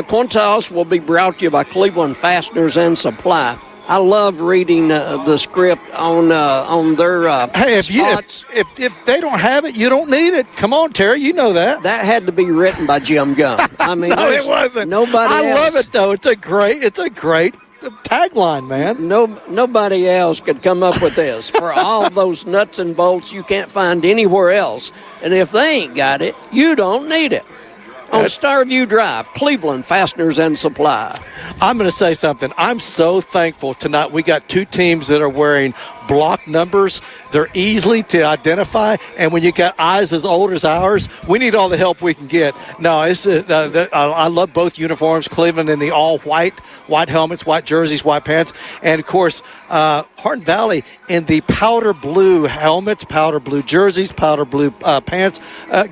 Coin toss will be brought to you by Cleveland Fasteners and Supply. I love reading the script on their hey, spots. If they don't have it, you don't need it. Come on, Terry, you know that. That had to be written by Jim Gum. I mean, no, it wasn't. Nobody else. I love it though. It's a great tagline, man. Nobody else could come up with this. For all those nuts and bolts you can't find anywhere else, and if they ain't got it, you don't need it. On Starview Drive, Cleveland Fasteners and Supply. I'm going to say something. I'm so thankful tonight. We got two teams that are wearing block numbers. They're easily to identify, and when you got eyes as old as ours, we need all the help we can get. No, I love both uniforms. Cleveland in the all-white helmets, white jerseys, white pants, and, of course, Hardin Valley in the powder blue helmets, powder blue jerseys, powder blue pants.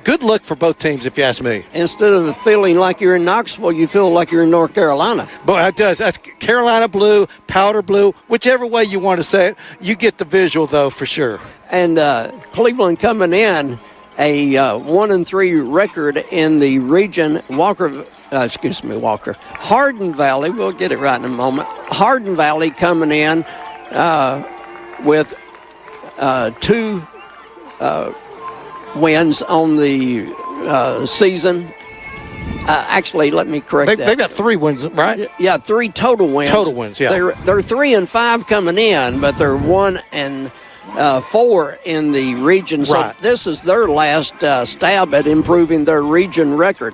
Good look for both teams, if you ask me. Instead of feeling like you're in Knoxville, you feel like you're in North Carolina. But it does. That's Carolina blue, powder blue, whichever way you want to say it. You get the visual, though, for sure. And Cleveland coming in a 1-3 record in the region. Hardin Valley. We'll get it right in a moment. Hardin Valley coming in with 2 wins on the season. Actually, let me correct that. They've got 3 wins, right? Yeah, 3 total wins. Total wins, yeah. They're 3-5 coming in, but they're 1-4 in the region. So right. This is their last stab at improving their region record.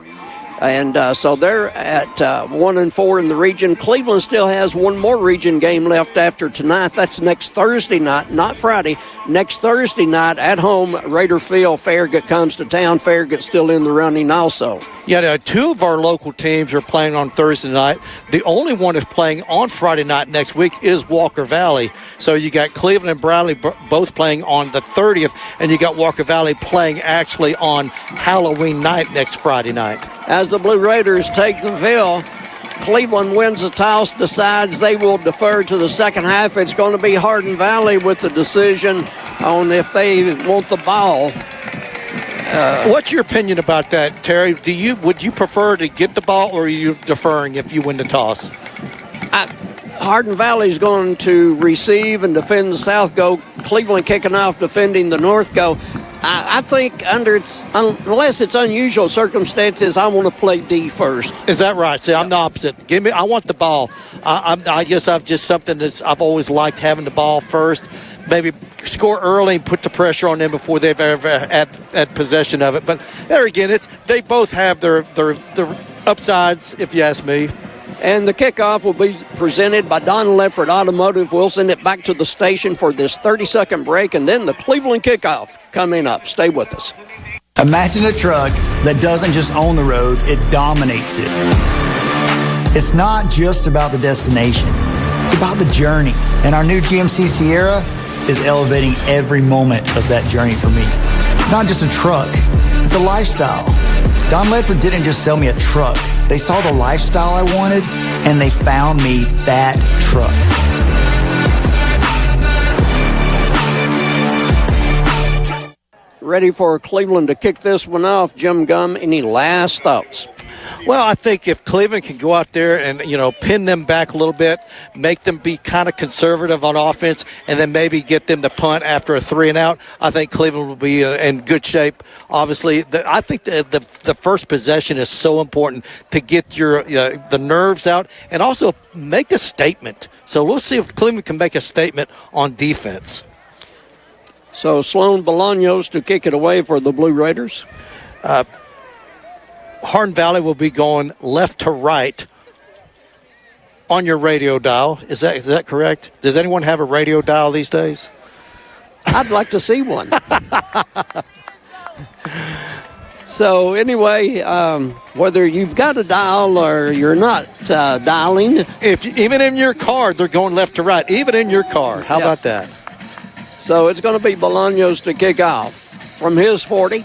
And so they're at 1-4 in the region. Cleveland still has one more region game left after tonight. That's next Thursday night, not Friday. Next Thursday night at home, Raider Field. Farragut comes to town. Farragut's still in the running also. Yeah, 2 of our local teams are playing on Thursday night. The only one that's playing on Friday night next week is Walker Valley. So you got Cleveland and Bradley both playing on the 30th, and you got Walker Valley playing actually on Halloween night next Friday night. As the Blue Raiders take the field, Cleveland wins the toss, decides they will defer to the second half. It's going to be Hardin Valley with the decision on if they want the ball. What's your opinion about that, Terry? Would you prefer to get the ball, or are you deferring if you win the toss? Hardin Valley is going to receive and defend the south goal. Cleveland kicking off, defending the north goal. I think unless it's unusual circumstances, I want to play D first. Is that right? See, I'm the opposite. I want the ball. I guess I've just something I've always liked, having the ball first. Maybe score early and put the pressure on them before they've ever had possession of it. But there again, they both have their upsides, if you ask me. And the kickoff will be presented by Don Lefford Automotive. We'll send it back to the station for this 30-second break, and then the Cleveland kickoff coming up. Stay with us. Imagine a truck that doesn't just own the road, it dominates it. It's not just about the destination. It's about the journey. And our new GMC Sierra is elevating every moment of that journey for me. It's not just a truck, it's a lifestyle. Don Ledford didn't just sell me a truck. They saw the lifestyle I wanted, and they found me that truck. Ready for Cleveland to kick this one off. Jim Gum, any last thoughts? Well, I think if Cleveland can go out there and, pin them back a little bit, make them be kind of conservative on offense, and then maybe get them to punt after a 3-and-out, I think Cleveland will be in good shape. Obviously, I think the first possession is so important to get the nerves out and also make a statement. So we'll see if Cleveland can make a statement on defense. So Sloan Bolaños to kick it away for the Blue Raiders. Hardin Valley will be going left to right on your radio dial. Is that correct? Does anyone have a radio dial these days? I'd like to see one. So anyway, whether you've got a dial or you're not dialing. Even in your car, they're going left to right. Even in your car. How about that? So it's going to be Bolaños to kick off from his 40.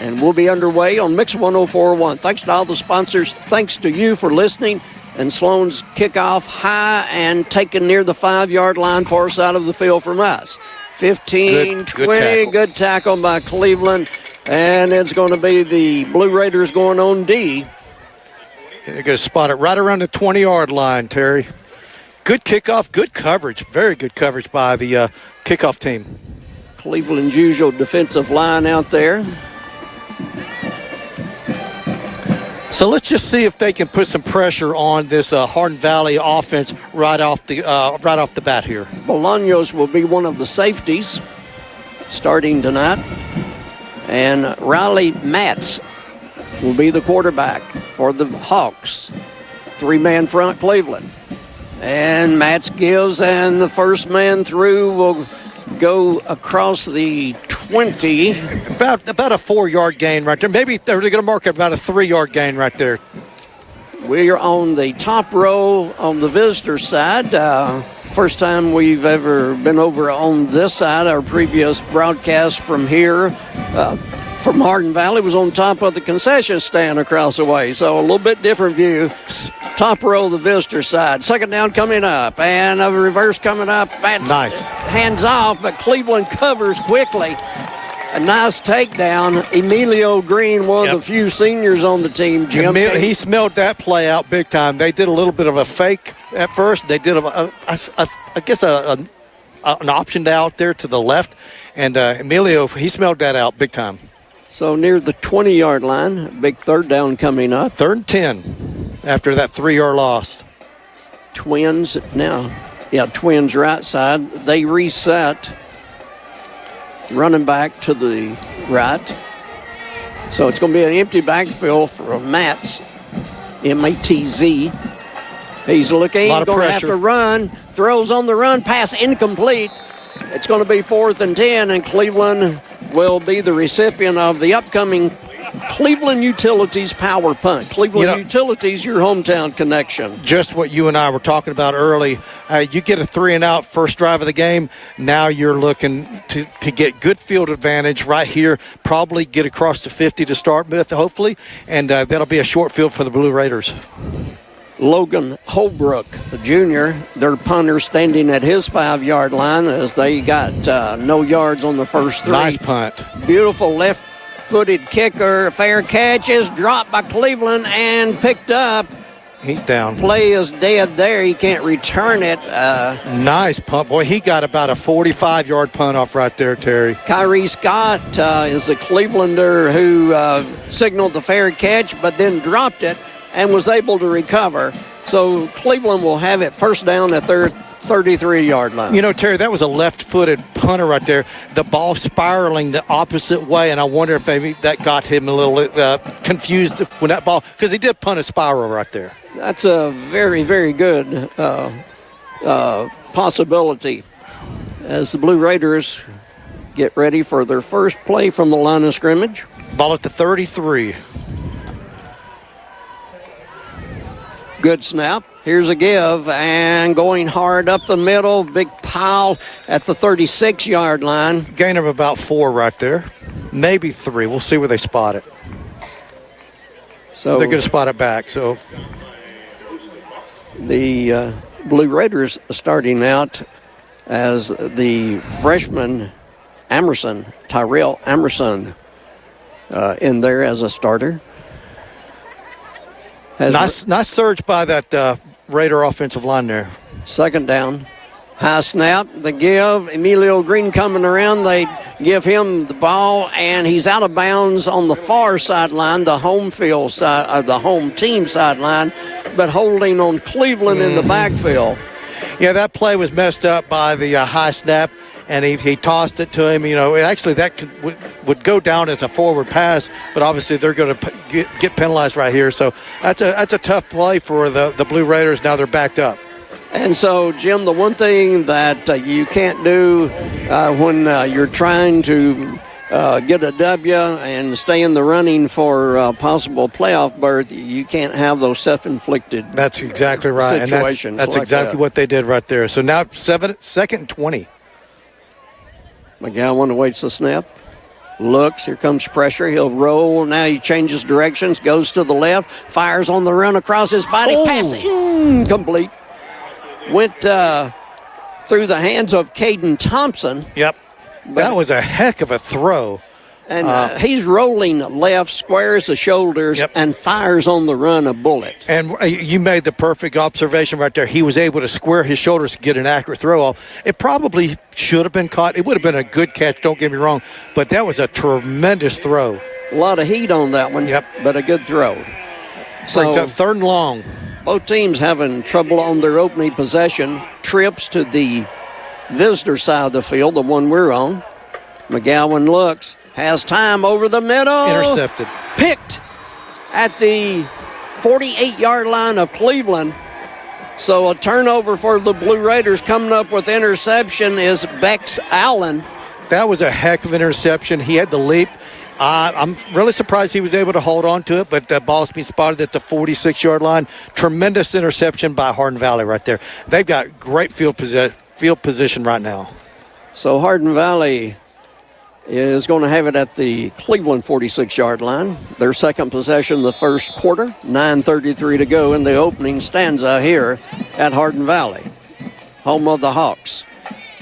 And we'll be underway on Mix 104.1. Thanks to all the sponsors. Thanks to you for listening. And Sloan's kickoff high and taken near the 5-yard line, far side of the field from us. 15-20, good tackle by Cleveland. And it's going to be the Blue Raiders going on D. They're going to spot it right around the 20-yard line, Terry. Good kickoff, good coverage, very good coverage by the kickoff team. Cleveland's usual defensive line out there. So let's just see if they can put some pressure on this Hardin Valley offense right off the bat here. Bolaños will be one of the safeties starting tonight. And Riley Matz will be the quarterback for the Hawks. 3-man front, Cleveland. And Matz gives, and the first man through will go across the 20. About a 4-yard gain right there. Maybe they're going to mark about a 3-yard gain right there. We're on the top row on the visitor side. First time we've ever been over on this side. Our previous broadcast from here, from Hardin Valley, was on top of the concession stand across the way. So a little bit different view. Top row of the visitor side. Second down coming up, and a reverse coming up. That's nice. Hands off, but Cleveland covers quickly. A nice takedown. Emilio Green, one of the few seniors on the team, Jim. He smelled that play out big time. They did a little bit of a fake at first. They did, an option out there to the left, and Emilio, he smelled that out big time. So near the 20-yard line, big third down coming up. 3rd and 10 after that 3-yard loss. Twins now. Yeah, Twins right side. They reset. Running back to the right. So it's going to be an empty backfield for Matz, M-A-T-Z. He's looking, going to have to run. Throws on the run, pass incomplete. It's going to be 4th and 10, and Cleveland will be the recipient of the upcoming Cleveland Utilities Power Punt. Cleveland Utilities, your hometown connection. Just what you and I were talking about early. You get a 3-and-out first drive of the game. Now you're looking to get good field advantage right here. Probably get across the 50 to start with, hopefully. And that'll be a short field for the Blue Raiders. Logan Holbrook, the junior, their punter, standing at his 5-yard line as they got no yards on the first 3. Nice punt. Beautiful left-footed kicker. Fair catch is dropped by Cleveland and picked up. He's down. Play is dead there. He can't return it. Nice punt. Boy, he got about a 45-yard punt off right there, Terry. Kyrie Scott is the Clevelander who signaled the fair catch but then dropped it and was able to recover. So Cleveland will have it first down at their 33-yard line. You know, Terry, that was a left-footed punter right there. The ball spiraling the opposite way, and I wonder if maybe that got him a little confused when that ball, because he did punt a spiral right there. That's a very, very good possibility as the Blue Raiders get ready for their first play from the line of scrimmage. Ball at the 33. Good snap. Here's a give, and going hard up the middle. Big pile at the 36-yard line. Gain of about 4 right there. Maybe 3. We'll see where they spot it. So they're going to spot it back. So the Blue Raiders starting out as the freshman Tyrell Emerson in there as a starter. Nice surge by that Raider offensive line there. Second down. High snap, the give. Emilio Green coming around. They give him the ball, and he's out of bounds on the far sideline, the home field side, the home team sideline, but holding on Cleveland in the backfield. Yeah, that play was messed up by the high snap, and he tossed it to him. You know, actually that would go down as a forward pass, but obviously they're going to get penalized right here. So that's a tough play for the Blue Raiders. Now they're backed up. And so, Jim, the one thing that you can't do when you're trying to get a W and stay in the running for a possible playoff berth, you can't have those self-inflicted That's exactly right. situations. And that's like exactly what they did right there. So now 2nd and 20. McGowan awaits the snap. Looks, here comes pressure. He'll roll. Now he changes directions, goes to the left, fires on the run across his body. Pass incomplete. Went through the hands of Caden Thompson. Yep. That was a heck of a throw And he's rolling left, squares the shoulders, and fires on the run a bullet. And you made the perfect observation right there. He was able to square his shoulders to get an accurate throw off. It probably should have been caught. It would have been a good catch, don't get me wrong, but that was a tremendous throw. A lot of heat on that one, but a good throw. Brings up 3rd and long. Both teams having trouble on their opening possession. Trips to the visitor side of the field, the one we're on. McGowan looks. Has time over the middle. Intercepted. Picked at the 48-yard line of Cleveland. So a turnover for the Blue Raiders. Coming up with interception is Bex Allen. That was a heck of an interception. He had the leap. I'm really surprised he was able to hold on to it, but the ball's being spotted at the 46-yard line. Tremendous interception by Hardin Valley right there. They've got great field position right now. So Hardin Valley is going to have it at the Cleveland 46-yard line. Their second possession the first quarter. 9:33 to go in the opening stanza here at Hardin Valley. Home of the Hawks.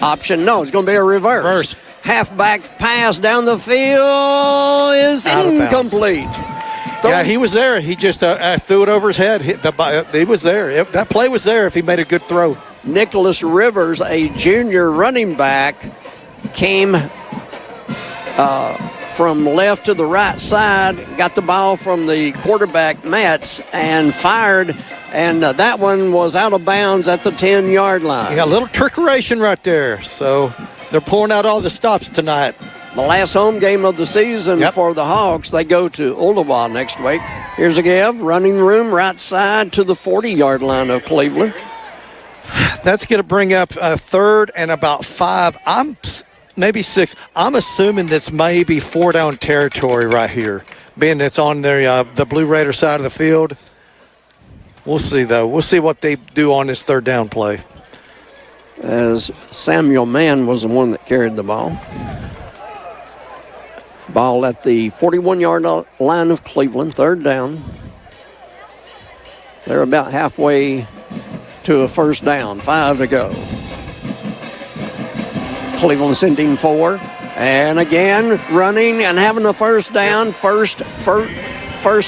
Option, no, it's going to be a reverse. Halfback pass down the field is incomplete. Yeah, he was there. He just threw it over his head. He was there. That play was there if he made a good throw. Nicholas Rivers, a junior running back, came from left to the right side, got the ball from the quarterback, Metz, and fired, and that one was out of bounds at the 10-yard line. You got a little trickeration right there, so they're pulling out all the stops tonight. The last home game of the season for the Hawks. They go to Ottawa next week. Here's a give, running room right side to the 40-yard line of Cleveland. That's going to bring up a 3rd and about 5. Maybe 6. I'm assuming this may be 4-down territory right here, being it's on the Blue Raider side of the field. We'll see, though. We'll see what they do on this 3rd down play. As Samuel Mann was the one that carried the ball. Ball at the 41-yard line of Cleveland, 3rd down. They're about halfway to a first down, 5 to go. Cleveland sending 4, and again running and having a first down, first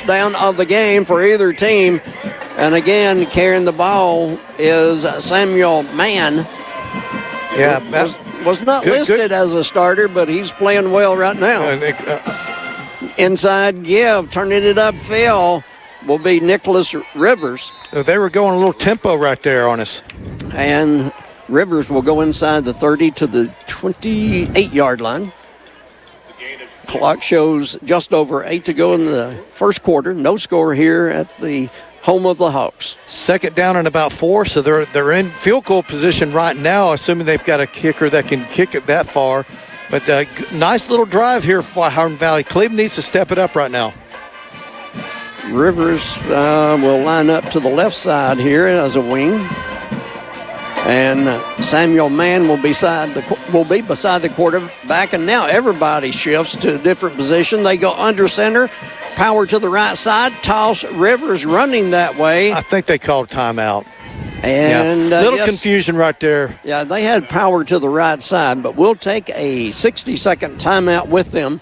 down of the game for either team. And again, carrying the ball is Samuel Mann. Yeah, was not listed as a starter, but he's playing well right now. Inside give, turning it upfield will be Nicholas Rivers. They were going a little tempo right there on us. And Rivers will go inside the 30 to the 28-yard line. Clock shows just over 8 to go in the first quarter. No score here at the home of the Hawks. 2nd down and about 4, so they're in field goal position right now, assuming they've got a kicker that can kick it that far. But nice little drive here by Hardin Valley. Cleveland needs to step it up right now. Rivers will line up to the left side here as a wing. And Samuel Mann will be beside the quarterback. And now everybody shifts to a different position. They go under center, power to the right side, toss. Rivers running that way. I think they called timeout. And little confusion right there. Yeah, they had power to the right side, but we'll take a 60-second timeout with them.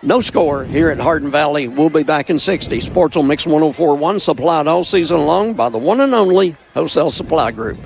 No score here at Hardin Valley. We'll be back in 60. Sports on Mix 104.1, supplied all season long by the one and only Wholesale Supply Group.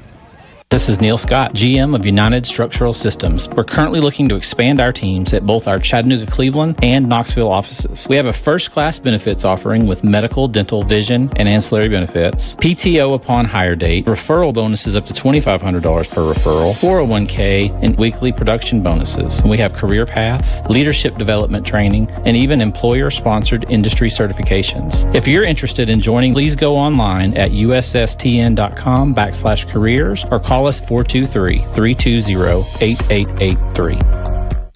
This is Neil Scott, GM of United Structural Systems. We're currently looking to expand our teams at both our Chattanooga, Cleveland, and Knoxville offices. We have a first-class benefits offering with medical, dental, vision, and ancillary benefits, PTO upon hire date, referral bonuses up to $2,500 per referral, 401k, and weekly production bonuses. And we have career paths, leadership development training, and even employer-sponsored industry certifications. If you're interested in joining, please go online at ussTN.com/careers or call us 423-320-8883.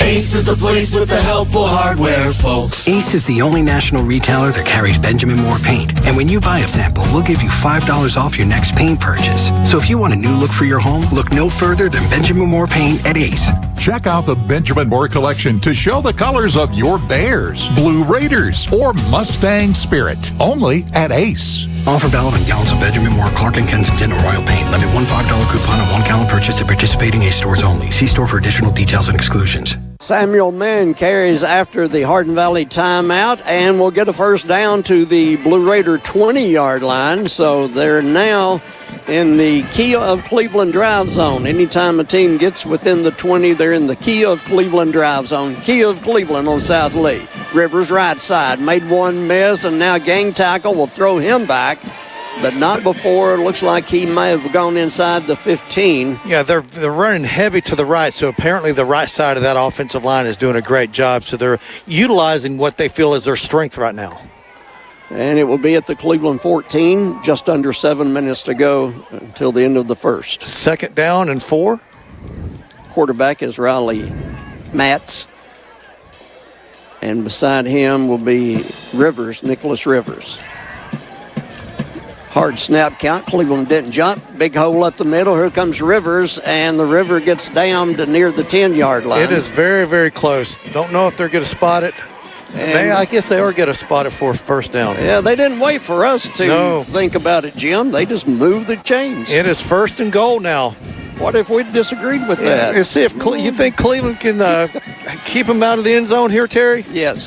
Ace is the place with the helpful hardware, folks. Ace is the only national retailer that carries Benjamin Moore paint. And when you buy a sample, we'll give you $5 off your next paint purchase. So if you want a new look for your home, look no further than Benjamin Moore paint at Ace. Check out the Benjamin Moore collection to show the colors of your Bears, Blue Raiders, or Mustang Spirit. Only at Ace. Offer valid on gallons of Benjamin Moore, Clark & Kensington, and Royal Paint. Limit $1 $5 coupon on 1 gallon purchase at participating Ace stores only. See store for additional details and exclusions. Samuel Mann carries after the Hardin Valley timeout and will get a first down to the Blue Raider 20-yard line. So they're now in the Kia of Cleveland drive zone. Anytime a team gets within the 20, they're in the Kia of Cleveland drive zone. Kia of Cleveland on South Lee. Rivers right side, made one miss, and now gang tackle will throw him back, but not before. It looks like he may have gone inside the 15. Yeah, they're running heavy to the right, so apparently the right side of that offensive line is doing a great job. So they're utilizing what they feel is their strength right now. And it will be at the Cleveland 14, just under 7 minutes to go until the end of the first. 2nd down and 4. Quarterback is Riley Matz. And beside him will be Rivers, Nicholas Rivers. Hard snap count. Cleveland didn't jump. Big hole up the middle. Here comes Rivers, and the River gets down to near the 10-yard line. It is very, very close. Don't know if they're going to spot it. I guess they are going to spot it for first down. Yeah, they didn't wait for us to think about it, Jim. They just moved the chains. It is 1st and goal now. What if we disagreed with that? Let's see if you think Cleveland can keep them out of the end zone here, Terry? Yes.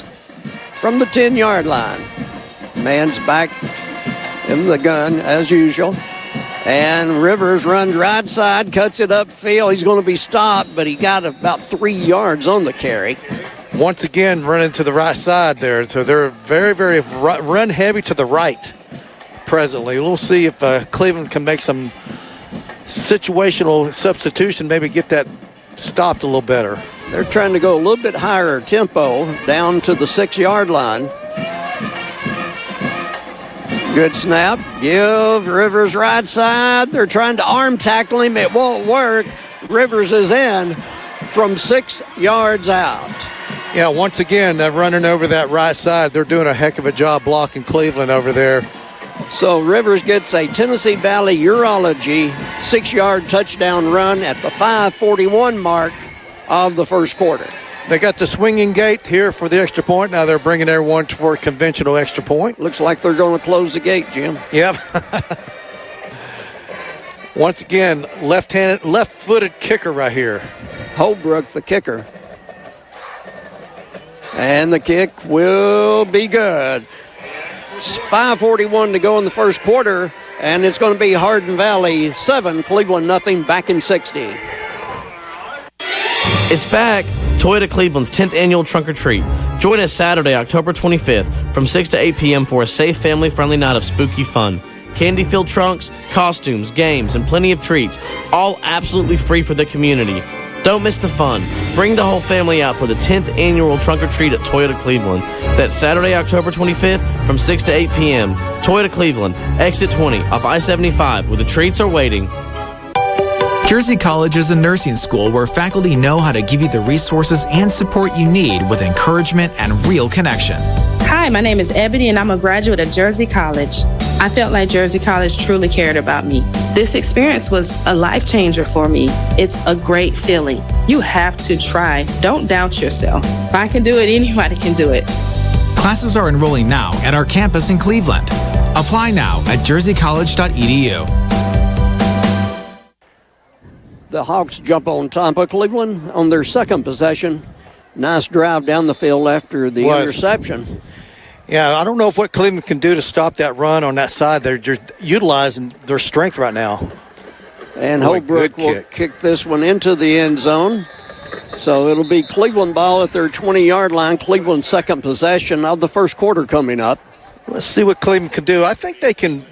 From the 10-yard line. Man's back in the gun, as usual. And Rivers runs right side, cuts it upfield. He's going to be stopped, but he got about 3 yards on the carry. Once again, running to the right side there. So they're very, very run heavy to the right presently. We'll see if Cleveland can make some situational substitution, maybe get that stopped a little better. They're trying to go a little bit higher tempo down to the 6-yard line. Good snap. Give Rivers right side. They're trying to arm tackle him. It won't work. Rivers is in from 6 yards out. Yeah, once again, running over that right side. They're doing a heck of a job blocking Cleveland over there. So Rivers gets a Tennessee Valley Urology 6-yard touchdown run at the 5:41 mark of the first quarter. They got the swinging gate here for the extra point. Now they're bringing everyone for a conventional extra point. Looks like they're going to close the gate, Jim. Yep. Once again, left-footed kicker right here. Holbrook, the kicker. And the kick will be good. 5:41 to go in the first quarter, and it's going to be Hardin Valley 7, Cleveland nothing, back in 60. It's back. Toyota Cleveland's 10th annual Trunk or Treat. Join us Saturday, October 25th from 6 to 8 p.m. for a safe, family-friendly night of spooky fun. Candy-filled trunks, costumes, games, and plenty of treats, all absolutely free for the community. Don't miss the fun. Bring the whole family out for the 10th annual Trunk or Treat at Toyota Cleveland. That's Saturday, October 25th from 6 to 8 p.m. Toyota Cleveland, exit 20 off I-75, where the treats are waiting. Jersey College is a nursing school where faculty know how to give you the resources and support you need with encouragement and real connection. Hi, my name is Ebony and I'm a graduate of Jersey College. I felt like Jersey College truly cared about me. This experience was a life changer for me. It's a great feeling. You have to try. Don't doubt yourself. If I can do it, anybody can do it. Classes are enrolling now at our campus in Cleveland. Apply now at jerseycollege.edu. The Hawks jump on top of Cleveland on their second possession. Nice drive down the field after the interception. Yeah, I don't know what Cleveland can do to stop that run on that side. They're just utilizing their strength right now. And Holbrook will kick this one into the end zone. So it'll be Cleveland ball at their 20-yard line. Cleveland's second possession of the first quarter coming up. Let's see what Cleveland can do. I think they can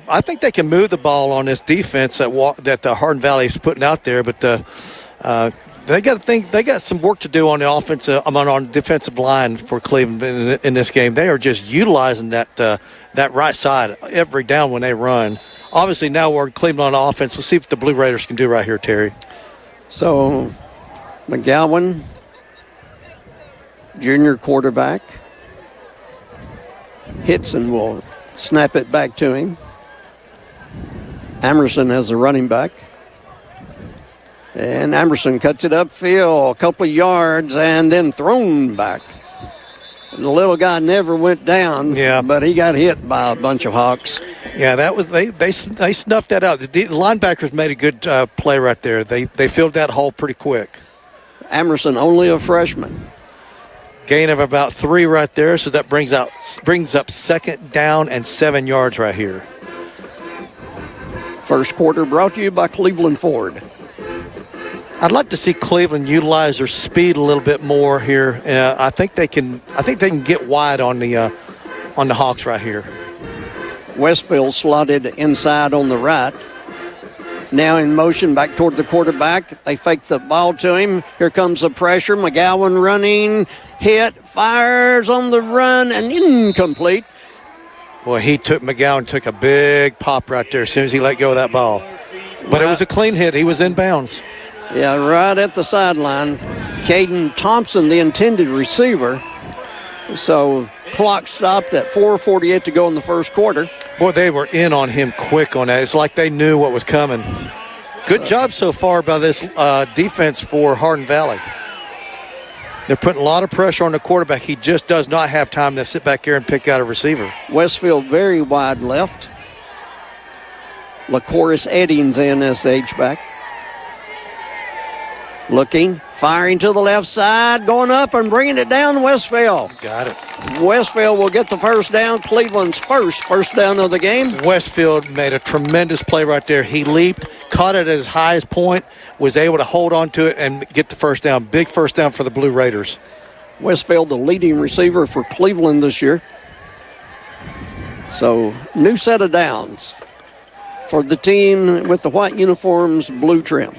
move the ball on this defense that Hardin Valley is putting out there, but they got some work to do on the on defensive line for Cleveland in this game. They are just utilizing that right side every down when they run. Obviously now we're Cleveland on offense. Let's see what the Blue Raiders can do right here, Terry. So McGowan, junior quarterback. Hitson will snap it back to him. Amerson has the running back. And Amerson cuts it upfield a couple of yards and then thrown back. The little guy never went down, but he got hit by a bunch of Hawks. Yeah, that was they snuffed that out. The linebackers made a good play right there. They filled that hole pretty quick. Amerson, only a freshman. Gain of about 3 right there, so that brings up 2nd down and 7 yards right here. First quarter brought to you by Cleveland Ford. I'd like to see Cleveland utilize their speed a little bit more here. I think they can get wide on the Hawks right here. Westfield slotted inside on the right. Now in motion back toward the quarterback. They fake the ball to him. Here comes the pressure. McGowan running, hit, fires on the run, and incomplete. Well, McGowan took a big pop right there as soon as he let go of that ball. But it was a clean hit. He was in bounds. Yeah, right at the sideline. Caden Thompson, the intended receiver. So clock stopped at 4:48 to go in the first quarter. Boy, they were in on him quick on that. It's like they knew what was coming. Good job so far by this defense for Hardin Valley. They're putting a lot of pressure on the quarterback. He just does not have time to sit back here and pick out a receiver. Westfield very wide left. LaCoris Eddings in as the H-back. Looking, firing to the left side, going up and bringing it down Westfield. Got it. Westfield will get the first down. Cleveland's first down of the game. Westfield made a tremendous play right there. He leaped, caught it at his highest point, was able to hold on to it and get the first down. Big first down for the Blue Raiders. Westfield, the leading receiver for Cleveland this year. So, new set of downs for the team with the white uniforms, blue trim.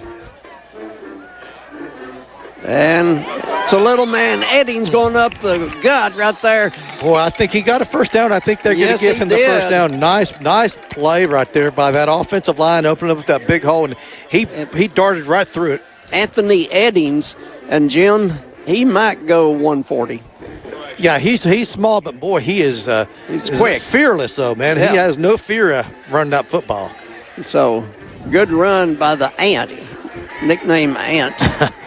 And it's a little man, Eddings, going up the gut right there. Boy, I think he got a first down. I think they're going to give him the first down. Nice play right there by that offensive line, opening up that big hole, and he darted right through it. Anthony Eddings, and Jim, he might go 140. Yeah, he's small, but boy, he's quick. Fearless, though, man. Yeah. He has no fear of running that football. So, good run by the Ant, nickname Ant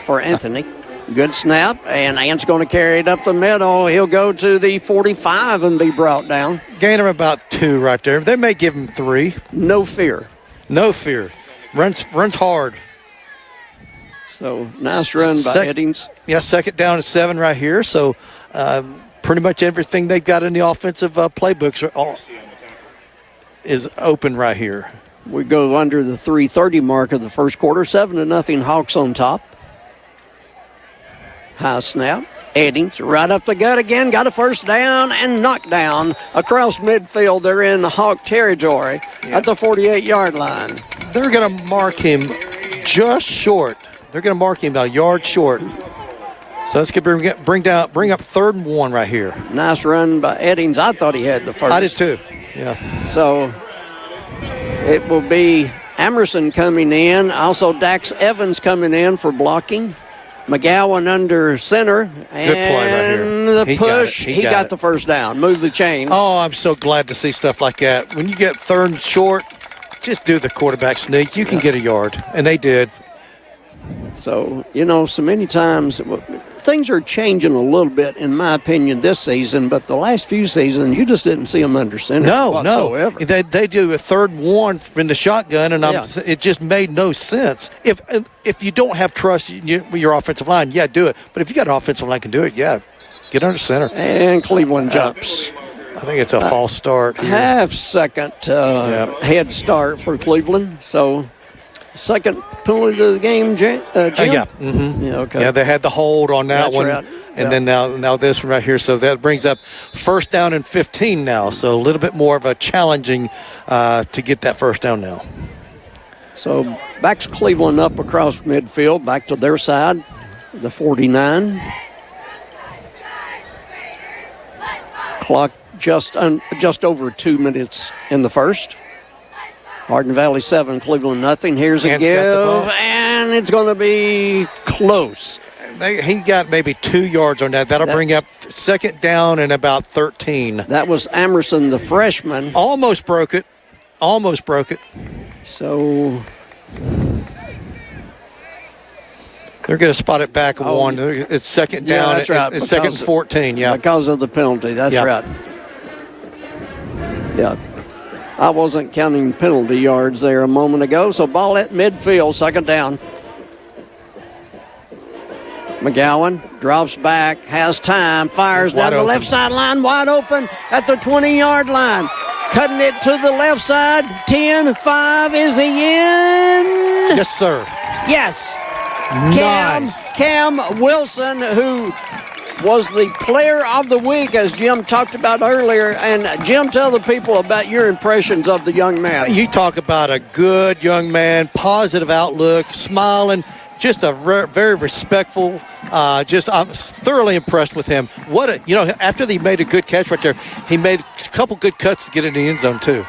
for Anthony. Good snap, and Ant's going to carry it up the middle. He'll go to the 45 and be brought down. Gain him about 2 right there. They may give him 3. No fear. No fear. Runs hard. So, nice run by Eddings. Yeah, 2nd down and 7 right here. So, pretty much everything they've got in the offensive playbooks is open right here. We go under the 3:30 mark of the first quarter. 7-0 Hawks on top. High snap. Eddings right up the gut again. Got a first down and knocked down across midfield. They're in Hawk territory at the 48-yard line. They're going to mark him just short. They're going to mark him about a yard short. So let's bring up 3rd and 1 right here. Nice run by Eddings. I thought he had the first. I did too. Yeah. So it will be Emerson coming in. Also Dax Evans coming in for blocking. McGowan under center. Good play right here. And the push. He got the first down. Move the chains. Oh, I'm so glad to see stuff like that. When you get 3rd and short, just do the quarterback sneak. You can get a yard. And they did. So, so many times things are changing a little bit, in my opinion, this season. But the last few seasons, you just didn't see them under center whatsoever. No. They do a 3rd and 1 in the shotgun, and it just made no sense. If you don't have trust in your offensive line, do it. But if you got an offensive line can do it, get under center. And Cleveland jumps. I think it's a false start here. Half-second head start for Cleveland. So, second penalty of the game, Jim? Yeah. Mm-hmm. Yeah, okay. Yeah, they had the hold on that one. Right. And then now this one right here. So that brings up 1st down and 15 now. So a little bit more of a challenging to get that first down now. So backs Cleveland up across midfield, back to their side, the 49. Clock just over 2 minutes in the first. Hardin Valley 7, Cleveland nothing. Here's a give, and it's going to be close. He got maybe 2 yards on that. That'll bring up 2nd down and about 13. That was Emerson, the freshman. Almost broke it. So they're going to spot it back 1. It's 2nd down. That's right. It's 2nd and 14, Because of the penalty. That's right. Yeah. I wasn't counting penalty yards there a moment ago. So ball at midfield, 2nd down. McGowan drops back, has time, fires He's wide down the open. left sideline, wide open at the 20-yard line. Cutting it to the left side, 10-5, is he in? Yes, sir. Yes. Nice. Cam Wilson, who was the player of the week, as Jim talked about earlier. And Jim, tell the people about your impressions of the young man. You talk about a good young man, positive outlook, smiling, just a very respectful. I'm thoroughly impressed with him. After he made a good catch right there, he made a couple good cuts to get in the end zone too.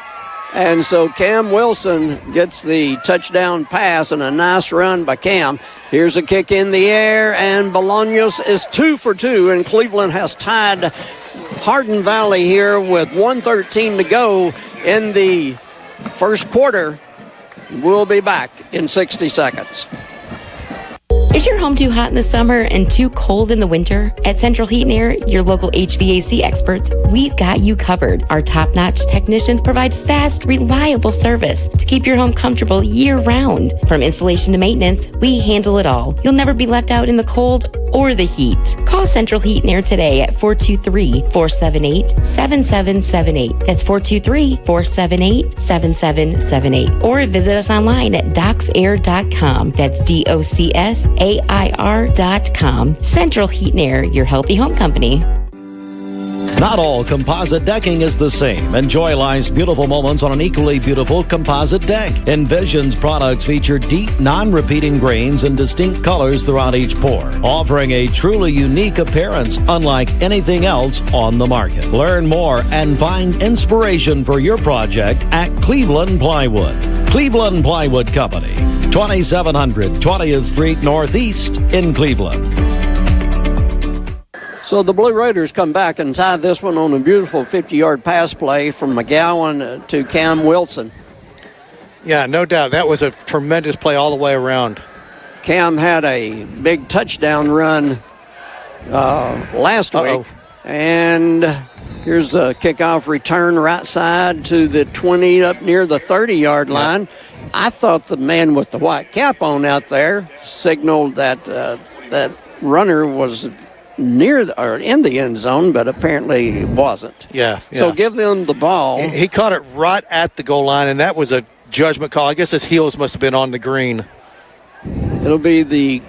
And so Cam Wilson gets the touchdown pass and a nice run by Cam. Here's a kick in the air, and Bolaños is 2 for 2, and Cleveland has tied Hardin Valley here with 1:13 to go in the first quarter. We'll be back in 60 seconds. Is your home too hot in the summer and too cold in the winter? At Central Heat and Air, your local HVAC experts, we've got you covered. Our top-notch technicians provide fast, reliable service to keep your home comfortable year-round. From installation to maintenance, we handle it all. You'll never be left out in the cold or the heat. Call Central Heat and Air today at 423-478-7778. That's 423-478-7778. Or visit us online at docsair.com. That's DOCSAIR.com. Central Heat and Air, your healthy home company. Not all composite decking is the same. Enjoy life's beautiful moments on an equally beautiful composite deck. Envision's products feature deep, non-repeating grains and distinct colors throughout each pour, offering a truly unique appearance unlike anything else on the market. Learn more and find inspiration for your project at Cleveland Plywood. Cleveland Plywood Company, 2700 20th Street Northeast in Cleveland. So the Blue Raiders come back and tie this one on a beautiful 50-yard pass play from McGowan to Cam Wilson. Yeah, no doubt. That was a tremendous play all the way around. Cam had a big touchdown run last week. And here's a kickoff return right side to the 20 up near the 30-yard line. Yeah. I thought the man with the white cap on out there signaled that that runner was near or in the end zone, but apparently he wasn't. Yeah. So give them the ball. He caught it right at the goal line, and that was a judgment call. I guess his heels must have been on the green. It'll be the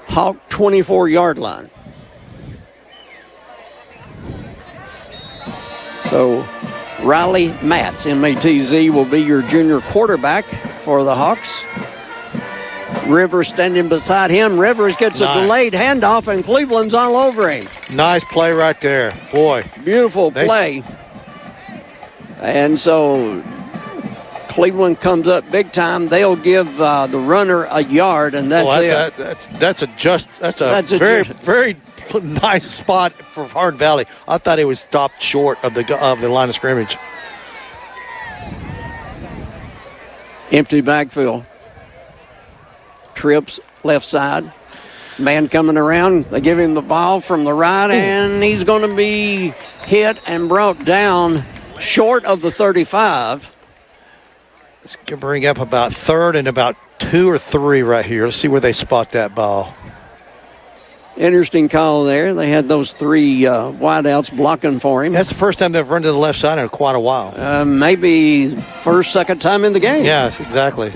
Hawk 24-yard line. So Riley Matz, M-A-T-Z, will be your junior quarterback for the Hawks. Rivers standing beside him. Rivers gets a delayed handoff, and Cleveland's all over him. Nice play right there. Boy. Beautiful play. And so Cleveland comes up big time. They'll give the runner a yard, and that's it. That's a very nice spot for Hardin Valley. I thought he was stopped short of the line of scrimmage. Empty backfield. Trips left side. Man coming around. They give him the ball from the right, and he's going to be hit and brought down short of the 35. Let's bring up about third and about 2 or 3 right here. Let's see where they spot that ball. Interesting call there. They had those 3 wideouts blocking for him. That's the first time they've run to the left side in quite a while. Maybe first, second time in the game. Yes, exactly.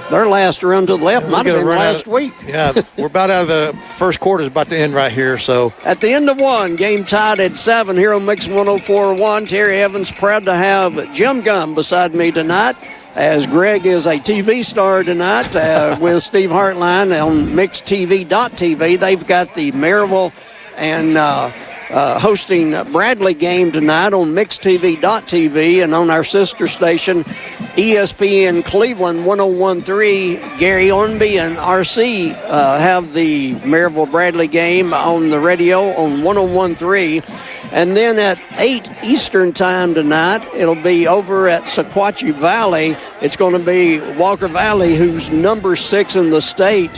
Their last run to the left might have been last week. Yeah, we're about out of the first quarter. Is about to end right here. So at the end of 1, game tied at 7 here on Mix 104.1. Terry Evans proud to have Jim Gum beside me tonight, as Greg is a TV star tonight with Steve Hartline on MixTV.tv. They've got the Maryville and hosting Bradley game tonight on MixTV.tv, and on our sister station, ESPN Cleveland 101.3. Gary Ornby and RC have the Maryville Bradley game on the radio on 101.3. And then at 8 Eastern time tonight, it'll be over at Sequatchie Valley. It's going to be Walker Valley, who's number 6 in the state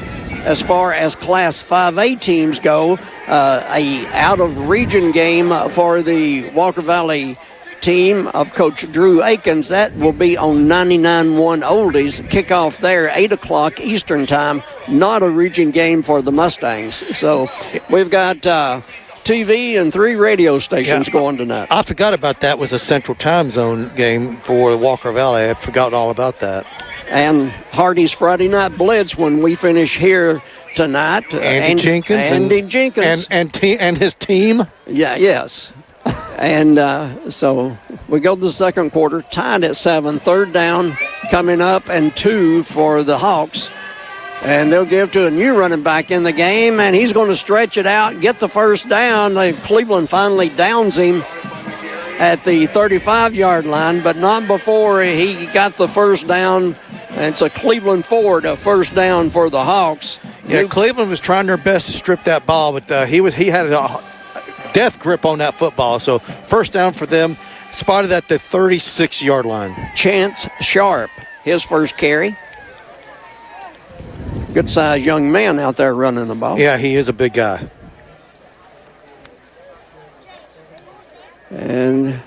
as far as Class 5A teams go. A out-of-region game for the Walker Valley team of Coach Drew Akins. That will be on 99.1 Oldies. Kickoff there, 8 o'clock Eastern time. Not a region game for the Mustangs. So we've got TV and 3 radio stations going tonight. I forgot about that. Was a Central Time Zone game for Walker Valley. I forgot all about that. And Hardy's Friday Night Blitz when we finish here tonight. Andy Jenkins. And his team. Yeah, yes. And so we go to the second quarter, tied at 7, third down coming up, and 2 for the Hawks. And they'll give to a new running back in the game, and he's going to stretch it out, get the first down. Cleveland finally downs him at the 35-yard line, but not before he got the first down. And it's a Cleveland Ford, a first down for the Hawks. Yeah, Cleveland was trying their best to strip that ball, but he had a death grip on that football. So first down for them, spotted at the 36-yard line. Chance Sharp, his first carry. Good-sized young man out there running the ball. Yeah, he is a big guy. And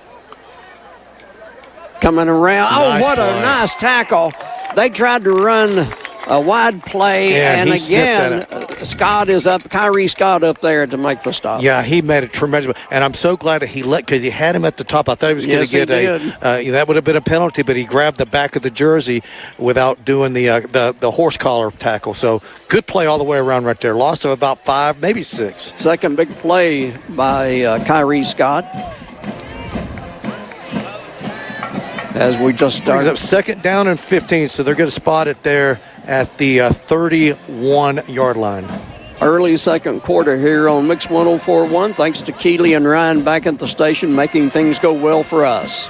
coming around. Nice what play. A nice tackle. They tried to run a wide play, and again, Scott is up, Kyrie Scott up there to make the stop. Yeah, he made a tremendous, and I'm so glad that because he had him at the top. I thought he was going to get that would have been a penalty, but he grabbed the back of the jersey without doing the horse collar tackle. So good play all the way around right there. Loss of about 5, maybe 6. Second big play by Kyrie Scott. As we just started. Brings up second down and 15, so they're going to spot it there at the 31-yard line. Early second quarter here on Mix 104.1. Thanks to Keeley and Ryan back at the station, making things go well for us.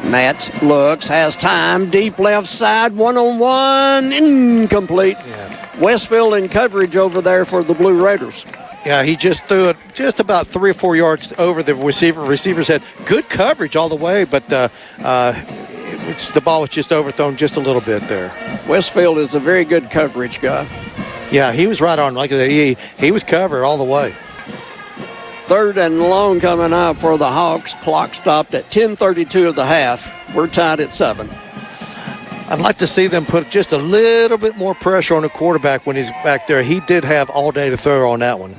Matz looks, has time, deep left side, one-on-one, incomplete. Yeah. Westfield in coverage over there for the Blue Raiders. Yeah, he just threw it just about 3 or 4 yards over the receiver. Receivers had good coverage all the way, but the ball was just overthrown just a little bit there. Westfield is a very good coverage guy. Yeah, he was right on. Like I said, he was covered all the way. Third and long coming up for the Hawks. Clock stopped at 10:32 of the half. We're tied at 7. I'd like to see them put just a little bit more pressure on the quarterback when he's back there. He did have all day to throw on that one.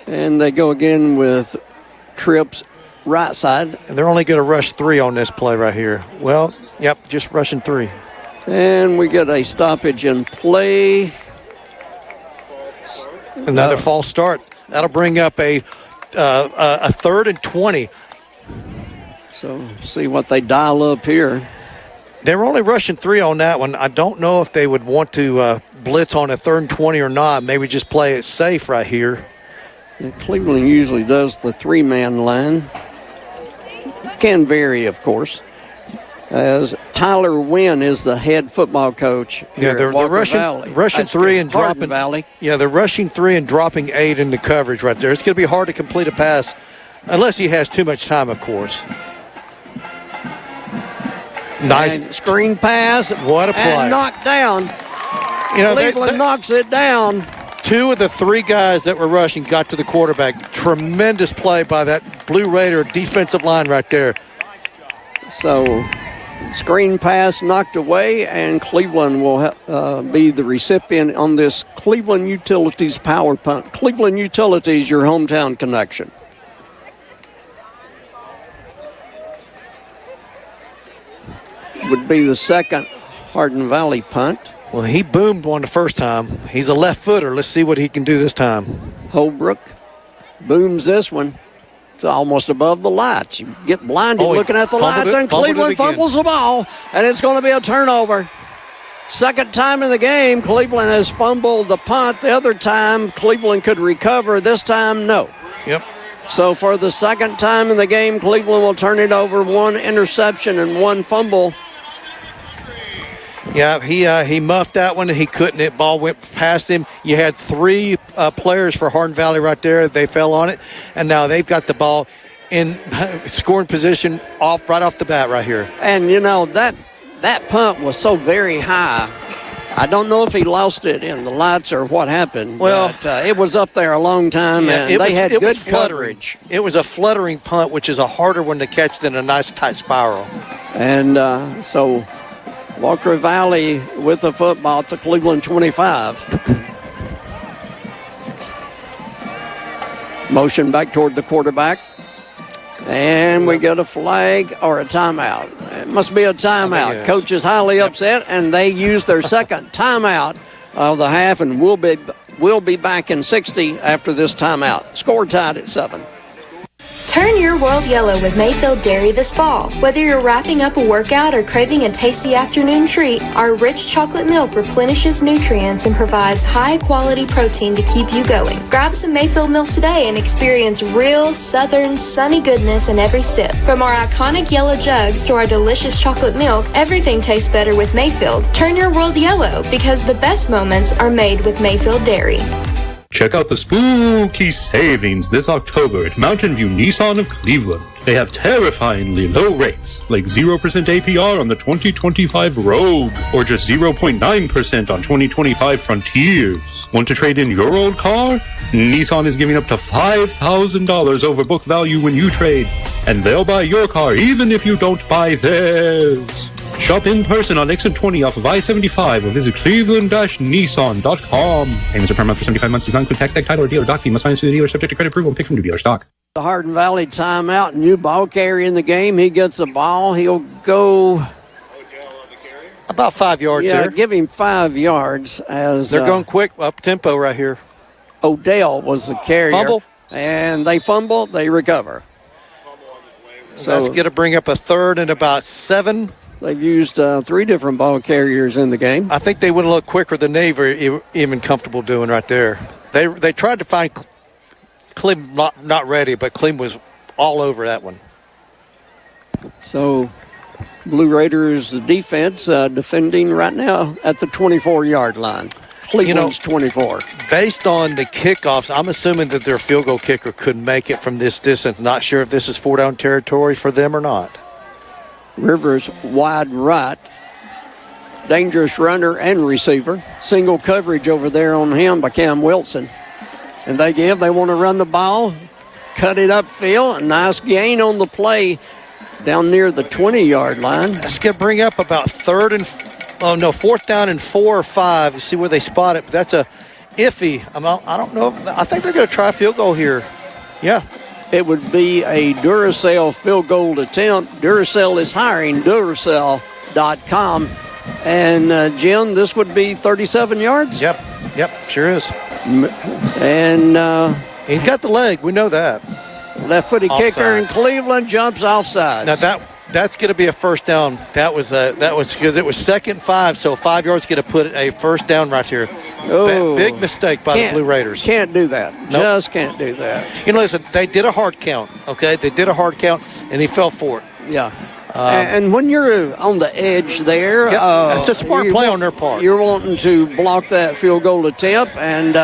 And they go again with trips right side. And they're only going to rush 3 on this play right here. Well, yep, just rushing 3. And we get a stoppage in play. Another false start. That'll bring up a 3rd and 20. So see what they dial up here. They were only rushing 3 on that one. I don't know if they would want to blitz on a 3rd and 20 or not. Maybe just play it safe right here. And Cleveland usually does the 3-man line. Can vary, of course. As Tyler Wynn is the head football coach. Yeah, they're rushing 3 and dropping. Valley. Yeah, they're rushing 3 and dropping 8 into coverage right there. It's going to be hard to complete a pass unless he has too much time, of course. Nice and screen pass. What a play! And knocked down. Cleveland knocks it down. 2 of the 3 guys that were rushing got to the quarterback. Tremendous play by that Blue Raider defensive line right there. So, screen pass knocked away, and Cleveland will be the recipient on this Cleveland Utilities power punt. Cleveland Utilities, your hometown connection. Would be the second Hardin Valley punt. Well, he boomed one the first time. He's a left footer. Let's see what he can do this time. Holbrook booms this one. It's almost above the lights. You get blinded looking at the lights, and Cleveland fumbles the ball, and it's going to be a turnover. Second time in the game, Cleveland has fumbled the punt. The other time, Cleveland could recover. This time, no. Yep. So for the second time in the game, Cleveland will turn it over. 1 interception and 1 fumble. Yeah, he muffed that one. He couldn't. It ball went past him. You had 3 players for Hardin Valley right there. They fell on it, and now they've got the ball in scoring position right off the bat right here. And that punt was so very high, I don't know if he lost it in the lights or what happened. Well, but, it was up there a long time, and they had good coverage. It was a fluttering punt, which is a harder one to catch than a nice tight spiral. And so Walker Valley with the football at the Cleveland 25. Motion back toward the quarterback. And we get a flag or a timeout. It must be a timeout. Coach is highly upset, and they use their second timeout of the half, and we'll be back in 60 after this timeout. Score tied at 7. Turn your world yellow with Mayfield Dairy this fall. Whether you're wrapping up a workout or craving a tasty afternoon treat, our rich chocolate milk replenishes nutrients and provides high-quality protein to keep you going. Grab some Mayfield milk today and experience real, southern, sunny goodness in every sip. From our iconic yellow jugs to our delicious chocolate milk, everything tastes better with Mayfield. Turn your world yellow because the best moments are made with Mayfield Dairy. Check out the spooky savings this October at Mountain View Nissan of Cleveland. They have terrifyingly low rates, like 0% APR on the 2025 Rogue, or just 0.9% on 2025 Frontiers. Want to trade in your old car? Nissan is giving up to $5,000 over book value when you trade, and they'll buy your car even if you don't buy theirs. Shop in person on exit 20 off of I-75 or visit cleveland-nissan.com. Payments are per month for 75 months. Does not include tax, tag, title, or dealer doc fee. Must finance through the dealer subject to credit approval and pick from new dealer stock. The Hardin Valley timeout, new ball carrier in the game. He gets the ball. He'll go about 5 yards there. Yeah, give him 5 yards. As they're going quick, up tempo right here. Odell was the carrier. Fumble. And they fumble, they recover. So that's going to bring up a third and about 7. They've used 3 different ball carriers in the game. I think they went a little quicker than they were even comfortable doing right there. They tried to find Clem not ready, but Clem was all over that one. So Blue Raiders defense defending right now at the 24-yard line. Cleveland's 24. Based on the kickoffs, I'm assuming that their field goal kicker could make it from this distance. Not sure if this is 4-down territory for them or not. Rivers wide right. Dangerous runner and receiver. Single coverage over there on him by Cam Wilson. And they want to run the ball, cut it upfield. A nice gain on the play down near the 20-yard line. That's going to bring up about 4th down and 4 or 5. You see where they spot it. But that's a iffy. I don't know. I think they're going to try a field goal here. Yeah. It would be a Duracell field goal attempt. Duracell is hiring, Duracell.com. And, Jim, this would be 37 yards? Yep, sure is. And he's got the leg. We know that. Left-footed kicker in Cleveland jumps offside. Now, that's going to be a first down. That was because it was 2nd and 5, so 5 yards going to put a first down right here. Oh, big mistake by the Blue Raiders. Can't do that. Nope. Just can't do that. Listen, they did a hard count, okay? They did a hard count, and he fell for it. Yeah. And when you're on the edge there, it's a smart play on their part. You're wanting to block that field goal attempt, and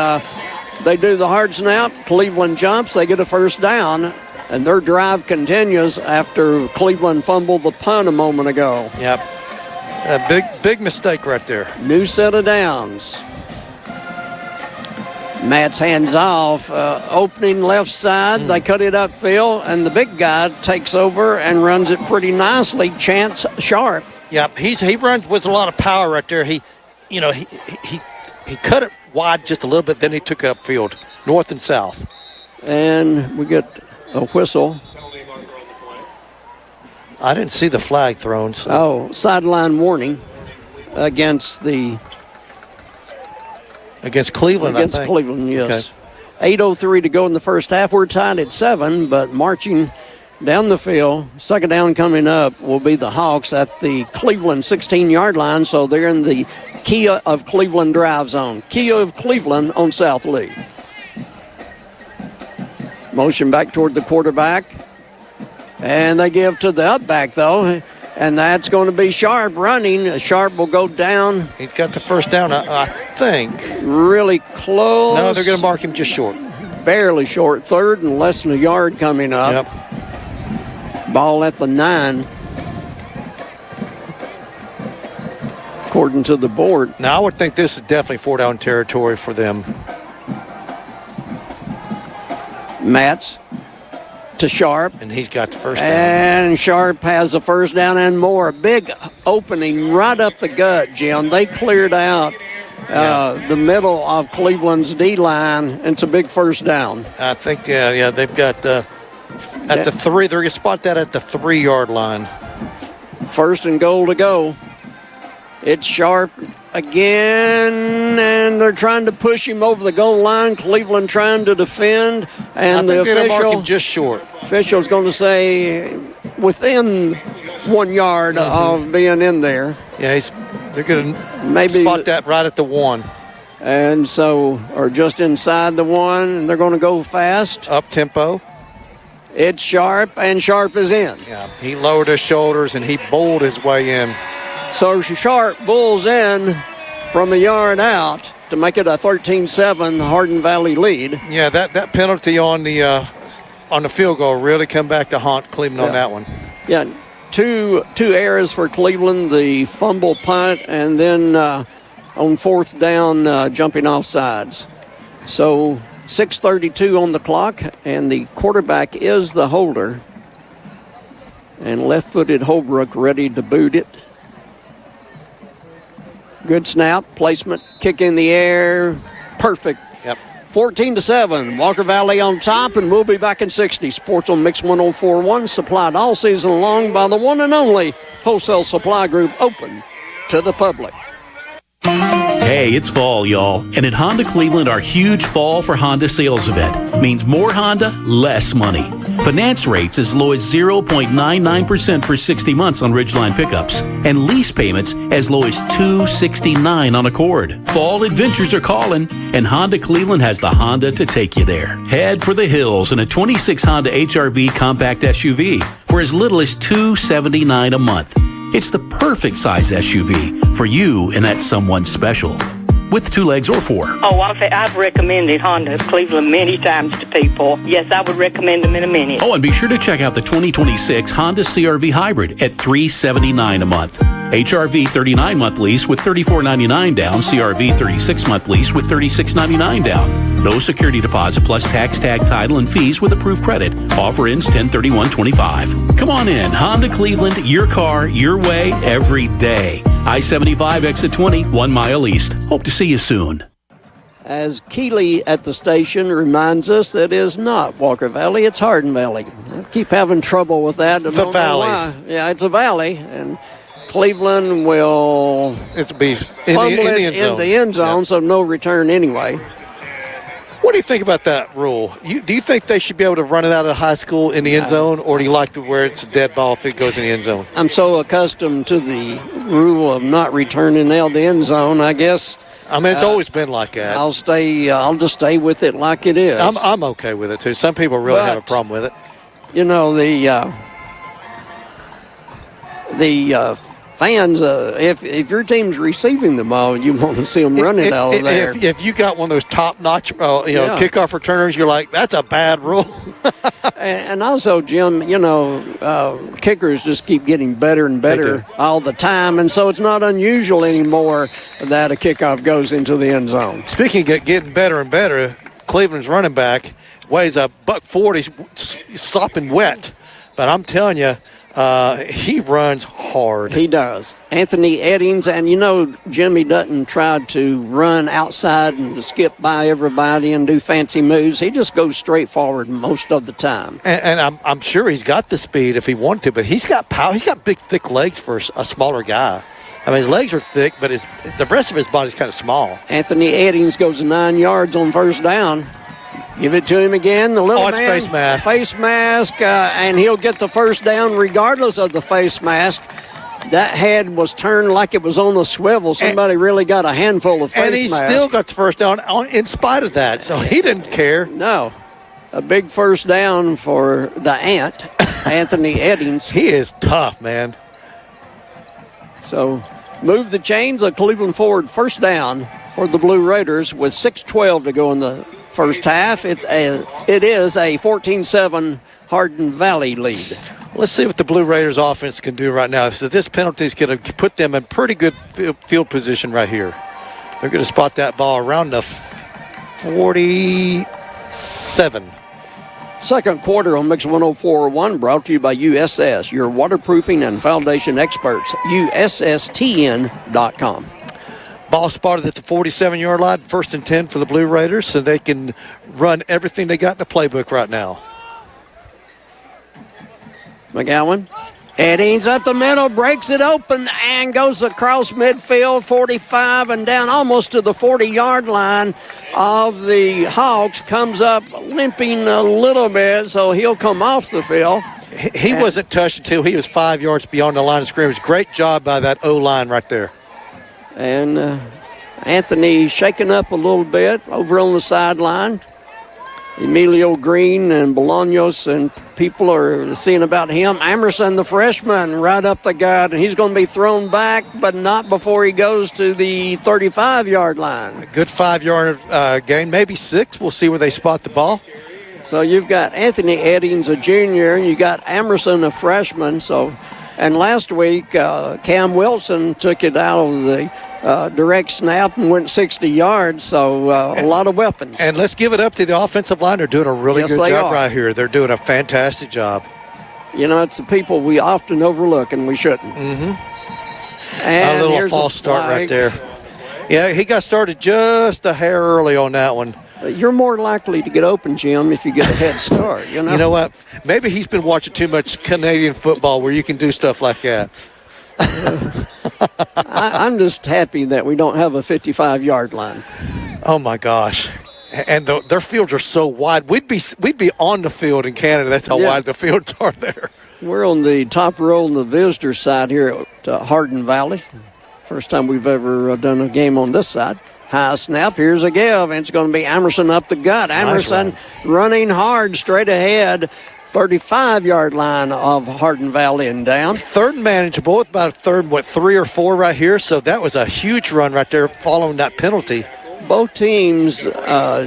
they do the hard snap. Cleveland jumps. They get a first down, and their drive continues after Cleveland fumbled the punt a moment ago. Yep. A big mistake right there. New set of downs. Matt's hands off, opening left side. They cut it upfield, and the big guy takes over and runs it pretty nicely. Chance Sharp. Yep, he runs with a lot of power right there. He cut it wide just a little bit, then he took it upfield, north and south. And we get a whistle. I didn't see the flag thrown. So. Oh, sideline warning against Cleveland, I think. Cleveland, yes. Okay. 8:03 to go in the first half. We're tied at 7, but marching down the field, second down coming up will be the Hawks at the Cleveland 16-yard line, so they're in the Kia of Cleveland drive zone. Kia of Cleveland on South Lee. Motion back toward the quarterback, and they give to the up back, though. And that's going to be Sharp running. Sharp will go down. He's got the first down, I think. Really close. No, they're going to mark him just short. Barely short. 3rd and less than a yard coming up. Yep. Ball at the 9. according to the board. Now, I would think this is definitely 4-down territory for them. Matz to Sharp. And he's got the first down. And Sharp has the first down and more. A big opening right up the gut, Jim. They cleared out the middle of Cleveland's D-line, and it's a big first down. I think, they've got at the 3. They're going to spot that at the 3-yard line. First and goal to go. It's Sharp again, and they're trying to push him over the goal line. Cleveland trying to defend, and the official just short. Official's going to say within 1 yard of being in there. Yeah, they're going to spot that right at the 1. And so, or just inside the 1, and they're going to go fast. Up tempo. It's Sharp, and Sharp is in. Yeah, he lowered his shoulders, and he bowled his way in. So Sharp bulls in from a yard out to make it a 13-7 Hardin Valley lead. Yeah, that penalty on the field goal really come back to haunt Cleveland on that one. Yeah, two errors for Cleveland, the fumble punt, and then on fourth down, jumping off sides. So 6:32 on the clock, and the quarterback is the holder. And left-footed Holbrook ready to boot it. Good snap, placement, kick in the air, perfect. Yep. 14-7, Walker Valley on top, and we'll be back in 60. Sports on Mix 104.1, supplied all season long by the one and only Wholesale Supply Group, open to the public. Hey, it's fall, y'all. And at Honda Cleveland, our huge Fall for Honda sales event means more Honda, less money. Finance rates as low as 0.99% for 60 months on Ridgeline pickups, and lease payments as low as $269 on Accord. Fall adventures are calling, and Honda Cleveland has the Honda to take you there. Head for the hills in a 26 Honda HR-V compact SUV for as little as $279 a month. It's the perfect size SUV for you and that someone special. With 2 legs or 4. Oh, I've recommended Honda Cleveland many times to people. Yes, I would recommend them in a minute. Oh, and be sure to check out the 2026 Honda CR-V Hybrid at $379 a month. HR-V 39-month lease with $34.99 down. CR-V 36-month lease with $36.99 down. No security deposit plus tax, tag, title, and fees with approved credit. Offer ends 10/31/25. Come on in. Honda Cleveland, your car, your way, every day. I-75 exit 20, 1 mile east. Hope to see you soon. As Keeley at the station reminds us that it is not Walker Valley, it's Hardin Valley. I keep having trouble with that. It's a valley. Yeah, it's a valley, and Cleveland will be in the end zone, yep. So no return anyway. What do you think about that rule? Do you think they should be able to run it out of high school in the end zone, or do you like where it's a dead ball if it goes in the end zone? I'm so accustomed to the rule of not returning out the end zone, I guess. I mean, it's always been like that. I'll just stay with it like it is. I'm okay with it, too. Some people really have a problem with it. You know, the fans, if your team's receiving the ball, you want to see them running out of there. If you got one of those top-notch, kickoff returners, you're like, that's a bad rule. and also, Jim, kickers just keep getting better and better all the time, and so it's not unusual anymore that a kickoff goes into the end zone. Speaking of getting better and better, Cleveland's running back weighs $140, sopping wet. But I'm telling you, he runs hard. He does. Anthony Eddings, and Jimmy Dutton tried to run outside and to skip by everybody and do fancy moves. He just goes straight forward most of the time. And I'm sure he's got the speed if he wanted to, but he's got power. He's got big, thick legs for a smaller guy. I mean, his legs are thick, but the rest of his body's kind of small. Anthony Eddings goes 9 yards on first down. Give it to him again. The little it's man, face mask. Face mask, and he'll get the first down regardless of the face mask. That head was turned like it was on a swivel. Somebody really got a handful of face And he mask. still got the first down in spite of that, so he didn't care. No. A big first down for the Ant, Anthony Eddings. He is tough, man. So move the chains of Cleveland forward, first down for the Blue Raiders with 6:12 to go in the first half. It is a 14-7 Hardin Valley lead. Let's see what the Blue Raiders offense can do right now. So this penalty is going to put them in pretty good field position right here. They're going to spot that ball around the 47. Second quarter on Mix 104.1 brought to you by USS, your waterproofing and foundation experts, USSTN.com. Ball spotted at the 47-yard line, 1st and 10 for the Blue Raiders, so they can run everything they got in the playbook right now. McGowan. Eddings up the middle, breaks it open, and goes across midfield, 45, and down almost to the 40-yard line of the Hawks. Comes up limping a little bit, so he'll come off the field. He wasn't touched until he was 5 yards beyond the line of scrimmage. Great job by that O-line right there. And Anthony shaking up a little bit over on the sideline. Emilio Green and Bolaños and people are seeing about him. Emerson, the freshman, right up the gut, and he's going to be thrown back, but not before he goes to the 35-yard line. A good 5-yard gain, maybe 6. We'll see where they spot the ball. So you've got Anthony Eddings, a junior, and you got Emerson, a freshman. And last week, Cam Wilson took it out of the direct snap and went 60 yards, so a lot of weapons. And let's give it up to the offensive line. They're doing a really good job right here. They're doing a fantastic job. You know, it's the people we often overlook, and we shouldn't. Mm-hmm. And a little false start right there. Yeah, he got started just a hair early on that one. You're more likely to get open, Jim, if you get a head start. You know what? Maybe he's been watching too much Canadian football where you can do stuff like that. I'm just happy that we don't have a 55-yard line. Oh, my gosh. And their fields are so wide. We'd be on the field in Canada. That's how wide the fields are there. We're on the top row on the visitor side here at Hardin Valley. First time we've ever done a game on this side. High snap, here's a give, and it's going to be Emerson up the gut. Emerson running hard straight ahead, 35-yard line of Hardin Valley and down. Third and manageable, about a third, 3 or 4 right here, so that was a huge run right there following that penalty. Both teams,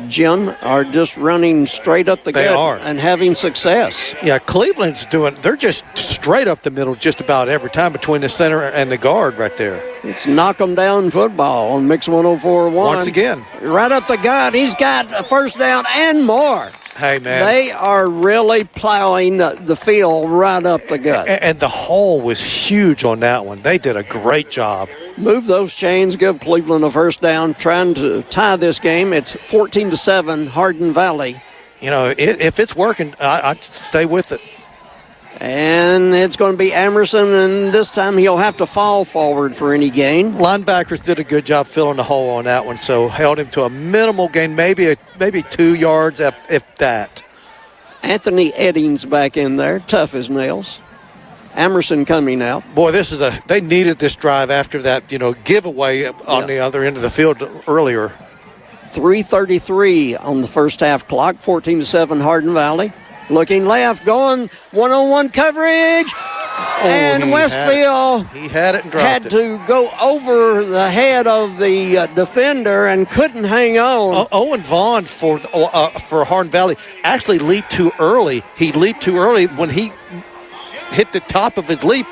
Jim, are just running straight up the gut and having success. Yeah, Cleveland's they're just straight up the middle just about every time between the center and the guard right there. It's knock 'em down football on Mix 104.1. Once again. Right up the gut. He's got a first down and more. Hey, man. They are really plowing the field right up the gut. And the hole was huge on that one. They did a great job. Move those chains, give Cleveland a first down, trying to tie this game. It's 14-7, Hardin Valley. You know, if it's working, I'd stay with it. And it's going to be Emerson, and this time he'll have to fall forward for any gain. Linebackers did a good job filling the hole on that one, so held him to a minimal gain, maybe 2 yards, if that. Anthony Eddings back in there, tough as nails. Emerson coming out. Boy, they needed this drive after that, giveaway on the other end of the field earlier. 3:33 on the first half clock, 14-7 Hardin Valley. Looking left, going one-on-one coverage. And Westfield had it and dropped had to go over the head of the defender and couldn't hang on. Owen Vaughn for Hardin Valley actually leaped too early. He leaped too early. When he hit the top of his leap,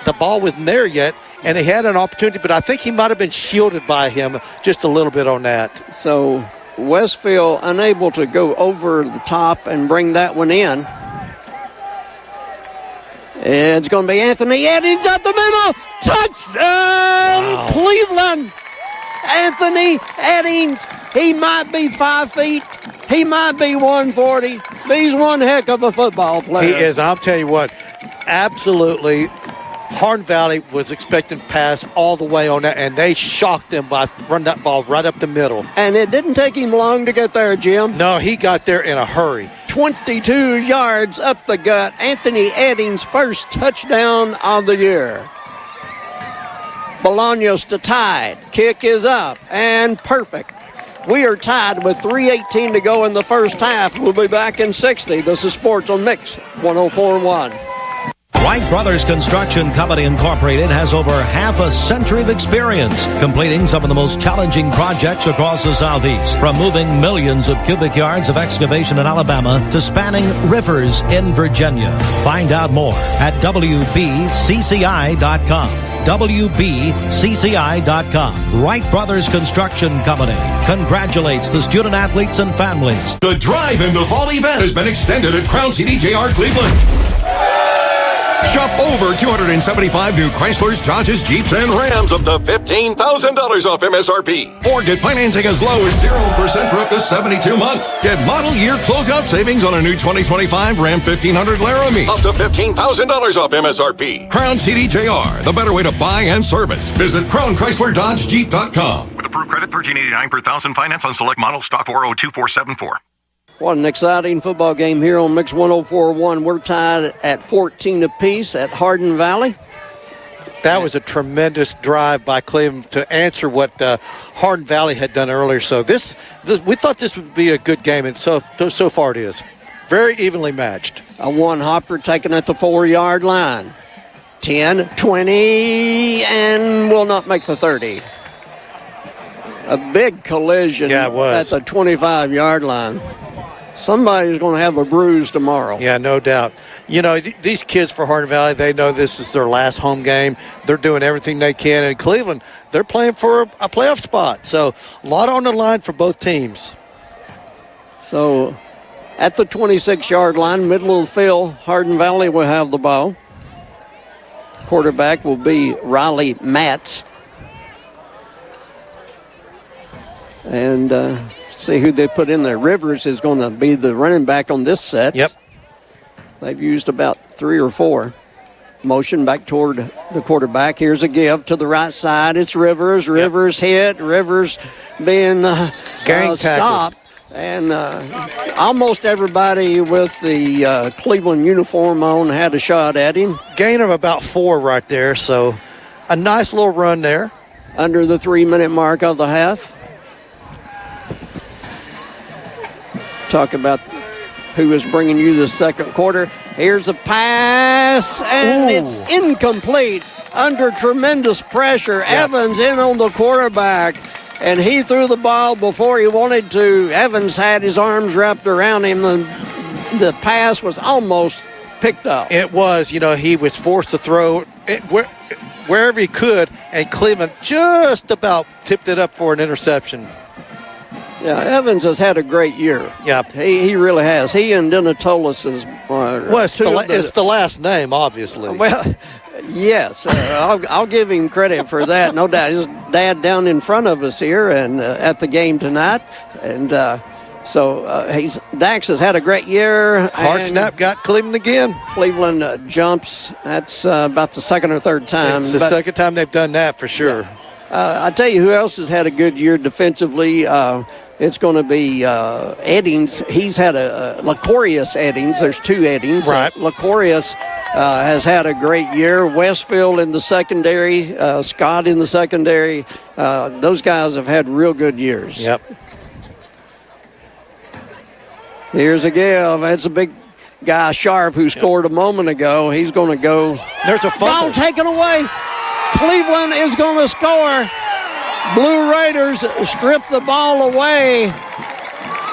the ball wasn't there yet, and he had an opportunity, but I think he might have been shielded by him just a little bit on that. So Westfield unable to go over the top and bring that one in. It's going to be Anthony Eddings up the middle. Touchdown, wow. Cleveland. Anthony Eddings. He might be 5 feet. He might be 140. He's one heck of a football player. He is. I'll tell you what, absolutely. Hardin Valley was expecting pass all the way on that, and they shocked them by running that ball right up the middle. And it didn't take him long to get there, Jim. No, he got there in a hurry. 22 yards up the gut. Anthony Eddings' first touchdown of the year. Bolaños to tie it. Kick is up and perfect. We are tied with 3:18 to go in the first half. We'll be back in 60. This is Sports on Mix 104.1. Wright Brothers Construction Company Incorporated has over half a century of experience completing some of the most challenging projects across the Southeast, from moving millions of cubic yards of excavation in Alabama to spanning rivers in Virginia. Find out more at WBCCI.com. WBCCI.com. Wright Brothers Construction Company congratulates the student athletes and families. The Drive into Fall event has been extended at Crown CDJR Cleveland. Shop over 275 new Chryslers, Dodges, Jeeps, and Rams up to $15,000 off MSRP. Or get financing as low as 0% for up to 72 months. Get model year closeout savings on a new 2025 Ram 1500 Laramie. Up to $15,000 off MSRP. Crown CDJR, the better way to buy and service. Visit CrownChryslerDodgeJeep.com. With approved credit, $1,389 per thousand. Finance on select models. Stock 402474. What an exciting football game here on Mix 104.1. We're tied at 14 apiece at Hardin Valley. That was a tremendous drive by Cleveland to answer what Hardin Valley had done earlier. So this we thought this would be a good game, and so far it is. Very evenly matched. A one hopper taken at the 4-yard line. 10, 20, and will not make the 30. A big collision at the 25-yard line. Somebody's going to have a bruise tomorrow. Yeah, no doubt. You know, these kids for Hardin Valley, they know this is their last home game. They're doing everything they can. And Cleveland, they're playing for a playoff spot. So a lot on the line for both teams. So at the 26-yard line, middle of the field, Hardin Valley will have the ball. Quarterback will be Riley Matz. And see who they put in there. Rivers is going to be the running back on this set. Yep. They've used about 3 or 4. Motion back toward the quarterback. Here's a give to the right side. It's Rivers. Rivers hit. Rivers being stopped. And almost everybody with the Cleveland uniform on had a shot at him. Gain of about 4 right there. So a nice little run there. Under the 3-minute mark of the half. Talk about who is bringing you the second quarter. Here's a pass, and it's incomplete under tremendous pressure. Yeah. Evans in on the quarterback, and he threw the ball before he wanted to. Evans had his arms wrapped around him. The pass was almost picked up. It was. You know, he was forced to throw it wherever he could, and Cleveland just about tipped it up for an interception. Yeah, Evans has had a great year. Yeah, he really has. He and Denatolis is. It's the last name, obviously. Well, yes, I'll give him credit for that. No doubt. His dad down in front of us here and at the game tonight, and Dax has had a great year. Hard snap got Cleveland again. Cleveland jumps. That's about the second or third time. It's the second time they've done that for sure. Yeah. I tell you who else has had a good year defensively. It's going to be Eddings. He's had Lacorius Eddings. There's 2 Eddings. Right. Lacorius has had a great year. Westfield in the secondary. Scott in the secondary. Those guys have had real good years. Yep. Here's a give. That's a big guy, Sharp, who scored a moment ago. He's going to go. There's a fumble. Ball taken away. Cleveland is going to score. Blue Raiders strip the ball away.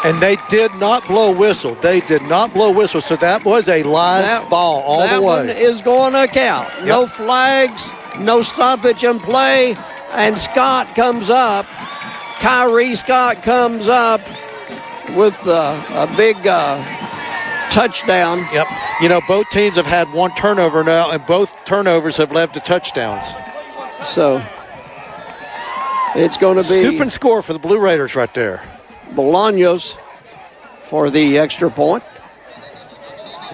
And they did not blow whistle. They did not blow whistle. So that was a live ball all the way. That one is going to count. Yep. No flags, no stoppage in play. And Scott comes up. Kyrie Scott comes up with a big touchdown. Yep. You know, both teams have had 1 turnover now, and both turnovers have led to touchdowns. So it's going to be scoop and score for the Blue Raiders right there. Bolaños for the extra point.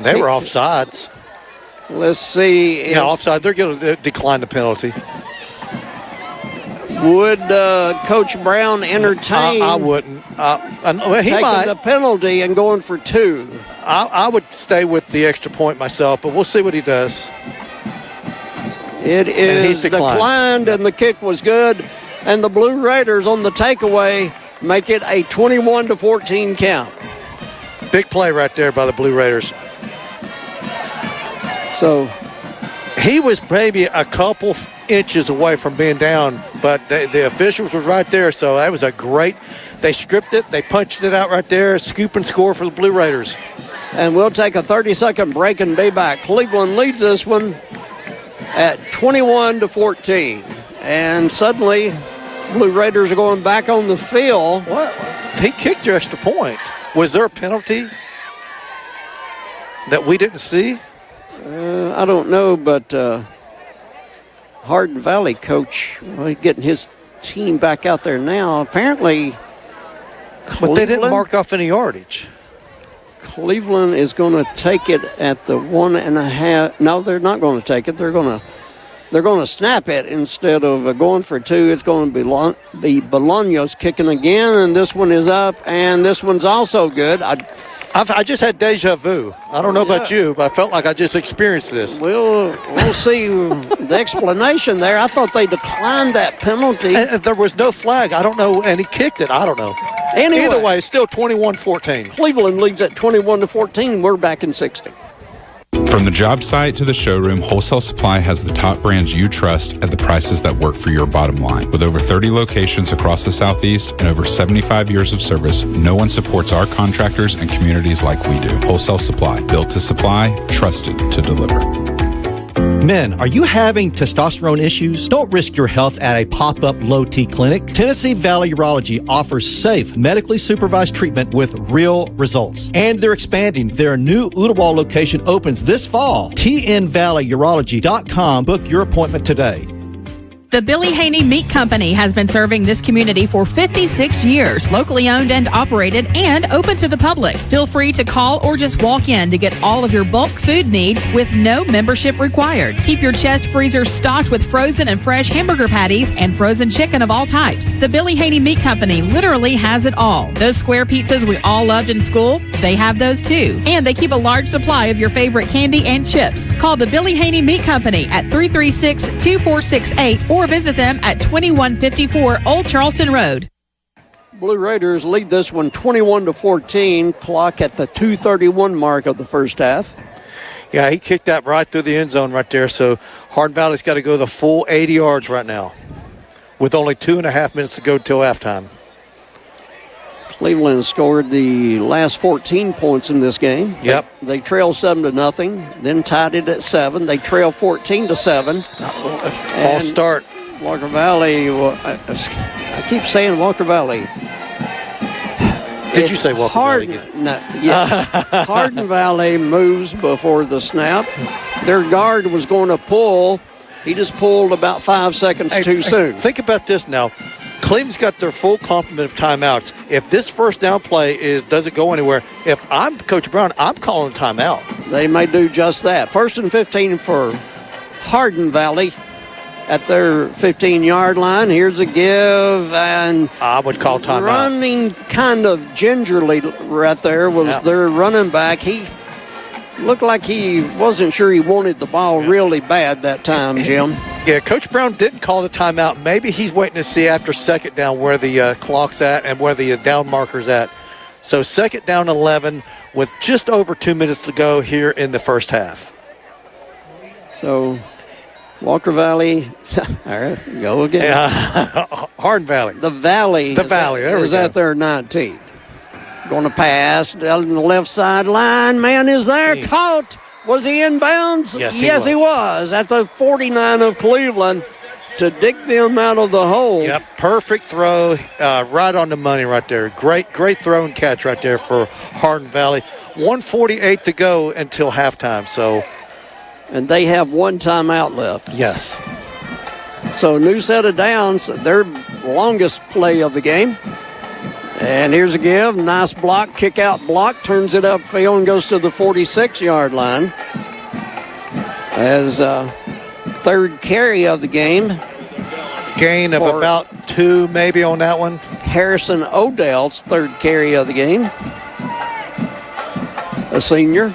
They were offsides. Let's see. Yeah, offside. They're going to decline the penalty. Would Coach Brown entertain? I wouldn't. He taking might. the penalty and going for 2. I would stay with the extra point myself, but we'll see what he does. It is declined, and the kick was good. And the Blue Raiders on the takeaway make it a 21-14 count. Big play right there by the Blue Raiders. So He was maybe a couple inches away from being down, but the officials were right there, so that was a great. They stripped it, they punched it out right there, scoop and score for the Blue Raiders. And we'll take a 30-second break and be back. Cleveland leads this one at 21-14. And suddenly, Blue Raiders are going back on the field. What? He kicked your extra point. Was there a penalty that we didn't see? I don't know, but Hardin Valley coach, getting his team back out there now. Apparently, but they didn't mark off any yardage. Cleveland is going to take it at the 1.5. No, they're not going to take it. They're going to snap it instead of going for 2. It's going to be Bologna's kicking again, and this one is up, and this one's also good. I just had deja vu. I don't know about you, but I felt like I just experienced this. We'll see the explanation there. I thought they declined that penalty. And there was no flag. I don't know, and he kicked it. I don't know. Anyway, either way, it's still 21-14. Cleveland leads at 21-14. We're back in 60. From the job site to the showroom, Wholesale Supply has the top brands you trust at the prices that work for your bottom line. With over 30 locations across the Southeast and over 75 years of service, no one supports our contractors and communities like we do. Wholesale Supply, built to supply, trusted to deliver. Men, are you having testosterone issues? Don't risk your health at a pop-up low-T clinic. Tennessee Valley Urology offers safe, medically supervised treatment with real results. And they're expanding. Their new Ooltewah location opens this fall. TNValleyUrology.com. Book your appointment today. The Billy Haney Meat Company has been serving this community for 56 years, locally owned and operated and open to the public. Feel free to call or just walk in to get all of your bulk food needs with no membership required. Keep your chest freezer stocked with frozen and fresh hamburger patties and frozen chicken of all types. The Billy Haney Meat Company literally has it all. Those square pizzas we all loved in school, they have those too. And they keep a large supply of your favorite candy and chips. Call the Billy Haney Meat Company at 336-2468 or visit them at 2154 Old Charleston Road. Blue Raiders lead this one 21-14. Clock at the 2:31 mark of the first half. Yeah, he kicked that right through the end zone right there. So Hardin Valley's got to go the full 80 yards right now with only 2.5 minutes to go till halftime. Cleveland scored the last 14 points in this game. Yep. They trailed 7-0, then tied it at 7. They trailed 14-7. False start. Walker Valley, I keep saying Walker Valley. Did you say Walker Valley? No, yes. Hardin Valley moves before the snap. Their guard was going to pull. He just pulled about 5 seconds too soon. Think about this now. Cleveland's got their full complement of timeouts. If this first down play doesn't go anywhere, if I'm Coach Brown, I'm calling a timeout. They may do just that. 1st and 15 for Hardin Valley at their 15-yard line. Here's a give, and I would call timeout. Running kind of gingerly right there was their running back. He looked like he wasn't sure he wanted the ball really bad that time, Jim. Yeah, Coach Brown didn't call the timeout. Maybe he's waiting to see after second down where the clock's at and where the down marker's at. So second down 11 with just over 2 minutes to go here in the first half. So Walker Valley, all right, go again. Hardin Valley. The Valley. Is at their 19. Going to pass down the left sideline. Man is there. Caught. Was he inbounds? Yes, he was. At the 49 of Cleveland to dig them out of the hole. Yep, perfect throw. Right on the money right there. Great throw and catch right there for Hardin Valley. 1:48 to go until halftime. And they have one timeout left. Yes. So new set of downs, their longest play of the game. And here's a give. Nice block, kick out block, turns it upfield and goes to the 46-yard line. As third carry of the game. Gain of about 2 maybe on that one. Harrison Odell's third carry of the game. A senior.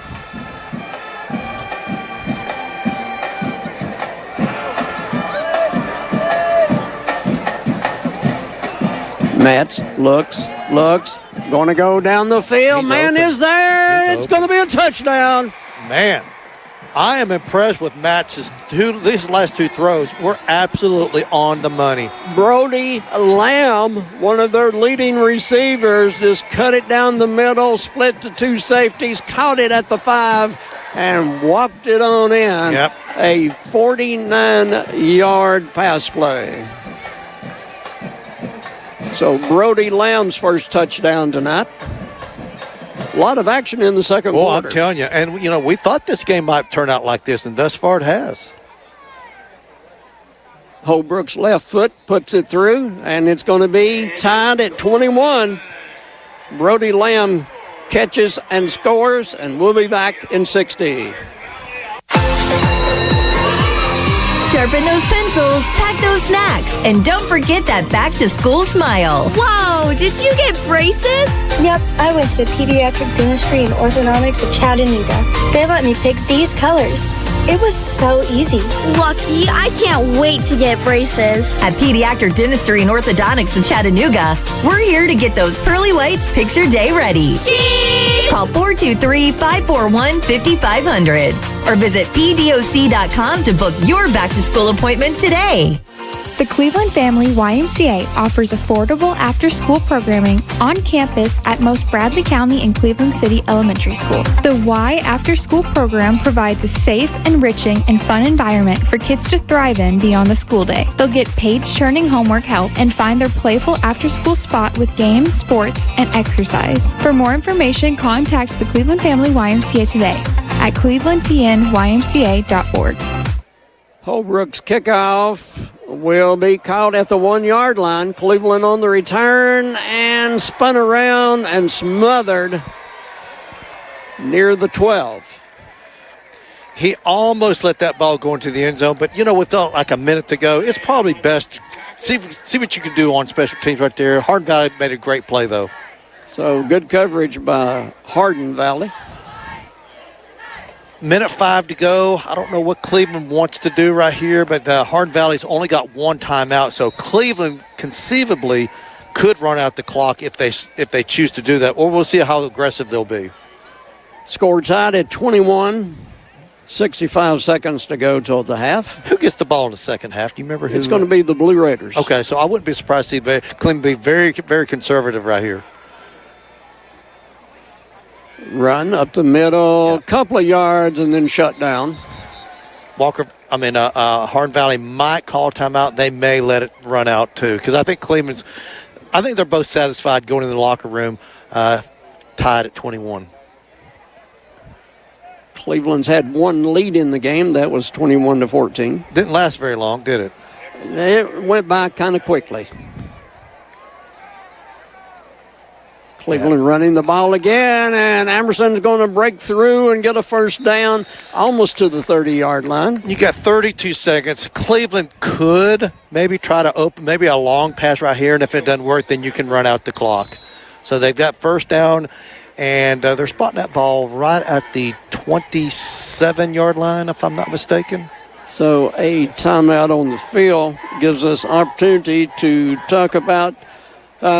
Matz looks, going to go down the field. Man is there. It's going to be a touchdown. Man, I am impressed with Matt's these last two throws. Were absolutely on the money. Brody Lamb, one of their leading receivers, just cut it down the middle, split the two safeties, caught it at the 5, and walked it on in. Yep. A 49-yard pass play. So Brody Lamb's first touchdown tonight. A lot of action in the second quarter. I'm telling you. And, we thought this game might turn out like this, and thus far it has. Holbrook's left foot puts it through, and it's going to be tied at 21. Brody Lamb catches and scores, and we'll be back in 60. Sharpen those pencils, pack those snacks, and don't forget that back-to-school smile. Whoa, did you get braces? Yep, I went to Pediatric Dentistry and Orthodontics of Chattanooga. They let me pick these colors. It was so easy. Lucky, I can't wait to get braces. At Pediatric Dentistry and Orthodontics of Chattanooga, we're here to get those pearly whites picture day ready. Cheese! Call 423-541-5500 or visit pdoc.com to book your back-to-school appointment today. The Cleveland Family YMCA offers affordable after-school programming on campus at most Bradley County and Cleveland City elementary schools. The Y After School program provides a safe, enriching, and fun environment for kids to thrive in beyond the school day. They'll get page-turning homework help and find their playful after-school spot with games, sports, and exercise. For more information, contact the Cleveland Family YMCA today at clevelandtnymca.org. Holbrook's kickoff will be caught at the 1-yard line. Cleveland on the return and spun around and smothered near the 12. He almost let that ball go into the end zone, but, with like a minute to go, it's probably best to see what you can do on special teams right there. Hardin Valley made a great play, though. So good coverage by Hardin Valley. Minute 5 to go. I don't know what Cleveland wants to do right here, but Hardin Valley's only got one timeout, so Cleveland conceivably could run out the clock if they choose to do that, or we'll see how aggressive they'll be. Score tied at 21. 65 seconds to go till the half. Who gets the ball in the second half? Do you remember who? It's going to be the Blue Raiders. Okay, so I wouldn't be surprised to see Cleveland be very, very conservative right here. Run up the middle, couple of yards, and then shut down. Hardin Valley might call a timeout. They may let it run out, too, because I think they're both satisfied going in the locker room tied at 21. Cleveland's had one lead in the game. That was 21-14. Didn't last very long, did it? It went by kind of quickly. Cleveland running the ball again, and Emerson's going to break through and get a first down almost to the 30-yard line. You got 32 seconds. Cleveland could maybe try to open maybe a long pass right here, and if it doesn't work, then you can run out the clock. So they've got first down, and they're spotting that ball right at the 27-yard line, if I'm not mistaken. So a timeout on the field gives us opportunity to talk about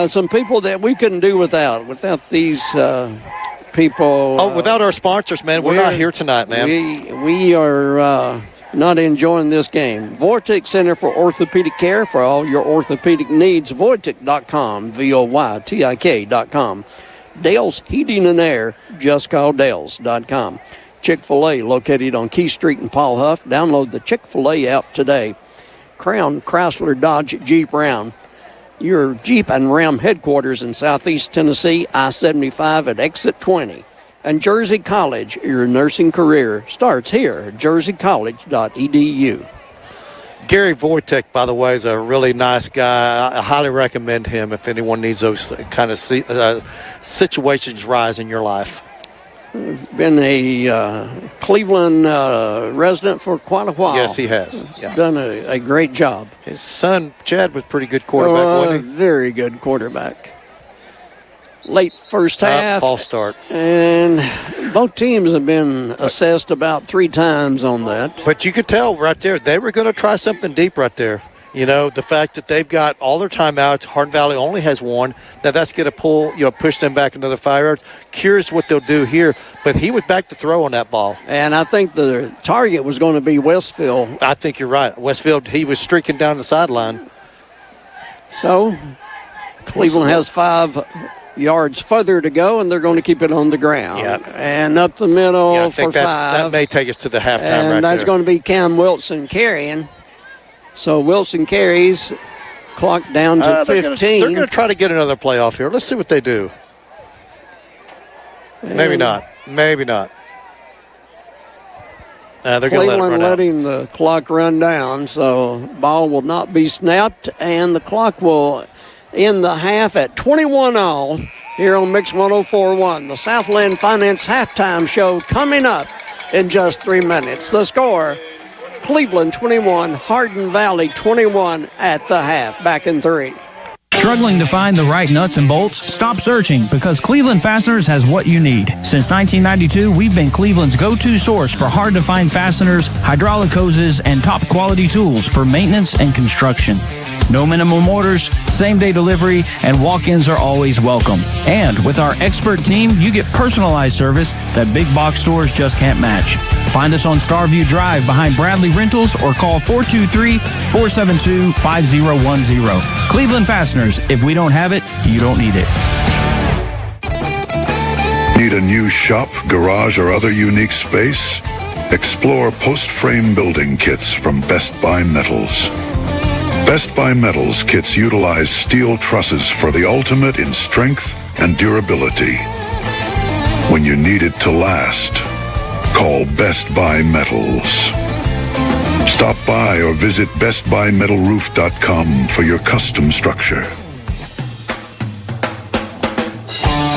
some people that we couldn't do without these people. Without our sponsors, man. We're not here tonight, man. We are not enjoying this game. Vortic Center for Orthopedic Care for all your orthopedic needs. Vortic.com, VOYTIK.com. Dale's Heating and Air, just call Dales.com. Chick-fil-A, located on Key Street in Paul Huff. Download the Chick-fil-A app today. Crown Chrysler Dodge Jeep Ram, your Jeep and Ram headquarters in Southeast Tennessee, I-75 at exit 20. And Jersey College, your nursing career starts here at jerseycollege.edu. Gary Wojtek, by the way, is a really nice guy. I highly recommend him if anyone needs those kind of situations rise in your life. Been a Cleveland resident for quite a while. Yes, he has. He's done a great job. His son, Chad, was pretty good quarterback, wasn't he? Very good quarterback. Late first half. False start. And both teams have been assessed about 3 times on that. But you could tell right there, they were going to try something deep right there. You know, the fact that they've got all their timeouts, Hardin Valley only has one, that's going to push them back another 5 yards. Curious what they'll do here, but he was back to throw on that ball. And I think the target was going to be Westfield. I think you're right. Westfield, he was streaking down the sideline. So Cleveland has 5 yards further to go, and they're going to keep it on the ground. Yep. And up the middle I for think 5. That may take us to the halftime and right that's there. going to be Cam Wilson carrying. So Wilson carries, clock down to 15. They're going to try to get another play off here. Let's see what they do. Maybe not. Maybe not. They're going to let it Cleveland run out. letting the clock run down, so ball will not be snapped, and the clock will end the half at 21-all here on Mix 104.1. The Southland Finance Halftime Show coming up in just 3 minutes. The score, Cleveland 21, Hardin Valley 21 at the half. Back in 3. Struggling to find the right nuts and bolts? Stop searching, because Cleveland Fasteners has what you need. Since 1992, we've been Cleveland's go-to source for hard-to-find fasteners, hydraulic hoses, and top-quality tools for maintenance and construction. No minimum orders, same-day delivery, and walk-ins are always welcome. And with our expert team, you get personalized service that big box stores just can't match. Find us on Starview Drive behind Bradley Rentals or call 423-472-5010. Cleveland Fasteners. If we don't have it, you don't need it. Need a new shop, garage, or other unique space? Explore post-frame building kits from Best Buy Metals. Best Buy Metals kits utilize steel trusses for the ultimate in strength and durability. When you need it to last, call Best Buy Metals. Stop by or visit bestbuymetalroof.com for your custom structure.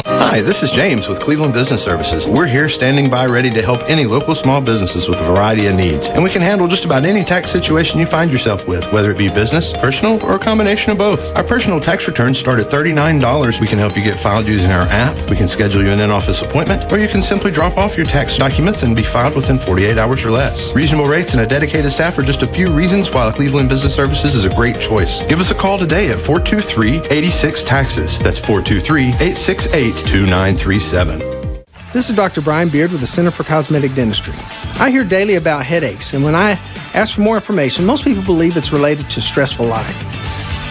Hi, this is James with Cleveland Business Services. We're here standing by ready to help any local small businesses with a variety of needs. And we can handle just about any tax situation you find yourself with, whether it be business, personal, or a combination of both. Our personal tax returns start at $39. We can help you get filed using our app. We can schedule you an in-office appointment, or you can simply drop off your tax documents and be filed within 48 hours or less. Reasonable rates and a dedicated staff are just a few reasons why Cleveland Business Services is a great choice. Give us a call today at 423-86-TAXES. That's 423-868-2937. This is Dr. Brian Beard with the Center for Cosmetic Dentistry. I hear daily about headaches, and when I ask for more information, most people believe it's related to stressful life.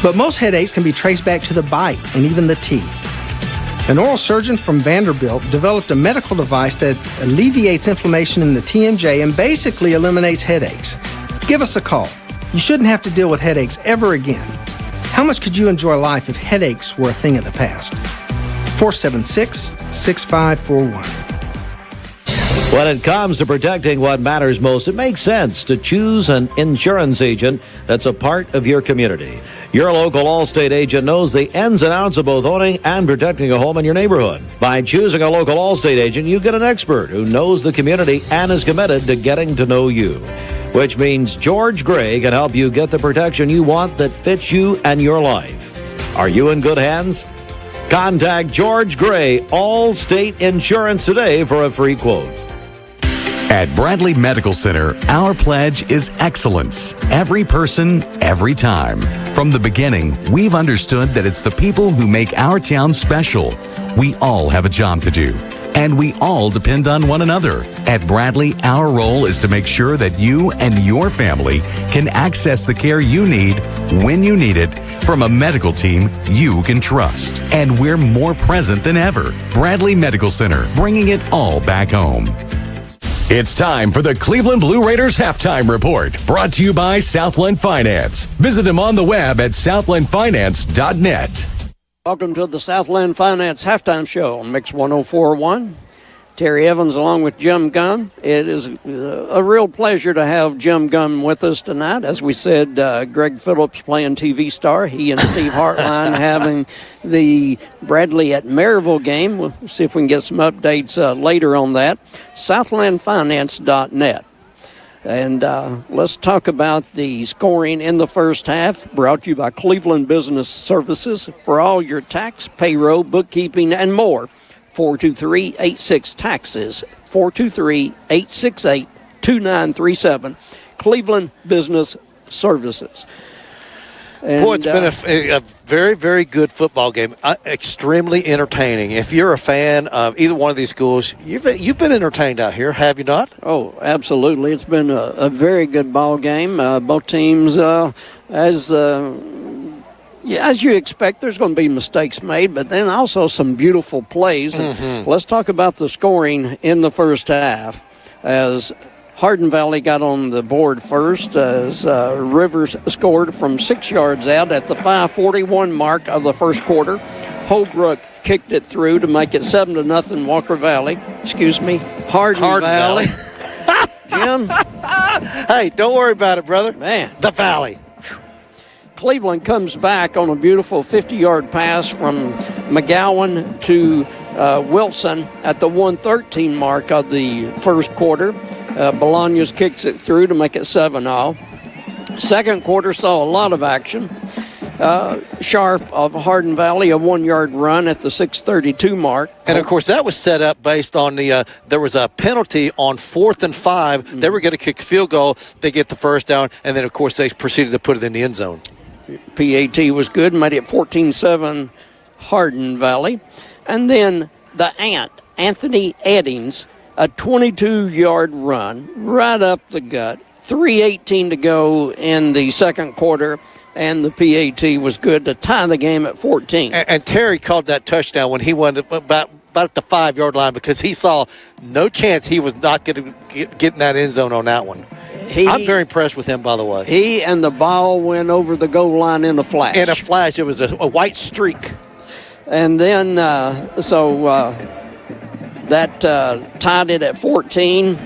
But most headaches can be traced back to the bite and even the teeth. An oral surgeon from Vanderbilt developed a medical device that alleviates inflammation in the TMJ and basically eliminates headaches. Give us a call. You shouldn't have to deal with headaches ever again. How much could you enjoy life if headaches were a thing of the past? 476-6541. When it comes to protecting what matters most, it makes sense to choose an insurance agent that's a part of your community. Your local Allstate agent knows the ins and outs of both owning and protecting a home in your neighborhood. By choosing a local Allstate agent, you get an expert who knows the community and is committed to getting to know you. Which means George Gray can help you get the protection you want that fits you and your life. Are you in good hands? Contact George Gray, Allstate Insurance today for a free quote. At Bradley Medical Center, our pledge is excellence. Every person, every time. From the beginning, we've understood that it's the people who make our town special. We all have a job to do, and we all depend on one another. At Bradley, our role is to make sure that you and your family can access the care you need when you need it from a medical team you can trust. And we're more present than ever. Bradley Medical Center, bringing it all back home. It's time for the Cleveland Blue Raiders Halftime Report, brought to you by Southland Finance. Visit them on the web at southlandfinance.net. Welcome to the Southland Finance Halftime Show on Mix 104.1. Terry Evans along with Jim Gunn. It is a real pleasure to have Jim Gunn with us tonight. As we said, Greg Phillips playing TV star. He and Steve Hartline having the Bradley at Maryville game. We'll see if we can get some updates later on that. Southlandfinance.net. And let's talk about the scoring in the first half, brought to you by Cleveland Business Services for all your tax, payroll, bookkeeping, and more. 423-86-TAXES, 423-868-2937, Cleveland Business Services. Boy, it's been a very, very good football game. Extremely entertaining. If you're a fan of either one of these schools, you've been entertained out here, have you not? Oh, absolutely. It's been a very good ball game. Both teams, as you expect, there's going to be mistakes made, but then also some beautiful plays. Mm-hmm. Let's talk about the scoring in the first half as Hardin Valley got on the board first as Rivers scored from 6 yards out at the 5:41 mark of the first quarter. Holbrook kicked it through to make it 7-0 Hardin Valley. Jim? Hey, don't worry about it, brother. Man. The Valley. Cleveland comes back on a beautiful 50-yard pass from McGowan to Wilson at the 1:13 mark of the first quarter. Bolaños kicks it through to make it 7-0. Second quarter saw a lot of action. Sharp of Hardin Valley, a 1-yard run at the 6:32 mark. And, of course, that was set up based on there was a penalty on 4th and 5. Mm-hmm. They were going to kick field goal. They get the first down, and then, of course, they proceeded to put it in the end zone. PAT was good, made it 14-7 Hardin Valley. And then the Anthony Eddings, a 22-yard run right up the gut. 3:18 to go in the second quarter, and the PAT was good to tie the game at 14. And Terry called that touchdown when he went about at the 5-yard line because he saw no chance he was not going to get in that end zone on that one. I'm very impressed with him, by the way. He and the ball went over the goal line in a flash. In a flash. It was a white streak. And then, that tied it at 14.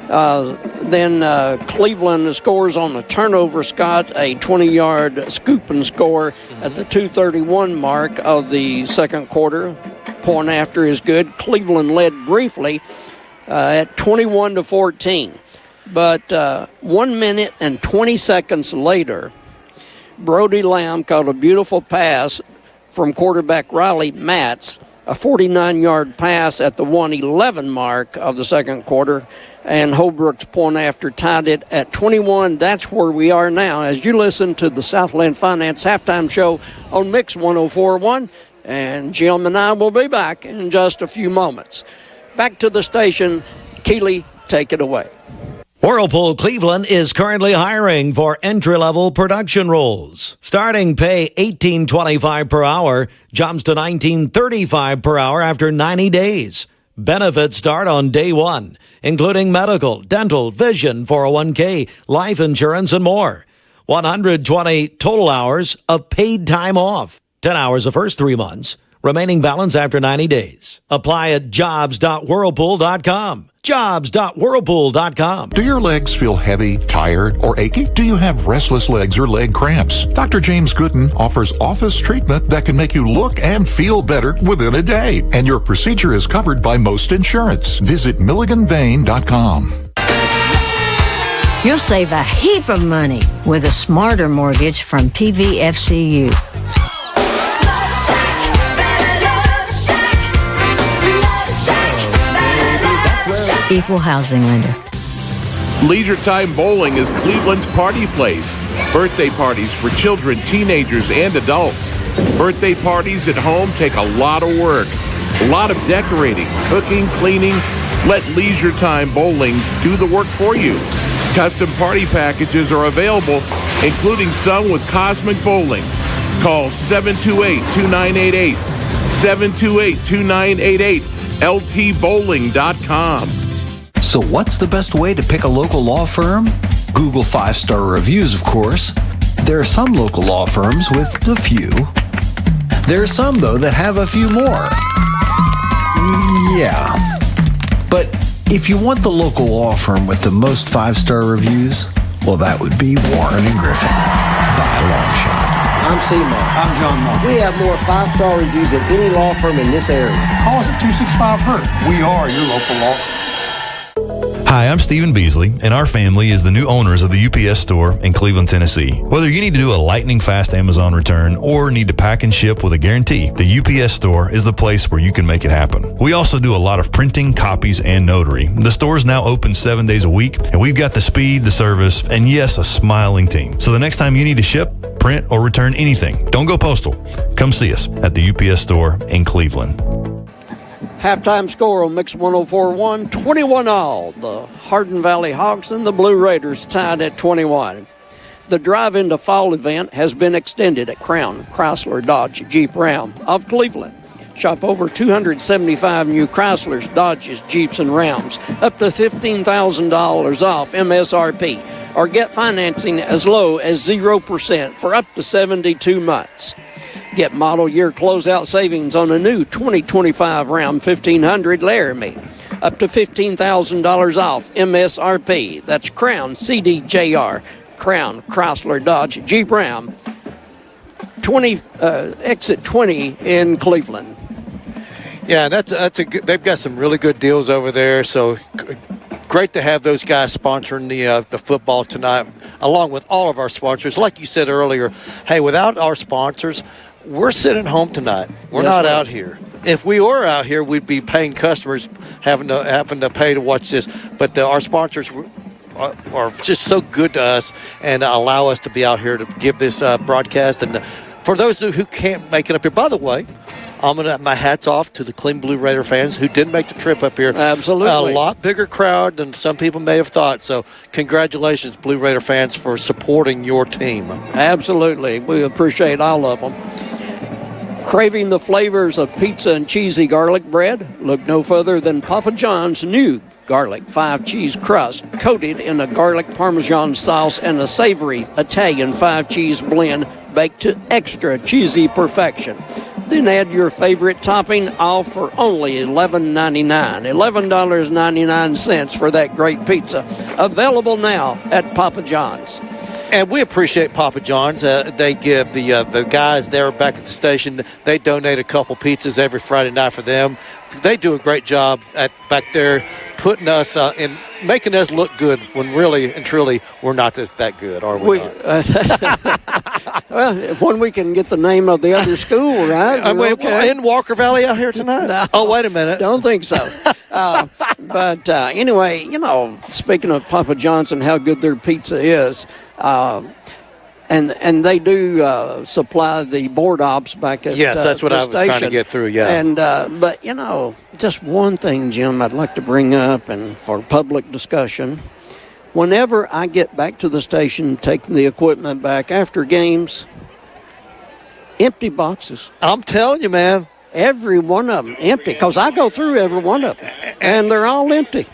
Then Cleveland scores on a turnover, Scott, a 20-yard scoop and score at the 2:31 mark of the second quarter. Point after is good. Cleveland led briefly at 21-14. But 1 minute and 20 seconds later, Brody Lamb caught a beautiful pass from quarterback Riley Matz, a 49-yard pass at the 1:11 mark of the second quarter, and Holbrook's point after tied it at 21. That's where we are now as you listen to the Southland Finance Halftime Show on Mix 104.1, and Jim and I will be back in just a few moments. Back to the station. Keeley, take it away. Whirlpool Cleveland is currently hiring for entry-level production roles. Starting pay $18.25 per hour, jumps to $19.35 per hour after 90 days. Benefits start on day one, including medical, dental, vision, 401k, life insurance, and more. 120 total hours of paid time off. 10 hours the first 3 months. Remaining balance after 90 days. Apply at jobs.whirlpool.com. Jobs.whirlpool.com. Do your legs feel heavy, tired, or achy? Do you have restless legs or leg cramps? Dr. James Gooden offers office treatment that can make you look and feel better within a day. And your procedure is covered by most insurance. Visit MilliganVein.com. You'll save a heap of money with a smarter mortgage from PVFCU. Equal housing lender. Leisure Time Bowling is Cleveland's party place. Birthday parties for children, teenagers, and adults. Birthday parties at home take a lot of work. A lot of decorating, cooking, cleaning. Let Leisure Time Bowling do the work for you. Custom party packages are available, including some with Cosmic Bowling. Call 728-2988. 728-2988. LTBowling.com. So what's the best way to pick a local law firm? Google 5-star reviews, of course. There are some local law firms with a few. There are some, though, that have a few more. Yeah. But if you want the local law firm with the most 5-star reviews, well, that would be Warren & Griffin by a long shot. I'm C-Mark. I'm John Mark. We have more 5-star reviews than any law firm in this area. Call us at 265-HURT. We are your local law firm. Hi, I'm Stephen Beasley, and our family is the new owners of the UPS store in Cleveland, Tennessee. Whether you need to do a lightning-fast Amazon return or need to pack and ship with a guarantee, the UPS store is the place where you can make it happen. We also do a lot of printing, copies, and notary. The store is now open 7 days a week, and we've got the speed, the service, and yes, a smiling team. So the next time you need to ship, print, or return anything, don't go postal. Come see us at the UPS store in Cleveland. Halftime score on Mix 104.1, 21-all. The Hardin Valley Hawks and the Blue Raiders tied at 21. The Drive into Fall event has been extended at Crown Chrysler Dodge Jeep Ram of Cleveland. Shop over 275 new Chryslers, Dodges, Jeeps, and Rams, up to $15,000 off MSRP, or get financing as low as 0% for up to 72 months. Get model year closeout savings on a new 2025 Ram 1500 Laramie, up to $15,000 off MSRP. That's Crown CDJR, Crown Chrysler Dodge Jeep Ram, exit 20 in Cleveland. Yeah, that's a good, they've got some really good deals over there. So great to have those guys sponsoring the football tonight, along with all of our sponsors. Like you said earlier, hey, without our sponsors, we're sitting home tonight. We're not out here. If we were out here, we'd be paying customers having to pay to watch this. But our sponsors are just so good to us and allow us to be out here to give this broadcast. And for those who can't make it up here, by the way, my hat's off to the Cleveland Blue Raider fans who didn't make the trip up here. Absolutely. A lot bigger crowd than some people may have thought. So congratulations, Blue Raider fans, for supporting your team. Absolutely. We appreciate all of them. Craving the flavors of pizza and cheesy garlic bread? Look no further than Papa John's new garlic 5-cheese crust coated in a garlic Parmesan sauce and a savory Italian 5-cheese blend baked to extra cheesy perfection. Then add your favorite topping, all for only $11.99. $11.99 for that great pizza. Available now at Papa John's. And we appreciate Papa John's. They give the guys there back at the station, they donate a couple pizzas every Friday night for them. They do a great job back there putting us in, making us look good when really and truly we're not that good, are we not? Well, when we can get the name of the other school, right? Okay. In Walker Valley out here tonight? No, oh, wait a minute. Don't think so. But anyway, speaking of Papa John's and how good their pizza is, and they do supply the board ops back at yes, that's what I was trying to get through, yeah. And but just one thing, Jim, I'd like to bring up and for public discussion. Whenever I get back to the station, taking the equipment back after games, empty boxes. I'm telling you, man. Every one of them empty, because I go through every one of them, and they're all empty.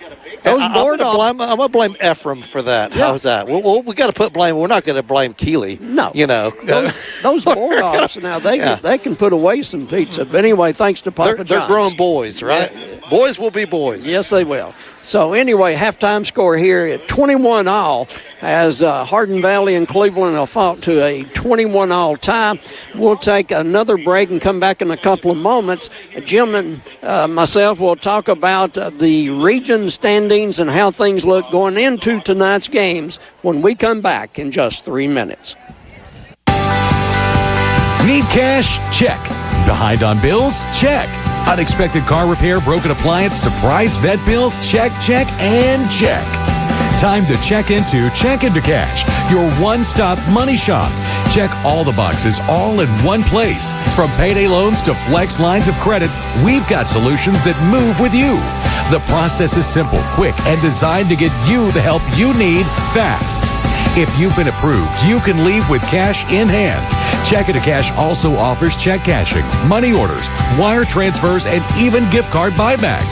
Those board ops. I'm going to blame Ephraim for that. Yeah. How's that? Well, we got to put blame. We're not going to blame Keeley. No. Those board ops, now, they can put away some pizza. But anyway, thanks to Papa John's. They're grown boys, right? Yeah. Boys will be boys. Yes, they will. So anyway, halftime score here at 21-all as Hardin Valley and Cleveland have fought to a 21-all tie. We'll take another break and come back in a couple of moments. Jim and myself will talk about the region standings and how things look going into tonight's games when we come back in just 3 minutes. Need cash? Check. Behind on bills? Check. Unexpected car repair, broken appliance, surprise vet bill? Check, check, and check. Time to check into Cash, your one-stop money shop. Check all the boxes all in one place. From payday loans to flex lines of credit, we've got solutions that move with you. The process is simple, quick, and designed to get you the help you need fast. If you've been approved, you can leave with cash in hand. Check Into Cash also offers check cashing, money orders, wire transfers, and even gift card buyback.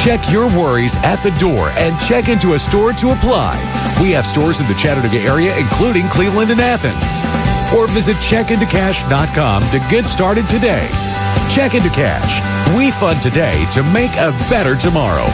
Check your worries at the door and check into a store to apply. We have stores in the Chattanooga area, including Cleveland and Athens. Or visit checkintocash.com to get started today. Check Into Cash. We fund today to make a better tomorrow.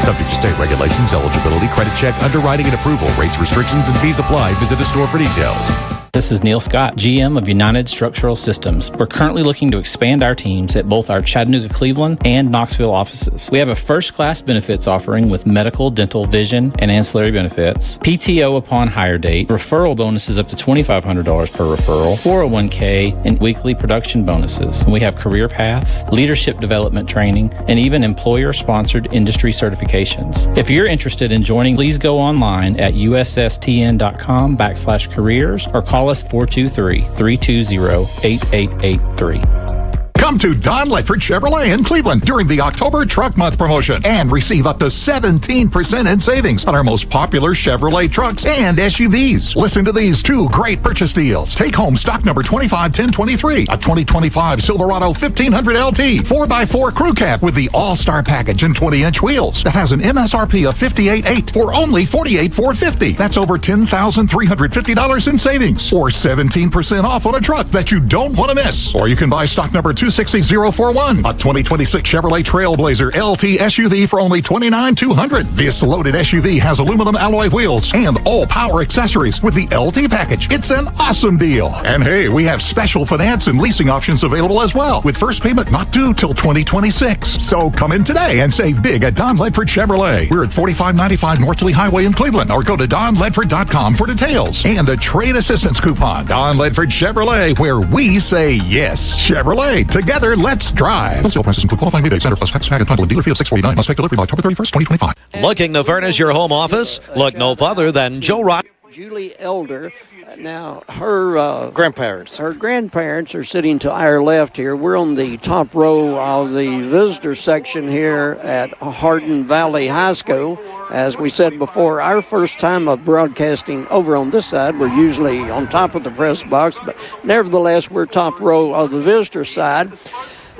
Subject to state regulations, eligibility, credit check, underwriting, and approval. Rates, restrictions, and fees apply. Visit a store for details. This is Neil Scott, GM of United Structural Systems. We're currently looking to expand our teams at both our Chattanooga, Cleveland, and Knoxville offices. We have a first-class benefits offering with medical, dental, vision, and ancillary benefits, PTO upon hire date, referral bonuses up to $2,500 per referral, 401k, and weekly production bonuses. And we have career paths, leadership development training, and even employer-sponsored industry certifications. If you're interested in joining, please go online at ussTN.com/careers or call us 423-320-8883. Come to Don Ledford Chevrolet in Cleveland during the October Truck Month promotion and receive up to 17% in savings on our most popular Chevrolet trucks and SUVs. Listen to these two great purchase deals. Take home stock number 251023, a 2025 Silverado 1500 LT 4x4 crew cab with the All-Star package and 20-inch wheels that has an MSRP of $58,800 for only $48,450. That's over $10,350 in savings or 17% off on a truck that you don't want to miss. Or you can buy stock number 260041, a 2026 Chevrolet Trailblazer LT SUV for only $29,200. This loaded SUV has aluminum alloy wheels and all power accessories with the LT package. It's an awesome deal. And hey, we have special finance and leasing options available as well, with first payment not due till 2026. So come in today and save big at Don Ledford Chevrolet. We're at 4595 North Lee Highway in Cleveland, or go to donledford.com for details and a trade assistance coupon. Don Ledford Chevrolet, where we say yes. Chevrolet, together, let's drive. Sale prices include qualifying rebates, center plus tax, tag, and title, and dealer fee of $649. Must take delivery by October 31st, 2025. Looking to furnish your home office? Look no further than Joe Rock. Julie Elder. Now, her grandparents are sitting to our left here. We're on the top row of the visitor section here at Hardin Valley High School. As we said before, our first time of broadcasting over on this side, we're usually on top of the press box, but nevertheless, we're top row of the visitor side.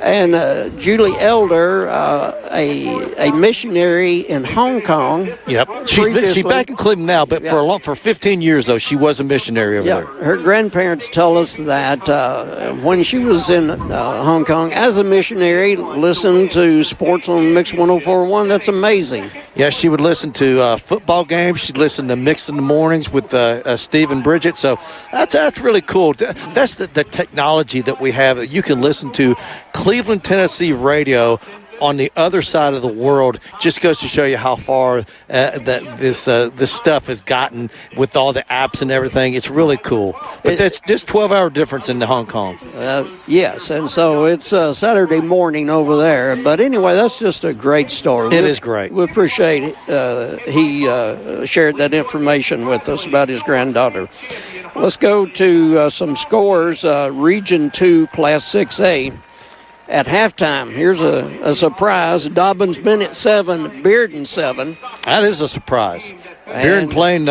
And Julie Elder, a missionary in Hong Kong. Yep, she's back in Cleveland now, but for 15 years though, she was a missionary over there. Her grandparents tell us that when she was in Hong Kong as a missionary, listened to sports on Mix 104.1. That's amazing. Yeah, she would listen to football games. She'd listen to Mix in the Mornings with Steve and Bridget. So that's really cool. That's the technology that we have, that you can listen to Cleveland, Tennessee radio on the other side of the world. Just goes to show you how far that this stuff has gotten with all the apps and everything. It's really cool. But that's just 12-hour difference in Hong Kong. Yes, and so it's Saturday morning over there. But anyway, that's just a great story. It is great. We appreciate he shared that information with us about his granddaughter. Let's go to some scores. Region 2, Class 6A. At halftime, here's a surprise. Dobbins-Bennett 7, Bearden 7. That is a surprise. Bearden playing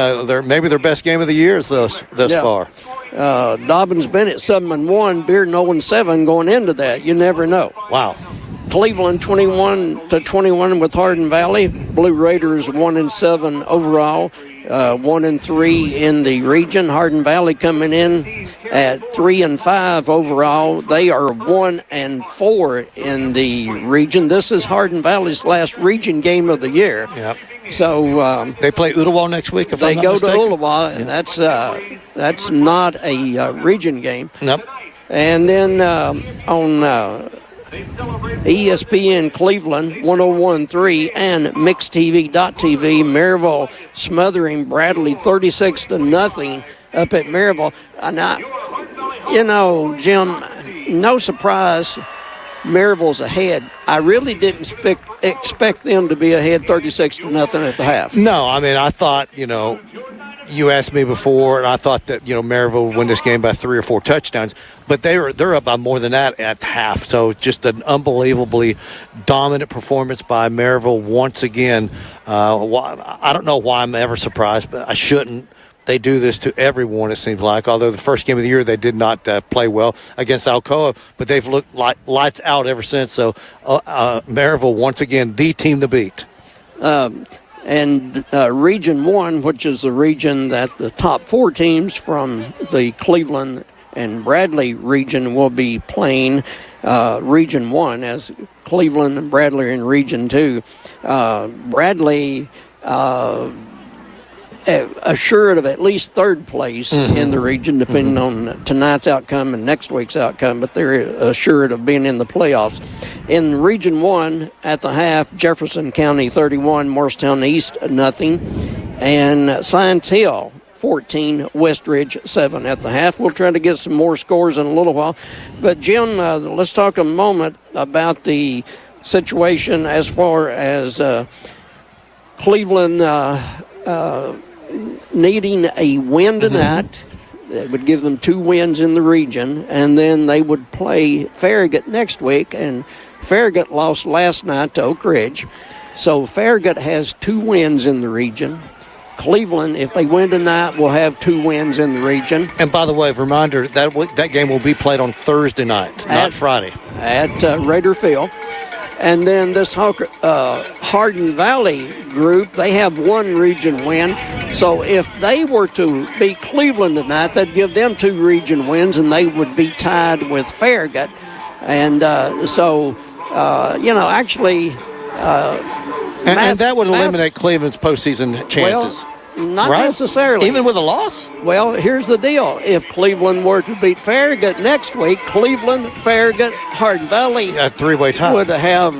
maybe their best game of the year thus far. Dobbins-Bennett 7-1, Bearden 0-7 going into that. You never know. Wow. Cleveland 21-21 with Hardin Valley. Blue Raiders 1-7 overall, 1-3 in the region. Hardin Valley coming in at 3-5 overall. They are 1-4 in the region. This is Hardin Valley's last region game of the year. Yep. So they play Ottawa next week. If they I'm not go mistaken. to Ottawa, and that's not a region game. Nope. And then on ESPN Cleveland 101.3 and MixTV.TV, Maryville smothering Bradley 36-0 up at Maryville. Jim, no surprise, Maryville's ahead. I really didn't expect them to be ahead 36-0 at the half. No, I mean, I thought, you asked me before, and I thought that, Maryville would win this game by 3 or 4 touchdowns, but they're up by more than that at half. So just an unbelievably dominant performance by Maryville once again. I don't know why I'm ever surprised, but I shouldn't. They do this to everyone, it seems like, although the first game of the year they did not play well against Alcoa, but they've looked like lights out ever since. So Maryville, once again, the team to beat. And Region 1, which is the region that the top 4 teams from the Cleveland and Bradley region will be playing, Region 1, as Cleveland and Bradley are in Region 2. Bradley assured of at least third place in the region, depending on tonight's outcome and next week's outcome, but they're assured of being in the playoffs. In Region 1 at the half, Jefferson County 31, Morristown East nothing, and Science Hill 14, Westridge 7 at the half. We'll try to get some more scores in a little while. But, Jim, let's talk a moment about the situation as far as Cleveland needing a win tonight. That would give them 2 wins in the region, and then they would play Farragut next week, and Farragut lost last night to Oak Ridge. So Farragut has 2 wins in the region. Cleveland, if they win tonight, will have 2 wins in the region. And by the way, reminder, that game will be played on Thursday night, not Friday. At Raider Field. And then this Hardin Valley group, they have 1 region win. So if they were to beat Cleveland tonight, that'd give them 2 region wins, and they would be tied with Farragut. And actually... and that would eliminate Cleveland's postseason chances. Well, not necessarily. Even with a loss? Well, here's the deal. If Cleveland were to beat Farragut next week, Cleveland, Farragut, Hardin Valley a 3-way tie would have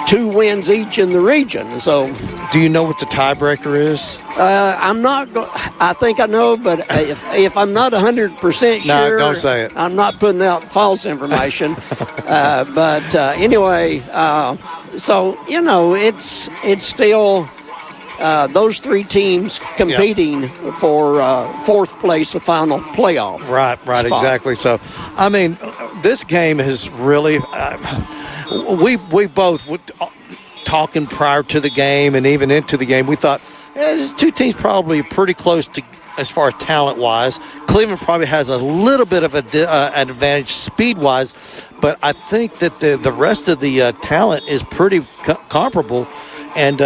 2 wins each in the region. So, do you know what the tiebreaker is? I'm not. I think I know, but if I'm not 100% sure, no, don't say it. I'm not putting out false information. But anyway, so it's still. Those 3 teams competing for 4th place, the final playoff. Right, spot. Exactly. So, I mean, this game has really. We both were talking prior to the game and even into the game. We thought these 2 teams probably pretty close to as far as talent-wise. Cleveland probably has a little bit of an advantage speed-wise, but I think that the rest of the talent is pretty comparable. And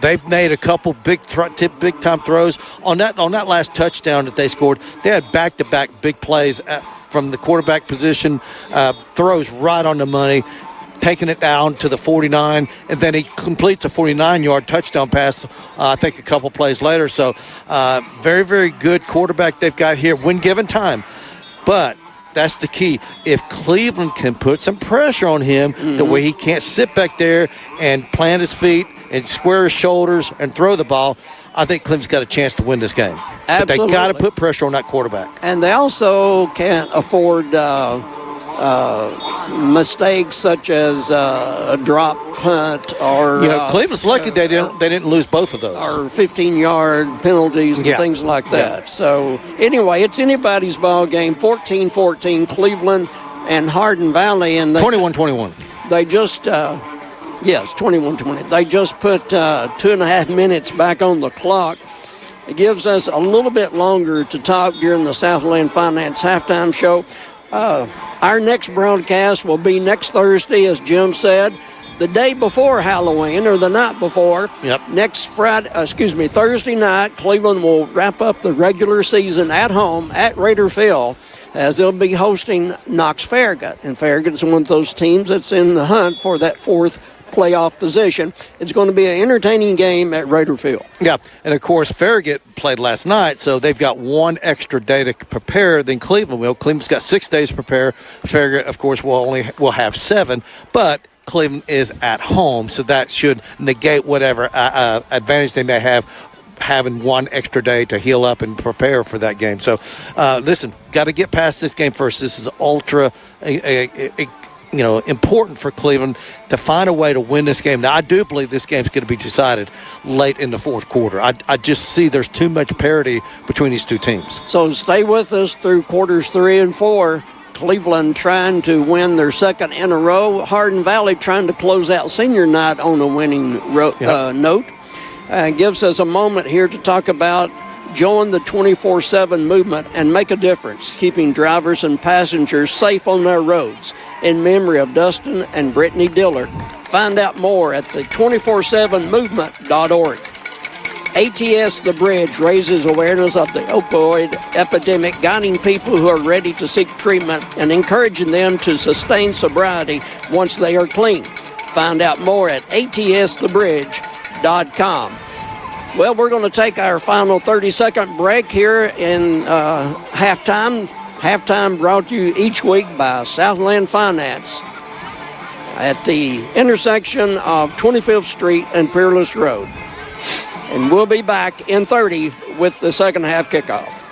they've made a couple big-time throws on that last touchdown that they scored. They had back-to-back big plays from the quarterback position, throws right on the money, taking it down to the 49, and then he completes a 49-yard touchdown pass, I think a couple plays later. So very, very good quarterback they've got here when given time. But that's the key. If Cleveland can put some pressure on him, the way he can't sit back there and plant his feet and square his shoulders and throw the ball, I think Cleveland's got a chance to win this game. Absolutely. But they got to put pressure on that quarterback. And they also can't afford mistakes such as a drop punt or Cleveland's lucky they didn't lose both of those, or 15-yard penalties and things like that. Yeah. So anyway, it's anybody's ball game. 14-14 Cleveland and Hardin Valley, and 21-21. They just 21-20. They just put 2.5 minutes back on the clock. It gives us a little bit longer to talk during the Southland Finance halftime show. Our next broadcast will be next Thursday, as Jim said, the day before Halloween or the night before. Yep. Thursday night, Cleveland will wrap up the regular season at home at Raider Field, as they'll be hosting Knox Farragut. And Farragut is one of those teams that's in the hunt for that 4th playoff position. It's going to be an entertaining game at Raider Field. Yeah, and of course Farragut played last night, so they've got 1 extra day to prepare than Cleveland will. Cleveland's got 6 days to prepare. Farragut, of course, will have 7, but Cleveland is at home, so that should negate whatever advantage they may have having 1 extra day to heal up and prepare for that game. So, listen, got to get past this game first. This is ultra important for Cleveland to find a way to win this game. Now, I do believe this game's going to be decided late in the 4th quarter. I just see there's too much parity between these 2 teams. So stay with us through quarters 3 and 4. Cleveland trying to win their 2nd in a row. Hardin Valley trying to close out senior night on a winning note. Gives us a moment here to talk about join the 24/7 movement and make a difference, keeping drivers and passengers safe on their roads. In memory of Dustin and Brittany Dillard. Find out more at the 247movement.org. ATS The Bridge raises awareness of the opioid epidemic, guiding people who are ready to seek treatment and encouraging them to sustain sobriety once they are clean. Find out more at atsthebridge.com. Well, we're going to take our final 30-second break here in halftime. Halftime brought to you each week by Southland Finance at the intersection of 25th Street and Peerless Road. And we'll be back in 30 with the second half kickoff.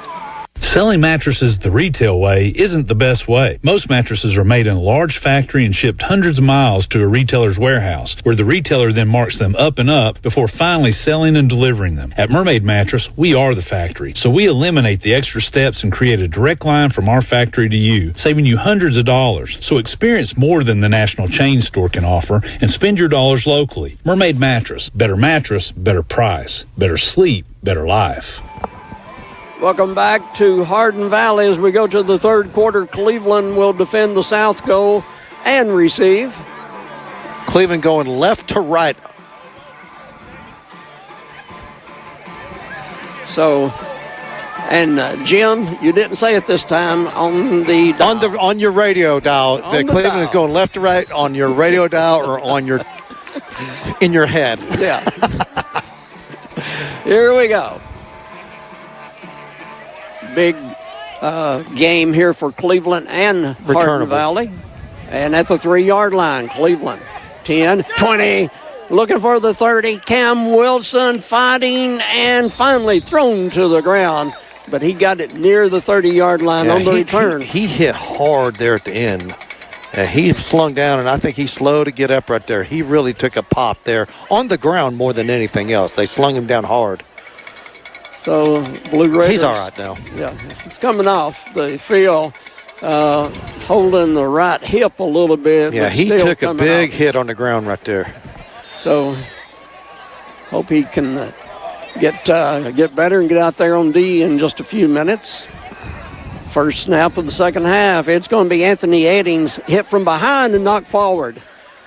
Selling mattresses the retail way isn't the best way. Most mattresses are made in a large factory and shipped hundreds of miles to a retailer's warehouse, where the retailer then marks them up and up before finally selling and delivering them. At Mermaid Mattress, we are the factory, so we eliminate the extra steps and create a direct line from our factory to you, saving you hundreds of dollars. So experience more than the national chain store can offer and spend your dollars locally. Mermaid Mattress, better price, better sleep, better life. Welcome back to Hardin Valley as we go to the third quarter. Cleveland will defend the south goal and receive. Cleveland going left to right. So, and Jim, you didn't say it this time on the dial. On your radio dial. The Cleveland is going left to right on your radio dial or on your in your head. Yeah. Here we go. Big game here for Cleveland and Hardin Valley. And at the 3-yard line, Cleveland 10, 20, looking for the 30. Cam Wilson fighting and finally thrown to the ground. But he got it near the 30-yard line on the return. He hit hard there at the end. He slung down, and I think he's slow to get up right there. He really took a pop there on the ground more than anything else. They slung him down hard. So, Blue Raiders. He's all right now. Yeah, he's coming off the field, holding the right hip a little bit. Yeah, he took a big hit on the ground right there. So, hope he can get better and get out there on D in just a few minutes. First snap of the second half. It's going to be Anthony Eddings hit from behind and knocked forward.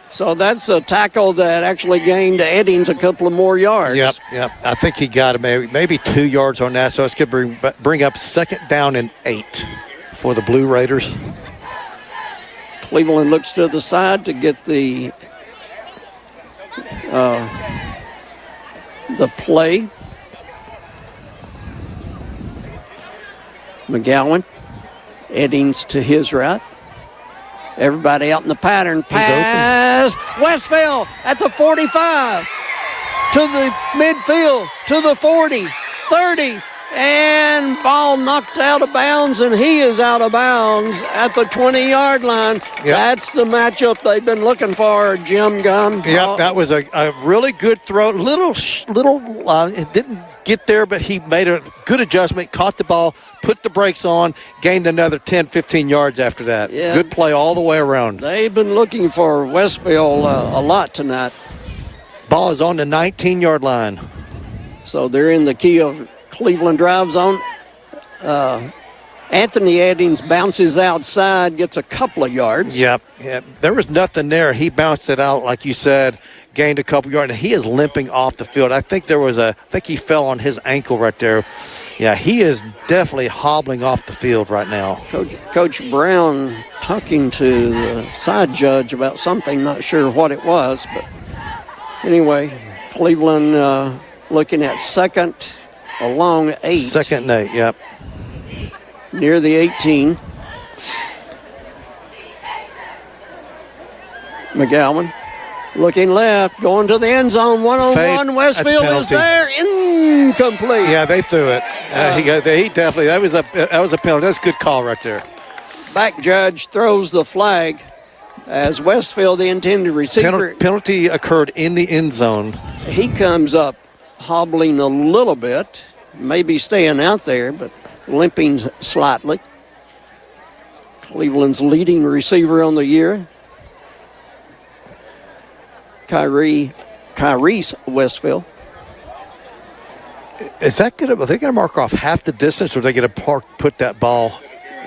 So that's a tackle that actually gained Eddings a couple of more yards. Yep. I think he got maybe 2 yards on that. So it's going to bring up 2nd down and 8 for the Blue Raiders. Cleveland looks to the side to get the play. McGowan, Eddings to his right. Everybody out in the pattern. Pass. Westfield at the 45. To the midfield. To the 40. 30. And ball knocked out of bounds, and he is out of bounds at the 20-yard line. Yep. That's the matchup they've been looking for, Jim Gum. Yep, that was a really good throw. It didn't get there, but he made a good adjustment, caught the ball, put the brakes on, gained another 10, 15 yards after that. Yeah. Good play all the way around. They've been looking for Westfield a lot tonight. Ball is on the 19-yard line. So they're in the key of Cleveland drive zone. Anthony Eddings bounces outside, gets a couple of yards. Yep. There was nothing there. He bounced it out, like you said, gained a couple yards, and he is limping off the field. I think he fell on his ankle right there. Yeah, he is definitely hobbling off the field right now. Coach Brown talking to the side judge about something, not sure what it was, but anyway, Cleveland looking at 2nd along 8. 2nd and 8, yep. Near the 18. McGowan looking left, going to the end zone, one-on-one. Westfield is there, incomplete. Yeah, they threw it. He definitely, that was a penalty. That's a good call right there. Back judge throws the flag as Westfield, the intended receiver. Penalty occurred in the end zone. He comes up hobbling a little bit, maybe staying out there, but limping slightly. Cleveland's leading receiver on the year, Kyrese Westfield. Is that good? Are they going to mark off half the distance, or are they going to put that ball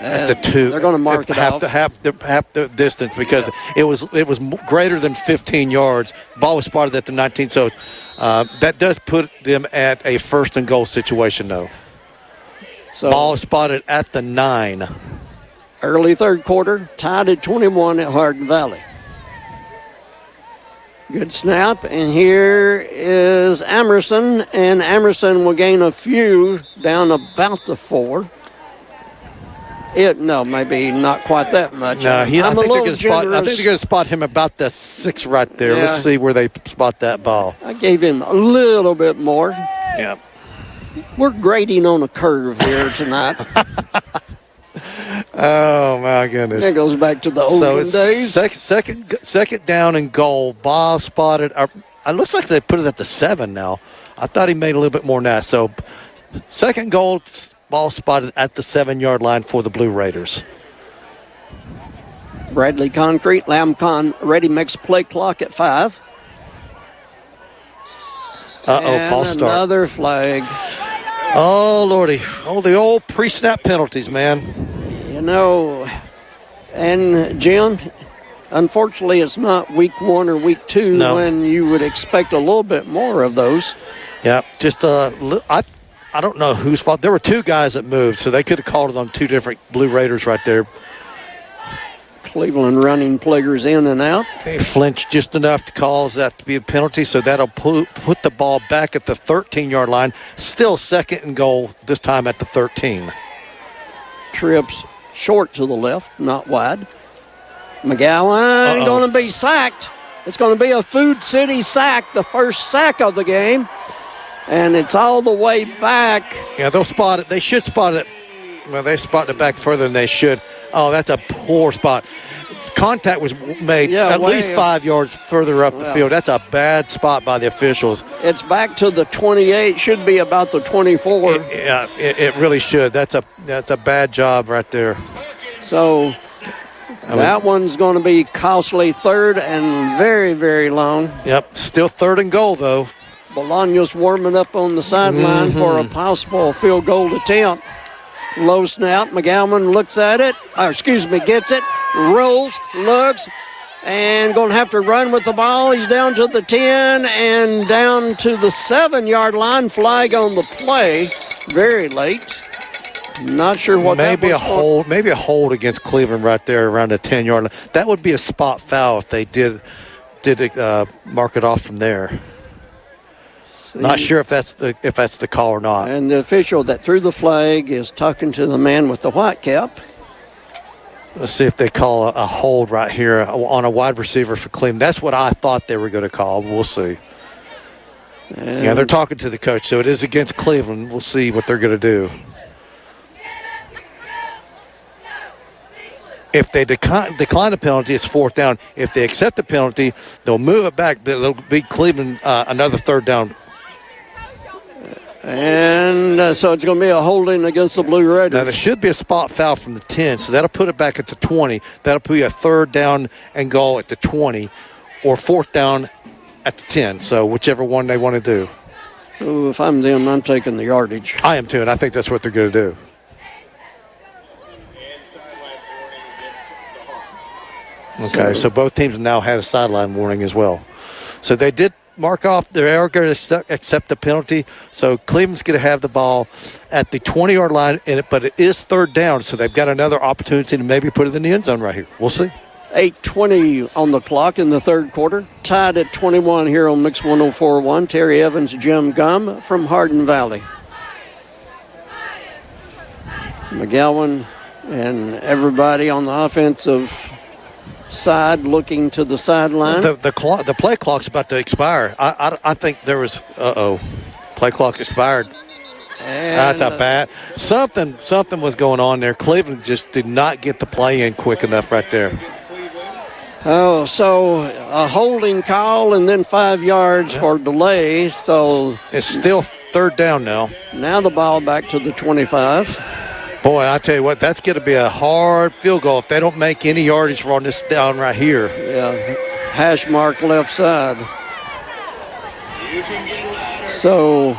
at the 2? They're going to mark it off half the distance because it was greater than 15 yards. Ball was spotted at the 19, so that does put them at a 1st and goal situation, though. So ball spotted at the 9. Early third quarter, tied at 21 at Hardin Valley. Good snap, and here is Amerson, and Amerson will gain a few down about the 4. No, maybe not quite that much. No, I think they're going to generous. spot him about the 6 right there. Yeah. Let's see where they spot that ball. I gave him a little bit more. Yeah. We're grading on a curve here tonight. Oh, my goodness. That goes back to the olden days. Second down and goal. Ball spotted. It looks like they put it at the 7 now. I thought he made a little bit more than that. So, second goal, ball spotted at the 7-yard line for the Blue Raiders. Bradley Concrete, Lamcon ready makes play clock at 5. False start. Another flag. Oh, Lordy. Oh, the old pre-snap penalties, man. You know, and Jim, unfortunately, it's not week 1 or week 2 when you would expect a little bit more of those. Yeah, just I don't know whose fault. There were 2 guys that moved, so they could have called it on 2 different Blue Raiders right there. Cleveland running players in and out. They flinched just enough to cause that to be a penalty, so that'll put the ball back at the 13-yard line. Still second and goal, this time at the 13. Trips short to the left, not wide. McGowan going to be sacked. It's going to be a Food City sack, the first sack of the game. And it's all the way back. Yeah, they'll spot it. They should spot it. Well, they spotted it back further than they should. Oh, that's a poor spot. Contact was made at least 5 yards further up the field. That's a bad spot by the officials. It's back to the 28. Should be about the 24. It really should. That's a bad job right there. So that one's going to be costly, third and very, very long. Yep, still third and goal, though. Bologna's warming up on the sideline for a possible field goal attempt. Low snap. McGowan looks at it. Gets it. Rolls, looks, and going to have to run with the ball. He's down to the 10 and down to the 7-yard line. Flag on the play. Very late. Not sure what maybe that was maybe a hold against Cleveland right there around the 10-yard line. That would be a spot foul if they did mark it off from there. Not sure if that's the call or not. And the official that threw the flag is talking to the man with the white cap. Let's see if they call a hold right here on a wide receiver for Cleveland. That's what I thought they were going to call. We'll see. Yeah, they're talking to the coach, so it is against Cleveland. We'll see what they're going to do. If they decline the penalty, it's 4th down. If they accept the penalty, they'll move it back. It'll be Cleveland another 3rd down. And so it's going to be a holding against the Blue Raiders. Now, there should be a spot foul from the 10, so that'll put it back at the 20. That'll put you a 3rd down and goal at the 20 or 4th down at the 10. So whichever one they want to do. Ooh, if I'm them, I'm taking the yardage. I am too, and I think that's what they're going to do. Okay, so both teams now had a sideline warning as well. So they did mark off. They are going to accept the penalty. So Cleveland's going to have the ball at the 20-yard line, but it is 3rd down, so they've got another opportunity to maybe put it in the end zone right here. We'll see. 8:20 on the clock in the 3rd quarter. Tied at 21 here on Mix 104.1. Terry Evans, Jim Gum from Hardin Valley. McGowan and everybody on the offensive side looking to the sideline. The play clock's about to expire. I think there was play clock expired. And that's a bad something was going on there. Cleveland just did not get the play in quick enough right there. Oh, so a holding call and then 5 yards for delay. So it's still 3rd down now. Now the ball back to the 25. Boy, I tell you what, that's going to be a hard field goal if they don't make any yardage on this down right here. Yeah, hash mark left side. So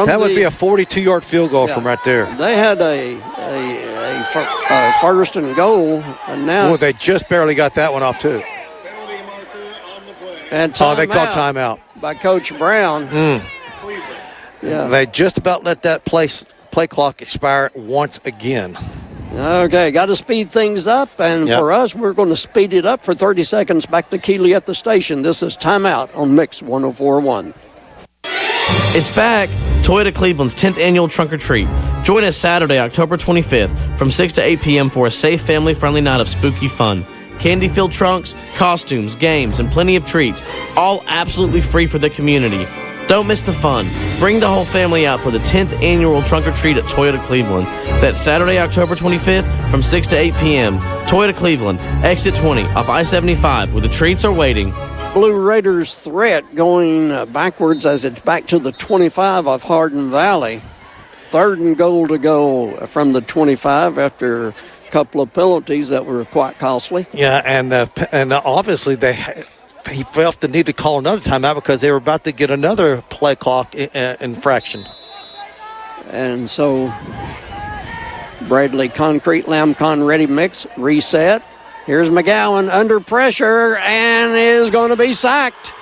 that would be a 42-yard field goal from right there. They had a 1st and goal, and now they just barely got that one off too. And they called timeout by Coach Brown. Yeah. They just about let that play clock expire once again. Okay, got to speed things up, and for us, we're going to speed it up for 30 seconds. Back to Keeley at the station. This is Timeout on Mix 104.1. It's back. Toyota Cleveland's 10th annual Trunk or Treat. Join us Saturday, October 25th from 6 to 8 p.m. for a safe, family-friendly night of spooky fun. Candy-filled trunks, costumes, games, and plenty of treats, all absolutely free for the community. Don't miss the fun. Bring the whole family out for the 10th annual Trunk or Treat at Toyota Cleveland. That's Saturday, October 25th from 6 to 8 p.m. Toyota Cleveland, exit 20 off I-75, where the treats are waiting. Blue Raiders threat going backwards as it's back to the 25 of Hardin Valley. 3rd and goal to go from the 25 after a couple of penalties that were quite costly. Yeah, and obviously he felt the need to call another timeout because they were about to get another play clock infraction. And so Bradley Concrete Lamcon Ready Mix reset. Here's McGowan under pressure and is going to be sacked.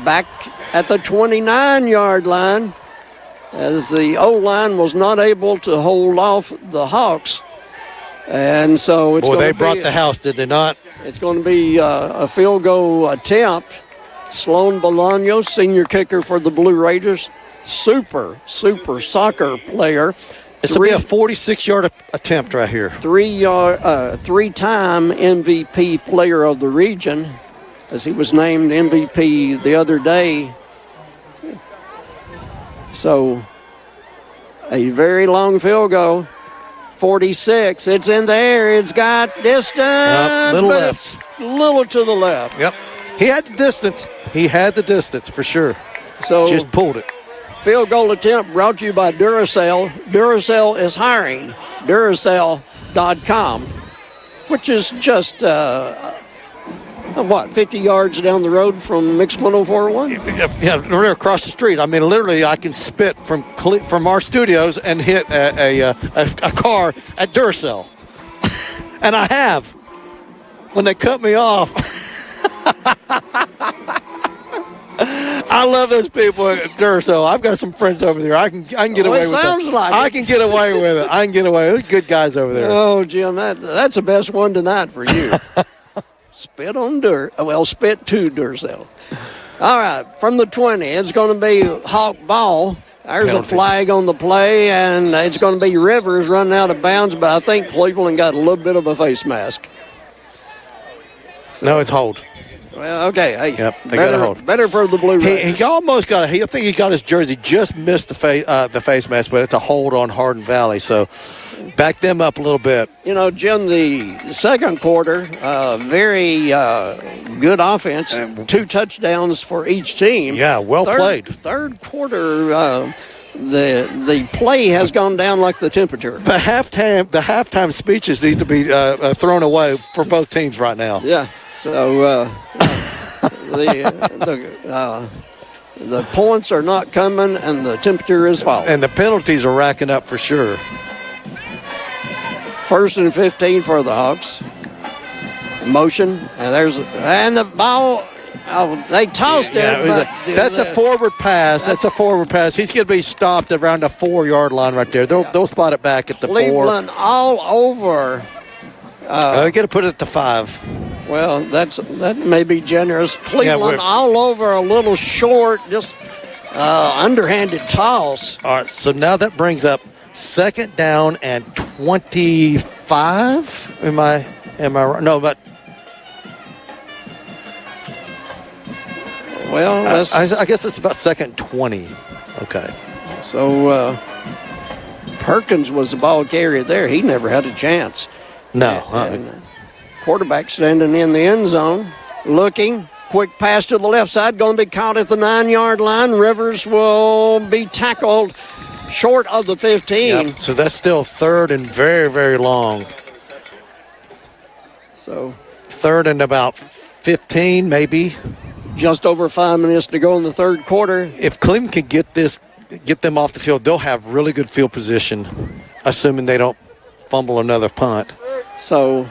Back at the 29-yard line as the O-line was not able to hold off the Hawks. And so it's they brought the house, did they not? It's going to be a field goal attempt. Sloan Bolaños, senior kicker for the Blue Raiders. Super soccer player. It's going to be a 46-yard attempt right here. 3-time MVP player of the region, as he was named MVP the other day. So a very long field goal. 46. It's in the air. It's got distance. Little but left. It's little to the left. Yep. He had the distance for sure. So just pulled it. Field goal attempt brought to you by Duracell. Duracell is hiring. Duracell.com, which is just, 50 yards down the road from Mix 104.1? Yeah, right across the street. I mean, literally, I can spit from our studios and hit a car at Duracell. And I have. When they cut me off. I love those people at Duracell. I've got some friends over there. I can get away with it. I can get away with it. I can get away with it. Good guys over there. Oh, Jim, that's the best one tonight for you. Spit to Duracell. All right, from the 20, it's going to be Hawk ball. There's penalty. A flag on the play, and it's going to be Rivers running out of bounds, but I think Cleveland got a little bit of a face mask. No, it's hold. Well, okay. Hey, yep, they got a hold. Better for the Blue Raiders. He almost got I think he got his jersey, just missed the face mask, but it's a hold on Hardin Valley. So back them up a little bit. You know, Jim, the second quarter, very good offense. 2 touchdowns for each team. Yeah, well played. Third quarter, the play has gone down like the temperature. The halftime speeches need to be thrown away for both teams right now. Yeah. So the points are not coming, and the temperature is falling. And the penalties are racking up for sure. 1st and 15 for the Hawks. Motion, and the ball. Oh, they tossed it. That's a forward pass. That's a forward pass. He's going to be stopped around the 4-yard line right there. They'll spot it back at the 4. Cleveland all over. They got to put it at the 5. Well, that may be generous. Cleveland all over, a little short, just underhanded toss. All right, so now that brings up 2nd down and 25. Am I right? No, but well, I guess it's about 2nd and 20. Okay. So Perkins was the ball carrier there. He never had a chance. No. And quarterback standing in the end zone, looking. Quick pass to the left side, going to be caught at the 9-yard line. Rivers will be tackled short of the 15. Yep. So that's still 3rd and very, very long. So 3rd and about 15, maybe. Just over 5 minutes to go in the third quarter. If Cleveland can get them off the field, they'll have really good field position, assuming they don't fumble another punt. So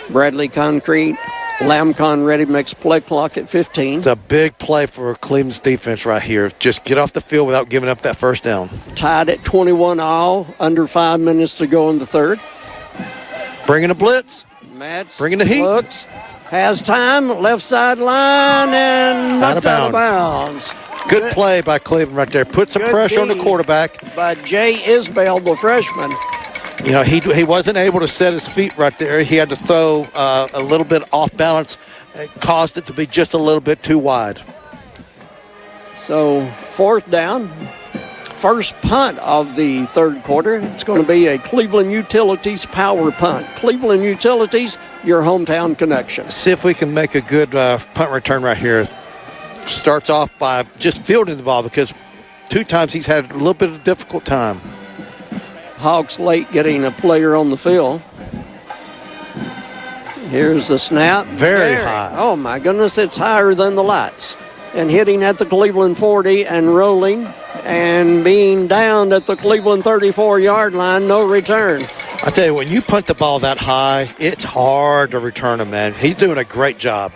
Bradley Concrete Lamcon ready mix play clock at 15. It's a big play for Cleveland's defense right here. Just get off the field without giving up that first down. Tied at 21 all, under 5 minutes to go in the third. Bringing a blitz. Matz bringing the heat. Looks, has time, left sideline, and knocked out of bounds. Good play by Cleveland right there. Put some pressure on the quarterback. By Jay Isbell, the freshman. You know, he wasn't able to set his feet right there. He had to throw a little bit off balance. It caused it to be just a little bit too wide. So, fourth down. First punt of the third quarter. It's going to be a Cleveland Utilities power punt. Cleveland Utilities, your hometown connection. See if we can make a good punt return right here. Starts off by just fielding the ball because 2 times he's had a little bit of a difficult time. Hawks late getting a player on the field. Here's the snap. Very high. Oh, my goodness, it's higher than the lights. And hitting at the Cleveland 40 and rolling and being down at the Cleveland 34-yard line, no return. I tell you, when you punt the ball that high, it's hard to return him, man. He's doing a great job.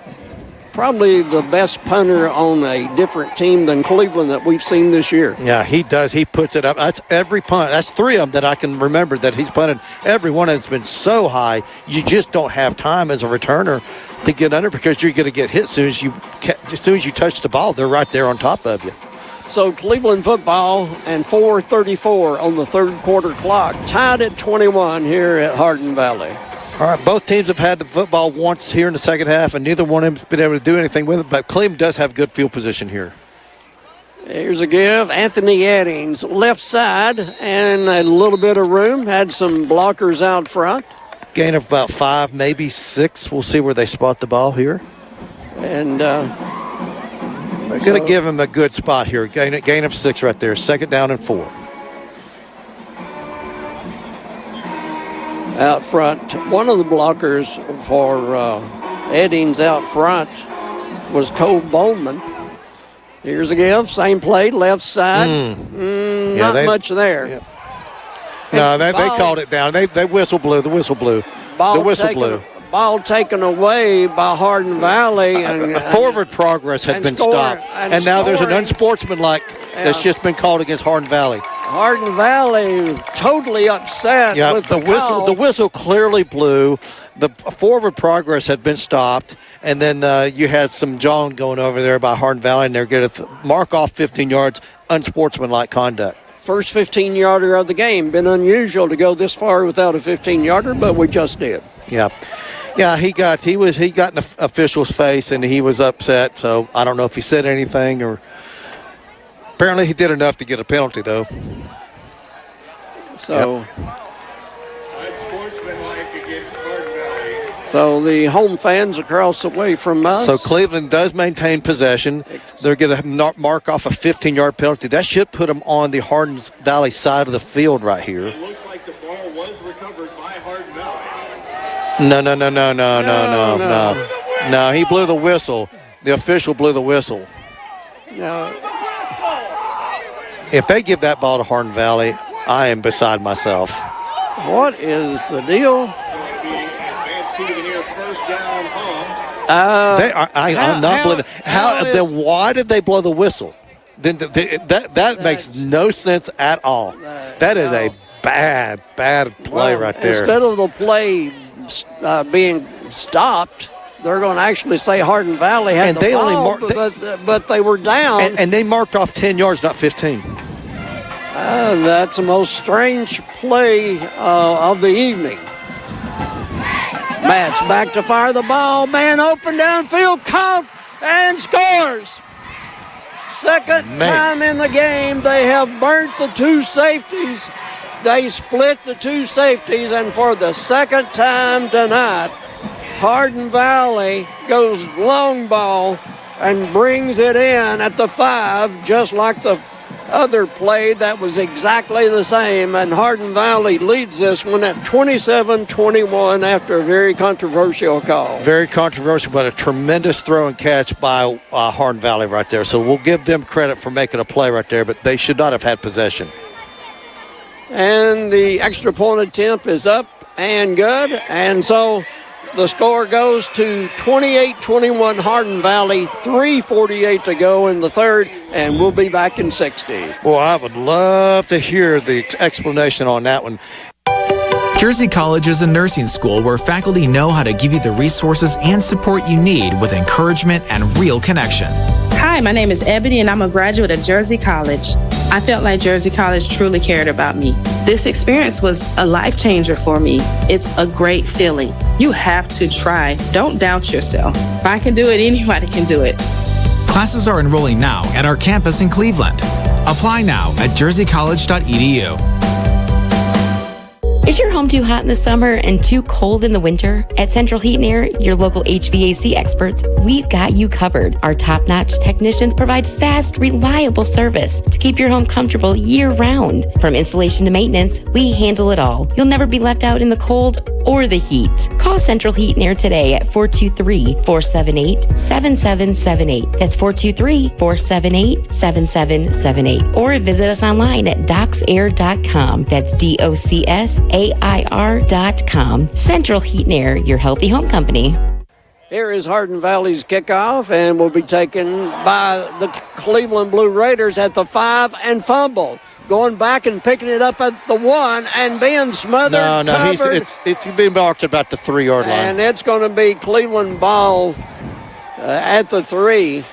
Probably the best punter on a different team than Cleveland that we've seen this year. Yeah, he does. He puts it up. That's every punt. That's 3 of them that I can remember that he's punted. Every one has been so high, you just don't have time as a returner to get under because you're going to get hit as soon as you touch the ball. They're right there on top of you. So Cleveland football and 4:34 on the third quarter clock, tied at 21 here at Hardin Valley. All right, both teams have had the football once here in the second half, and neither one of them has been able to do anything with it, but Cleveland does have good field position here. Here's a give. Anthony Eddings, left side, and a little bit of room. Had some blockers out front. Gain of about 5, maybe 6. We'll see where they spot the ball here. And they're going to give him a good spot here. Gain of 6 right there. 2nd down and 4. Out front, one of the blockers for Eddings out front was Cole Bowman. Here's a give, same play, left side. Not much there. Yeah. No, they called it down. They whistle blew. The whistle blew. Ball taken away by Hardin Valley. And forward progress had been stopped. And now there's an unsportsmanlike that's just been called against Hardin Valley. Hardin Valley totally upset with the whistle. The whistle clearly blew. The forward progress had been stopped. And then you had some John going over there by Hardin Valley, and they're going to mark off 15 yards, unsportsmanlike conduct. First 15-yarder of the game. Been unusual to go this far without a 15-yarder, but we just did. Yeah, he got in the official's face, and he was upset. So I don't know if he said anything, or apparently he did enough to get a penalty, though. So, So the home fans across the way from us. So Cleveland does maintain possession. They're going to mark off a 15-yard penalty. That should put them on the Hardin Valley side of the field right here. It looks like the ball was recovered by Hardin Valley. No, he blew the whistle. The official blew the whistle. No. If they give that ball to Hardin Valley, I am beside myself. What is the deal? I'm not believing. Then why did they blow the whistle? Then that makes no sense at all. That is a bad play right there. Instead of the play being stopped, they're going to actually say Hardin Valley had the ball, but they were down. And they marked off 10 yards, not 15. That's the most strange play of the evening. Matt's back to fire the ball. Man open downfield, caught and scores. Second time in the game, they have burnt the 2 safeties. They split the 2 safeties, and for the second time tonight, Hardin Valley goes long ball and brings it in at the 5, just like the other play that was exactly the same, and Hardin Valley leads this one at 27-21 after a very controversial call. Very controversial, but a tremendous throw and catch by Hardin Valley right there. So we'll give them credit for making a play right there, but they should not have had possession. And the extra point attempt is up and good, and so The score goes to 28-21 Hardin Valley, 3:48 to go in the third, and we'll be back in 60. Boy, I would love to hear the explanation on that one. Jersey College is a nursing school where faculty know how to give you the resources and support you need with encouragement and real connection. Hi, my name is Ebony, and I'm a graduate of Jersey College. I felt like Jersey College truly cared about me. This experience was a life changer for me. It's a great feeling. You have to try. Don't doubt yourself. If I can do it, anybody can do it. Classes are enrolling now at our campus in Cleveland. Apply now at jerseycollege.edu. Is your home too hot in the summer and too cold in the winter? At Central Heat and Air, your local HVAC experts, we've got you covered. Our top-notch technicians provide fast, reliable service to keep your home comfortable year-round. From installation to maintenance, we handle it all. You'll never be left out in the cold or the heat. Call Central Heat and Air today at 423-478-7778. That's 423-478-7778. Or visit us online at docsair.com. That's DOCSAIR.com. Central Heat and Air, your healthy home company. Here is Hardin Valley's kickoff, and will be taken by the Cleveland Blue Raiders at the 5 and fumble. Going back and picking it up at the 1 and being smothered. No, it's being marked about the 3-yard line. And it's going to be Cleveland ball at the 3.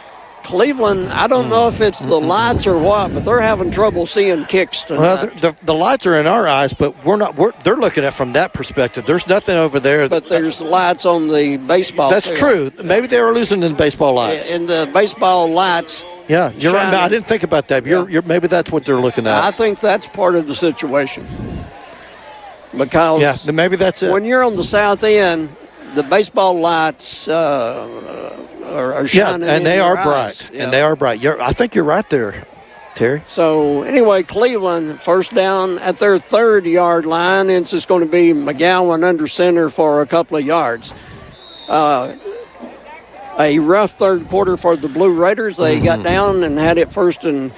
Cleveland, I don't know if it's the lights or what, but they're having trouble seeing kicks tonight. Well, the lights are in our eyes, but they're looking at it from that perspective. There's nothing over there. But there's lights on the baseball That's field. true. Maybe they were losing in the baseball lights. In the baseball lights. Yeah, you're right. I didn't think about that. You're maybe that's what they're looking at. I think that's part of the situation. Because maybe that's it. When you're on the south end, the baseball lights are shining. And they are eyes. bright. And they are bright. I think you're right there, Terry. So anyway, Cleveland first down at their 3rd-yard line. It's just going to be McGowan under center for a couple of yards. A rough third quarter for the Blue Raiders. They got down and had it first and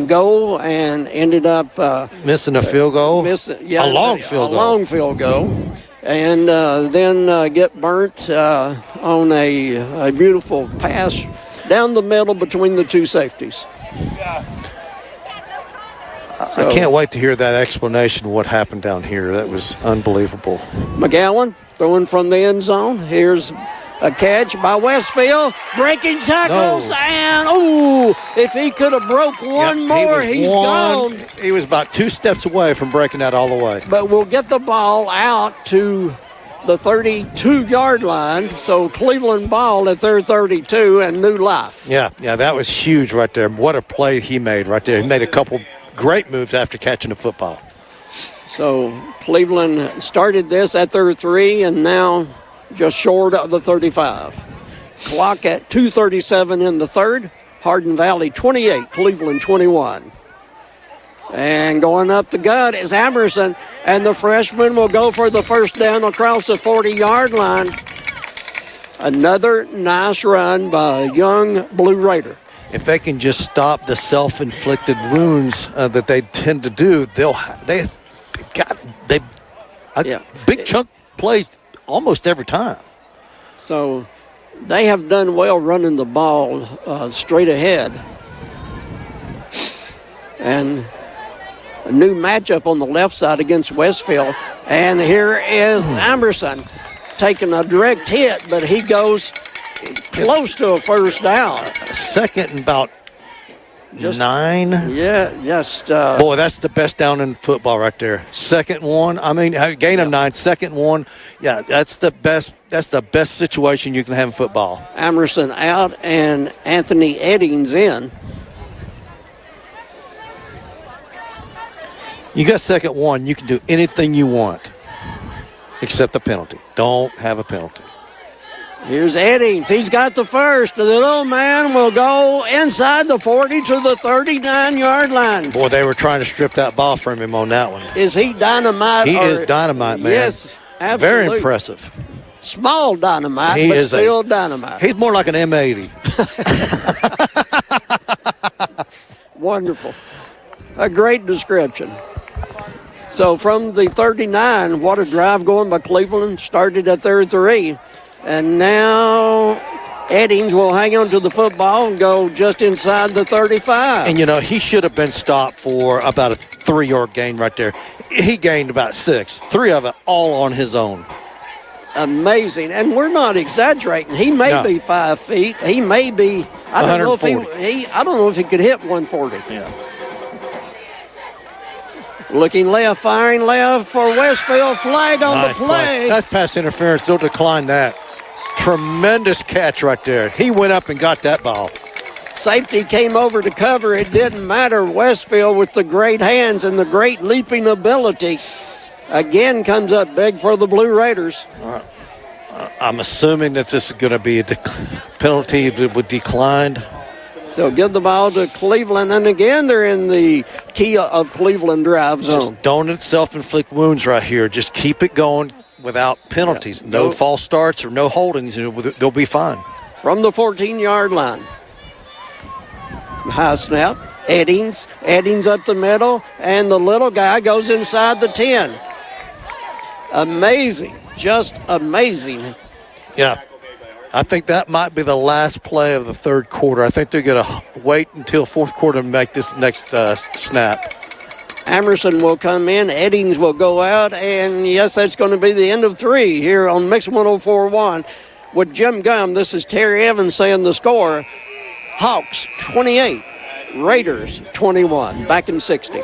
goal and ended up missing a field goal. A long field goal. And then get burnt on a beautiful pass down the middle between the two safeties. I can't wait to hear that explanation of what happened down here. That was unbelievable. McGowan throwing from the end zone. Here's a catch by Westfield, breaking tackles, and if he could have broke one more, he's gone. He was about 2 steps away from breaking that all the way. But we'll get the ball out to the 32-yard line, so Cleveland ball at their 32 and new life. Yeah, that was huge right there. What a play he made right there. He made a couple great moves after catching the football. So Cleveland started this at their 3 and now just short of the 35. Clock at 2:37 in the third. Hardin Valley 28, Cleveland 21. And going up the gut is Emerson, and the freshman will go for the first down across the 40-yard line. Another nice run by a young Blue Raider. If they can just stop the self-inflicted wounds that they tend to do, big chunk plays almost every time. So they have done well running the ball straight ahead. And a new matchup on the left side against Westfield. And here is Emerson taking a direct hit, but he goes close to a first down. Second and about 9. Yeah, just. Boy, that's the best down in football right there. Second one. I mean, gain of 9. Second one. Yeah, that's the best. That's the best situation you can have in football. Emerson out and Anthony Eddings in. You got second one. You can do anything you want, except the penalty. Don't have a penalty. Here's Eddings. He's got the first. The little man will go inside the 40 to the 39-yard line. Boy, they were trying to strip that ball from him on that one. Is he dynamite? He is dynamite, man. Yes, absolutely. Very impressive. Small dynamite, but still dynamite. He's more like an M80. Wonderful. A great description. So from the 39, what a drive going by Cleveland. Started at their 3. And now Eddings will hang on to the football and go just inside the 35. And, he should have been stopped for about a 3-yard gain right there. He gained about 6, 3 of it all on his own. Amazing. And we're not exaggerating. He may be 5 feet. He may be, I don't know if he could hit 140. Yeah. Looking left, firing left for Westfield. Flag on the play. That's pass interference. They'll decline that. Tremendous catch right there. He went up and got that ball. Safety came over to cover. It didn't matter. Westfield with the great hands and the great leaping ability again comes up big for the Blue Raiders. I'm assuming that this is going to be a penalty that would declined. So give the ball to Cleveland, and again they're in the key of Cleveland drive zone. Just don't self-inflict wounds right here. Just keep it going without penalties. Yeah. No false starts or no holdings. They'll be fine. From the 14-yard line. High snap. Eddings up the middle, and the little guy goes inside the 10. Amazing. Just amazing. Yeah. I think that might be the last play of the third quarter. I think they're going to wait until fourth quarter to make this next snap. Emerson will come in. Eddings will go out. And, yes, that's going to be the end of 3 here on Mix 104.1. With Jim Gum, this is Terry Evans saying the score. Hawks 28, Raiders 21. Back in 60.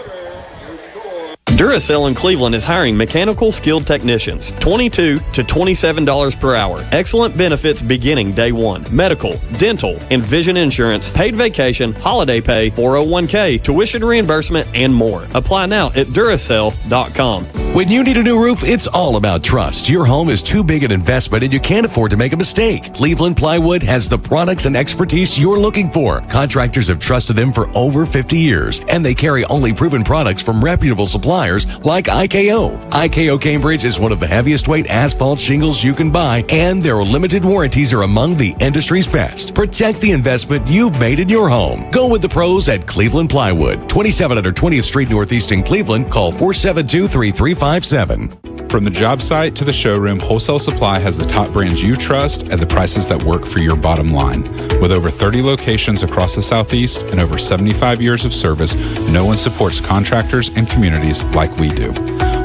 Duracell in Cleveland is hiring mechanical skilled technicians, $22 to $27 per hour. Excellent benefits beginning day 1. Medical, dental, and vision insurance, paid vacation, holiday pay, 401k, tuition reimbursement, and more. Apply now at Duracell.com. When you need a new roof, it's all about trust. Your home is too big an investment and you can't afford to make a mistake. Cleveland Plywood has the products and expertise you're looking for. Contractors have trusted them for over 50 years, and they carry only proven products from reputable suppliers like IKO. IKO Cambridge is one of the heaviest weight asphalt shingles you can buy, and their limited warranties are among the industry's best. Protect the investment you've made in your home. Go with the pros at Cleveland Plywood, 2700 20th Street Northeast in Cleveland. Call 472-3357. From the job site to the showroom, Wholesale Supply has the top brands you trust at the prices that work for your bottom line. With over 30 locations across the Southeast and over 75 years of service, no one supports contractors and communities like we do.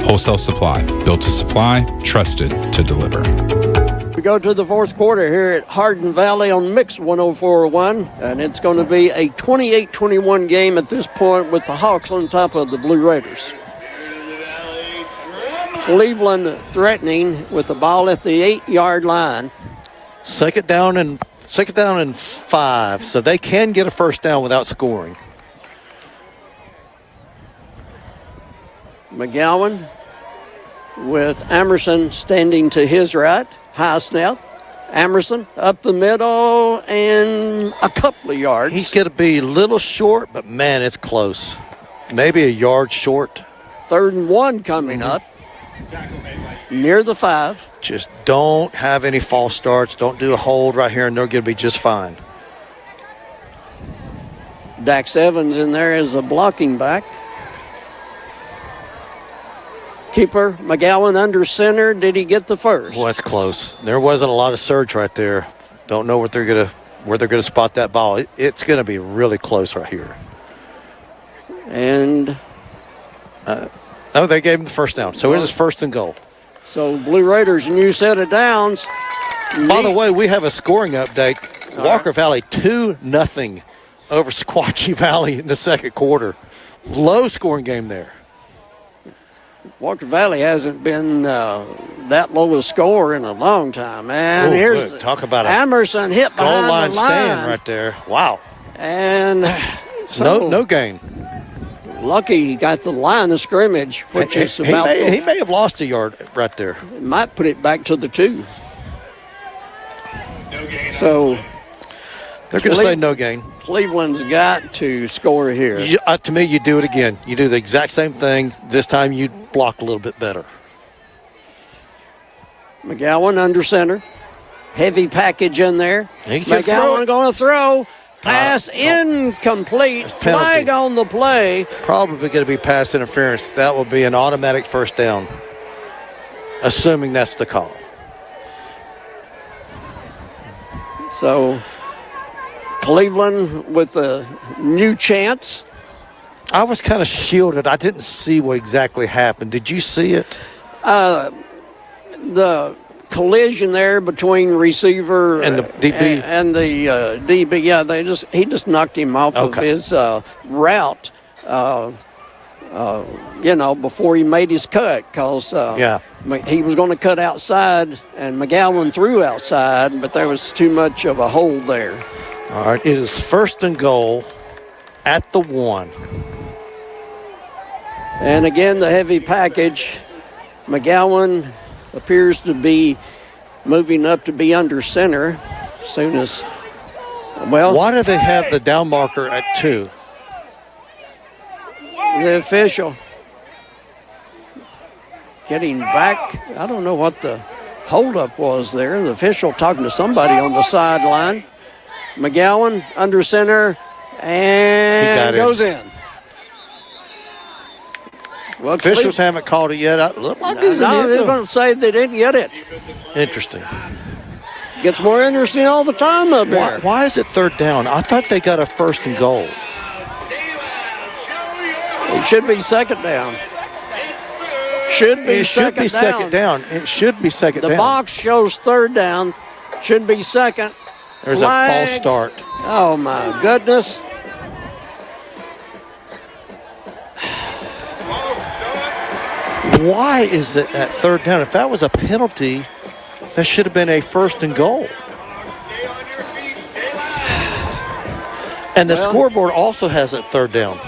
Wholesale Supply, built to supply, trusted to deliver. We go to the fourth quarter here at Hardin Valley on Mix 104.1, and it's going to be a 28-21 game at this point with the Hawks on top of the Blue Raiders. Cleveland threatening with the ball at the 8-yard line. Second down and 5, so they can get a first down without scoring. McGowan with Emerson standing to his right. High snap. Emerson up the middle and a couple of yards. He's going to be a little short, but man, it's close. Maybe a yard short. 3rd and 1 coming up. Near the 5. Just don't have any false starts. Don't do a hold right here, and they're going to be just fine. Dax Evans in there as a blocking back. Keeper McGowan under center. Did he get the first? Well, that's close. There wasn't a lot of surge right there. Don't know where they're gonna spot that ball. It's going to be really close right here. And no, they gave him the first down. So it is 1st and goal. So Blue Raiders, new set of downs. By the way, we have a scoring update. Walker Valley 2-0 over Sequatchie Valley in the second quarter. Low scoring game there. Walker Valley hasn't been that low a score in a long time, man. Here's good. Talk about Emerson hit behind goal line the line stand right there. Wow. And no gain. Lucky he got the line of scrimmage, which is about. He may have lost a yard right there. Might put it back to the 2. So they're going to say no gain. Cleveland's got to score here. To me, you do it again. You do the exact same thing. This time you block a little bit better. McGowan under center. Heavy package in there. McGowan going to throw. Pass incomplete. Flag on the play. Probably going to be pass interference. That will be an automatic first down, assuming that's the call. So Cleveland with a new chance. I was kind of shielded. I didn't see what exactly happened. Did you see it? The collision there between receiver and the DB and the DB. Yeah, he just knocked him off of his route. Before he made his cut, because he was going to cut outside, and McGowan threw outside, but there was too much of a hole there. All right, it is first and goal at the 1. And again, the heavy package. McGowan appears to be moving up to be under center as soon as, why do they have the down marker at 2? The official getting back. I don't know what the holdup was there. The official talking to somebody on the sideline. McGowan under center and goes in. Well, officials haven't called it yet. They're going to say they didn't get it. Interesting. Gets more interesting all the time up here. Why is it third down? I thought they got a first and goal. It should be second down. It should be second down. It should be second down. The box shows third down. Should be second. There's Flag. a false start. Oh, my goodness. Why is it at third down? If that was a penalty, that should have been a first and goal. And the scoreboard also has it third down.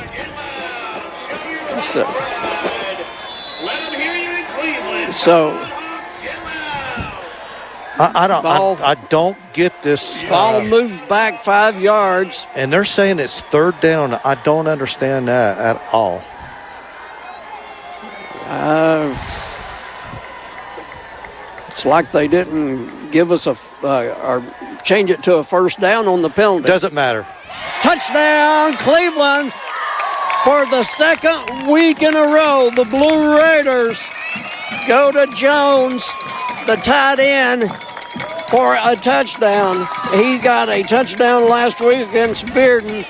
So I don't get this. Ball moved back 5 yards. And they're saying it's third down. I don't understand that at all. It's like they didn't give us or change it to a first down on the penalty. Doesn't matter. Touchdown, Cleveland. For the second week in a row, the Blue Raiders go to Jones, the tight end, for a touchdown. He got a touchdown last week against Bearden,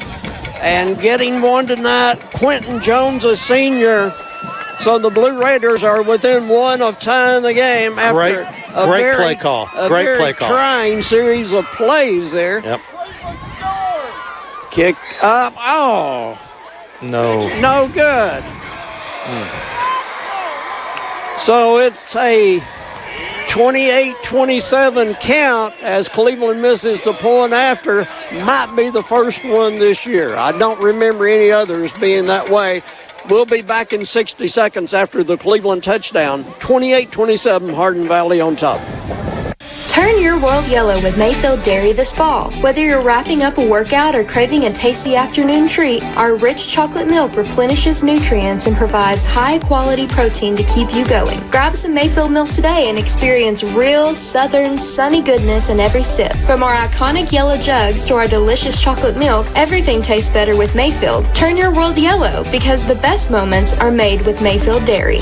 and getting one tonight, Quentin Jones, a senior. So the Blue Raiders are within one of tying the game after a very trying series of plays there. Yep. Kick up. Oh. No good. So it's a 28-27 count as Cleveland misses the point after. Might be the first one this year. I don't remember any others being that way. We'll be back in 60 seconds after the Cleveland touchdown. 28-27, Hardin Valley on top. Turn your world yellow with Mayfield Dairy this fall. Whether you're wrapping up a workout or craving a tasty afternoon treat, our rich chocolate milk replenishes nutrients and provides high-quality protein to keep you going. Grab some Mayfield milk today and experience real, southern, sunny goodness in every sip. From our iconic yellow jugs to our delicious chocolate milk, everything tastes better with Mayfield. Turn your world yellow because the best moments are made with Mayfield Dairy.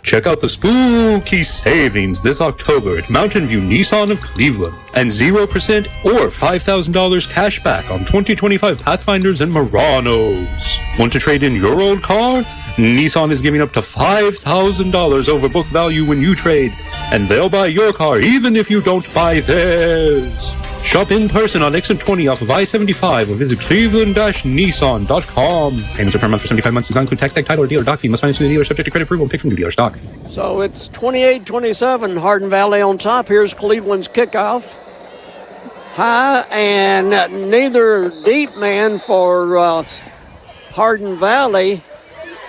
Check out the spooky savings this October at Mountain View Nissan of Cleveland and 0% or $5,000 cash back on 2025 Pathfinders and Muranos. Want to trade in your old car? Nissan is giving up to $5,000 over book value when you trade, and they'll buy your car even if you don't buy theirs. Shop in person on Exit 20 off of I-75 or visit cleveland-nissan.com. Payments are per month for 75 months. Does not include tax, tag, title, or dealer doc fee. Must finance through the dealer subject to credit approval and pick from new dealer stock. So it's 28-27, Hardin Valley on top. Here's Cleveland's kickoff. High and neither deep man for Hardin Valley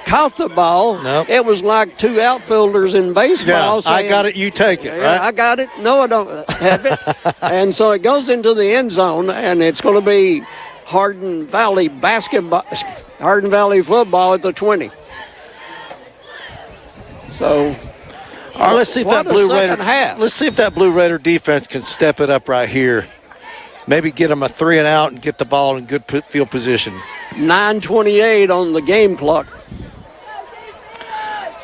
caught the ball. Nope. It was like two outfielders in baseball. Yeah, saying, I got it, you take it, right? I got it. No, I don't have it. And so it goes into the end zone, and it's going to be Hardin Valley basketball, Hardin Valley football at the 20. So, all right, let's see if that Blue Raider. Half. Let's see if that Blue Raider defense can step it up right here. Maybe get them a 3 and out and get the ball in good field position. 9:28 on the game clock.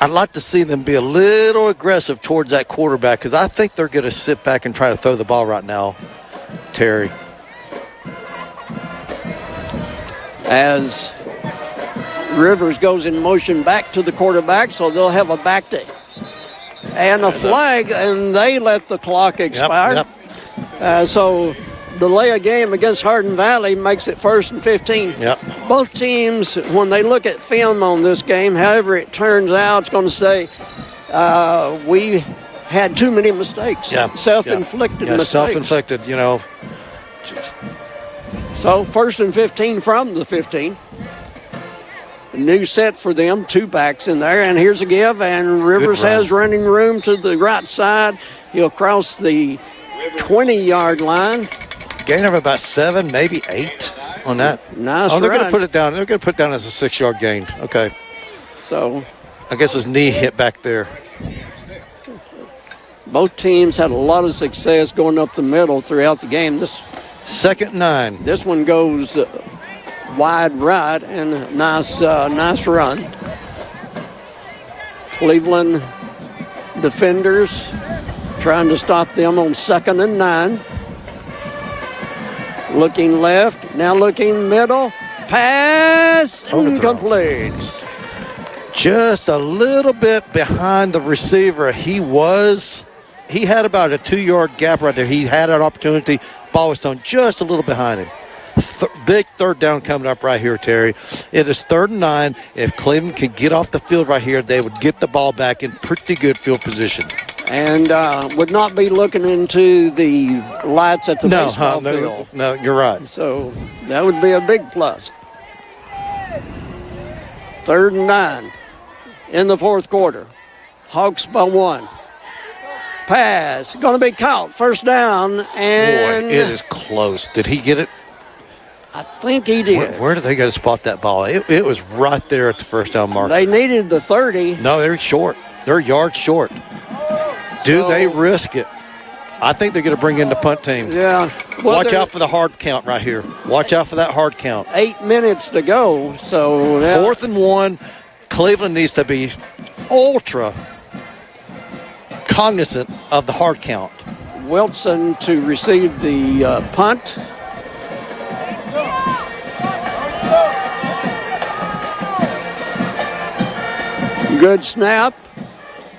I'd like to see them be a little aggressive towards that quarterback because I think they're going to sit back and try to throw the ball right now. Terry. As Rivers goes in motion back to the quarterback, so they'll have a back to and a flag, and they let the clock expire. Yep. So delay a game against Hardin Valley makes it 1st and 15. Yep. Both teams, when they look at film on this game, however it turns out, it's going to say we had too many mistakes. Yeah. Self-inflicted mistakes. Self-inflicted, you know. So 1st and 15 from the 15. A new set for them, 2 backs in there, and here's a give, and Rivers has running room to the right side. He'll cross the 20-yard line. Gain of about 7, maybe 8 on that. Nice. They're going to put it down. They're going to put it down as a 6-yard gain. Okay. So I guess his knee hit back there. Both teams had a lot of success going up the middle throughout the game. This 2nd 9. This one goes wide right, and nice run. Cleveland defenders trying to stop them on 2nd and 9. Looking left, now looking middle. Pass incomplete. Just a little bit behind the receiver. He had about a 2-yard gap right there. He had an opportunity. Ball was thrown just a little behind him. Big 3rd down coming up right here, Terry. It is 3rd and 9. If Cleveland could get off the field right here, they would get the ball back in pretty good field position. And would not be looking into the lights at the baseball field. No, you're right. So that would be a big plus. 3rd and 9 in the 4th quarter. Hawks by 1. Pass, going to be caught. 1st down, and boy, it is close. Did he get it? I think he did. Where did they go to spot that ball? It was right there at the 1st down marker. They needed the 30. No, they're short. They're yards short. Do they risk it? I think they're going to bring in the punt team. Yeah. Well, watch out for the hard count right here. Watch out for that hard count. 8 minutes to go. So 4th and 1. Cleveland needs to be ultra cognizant of the hard count. Wilson to receive the punt. Good snap.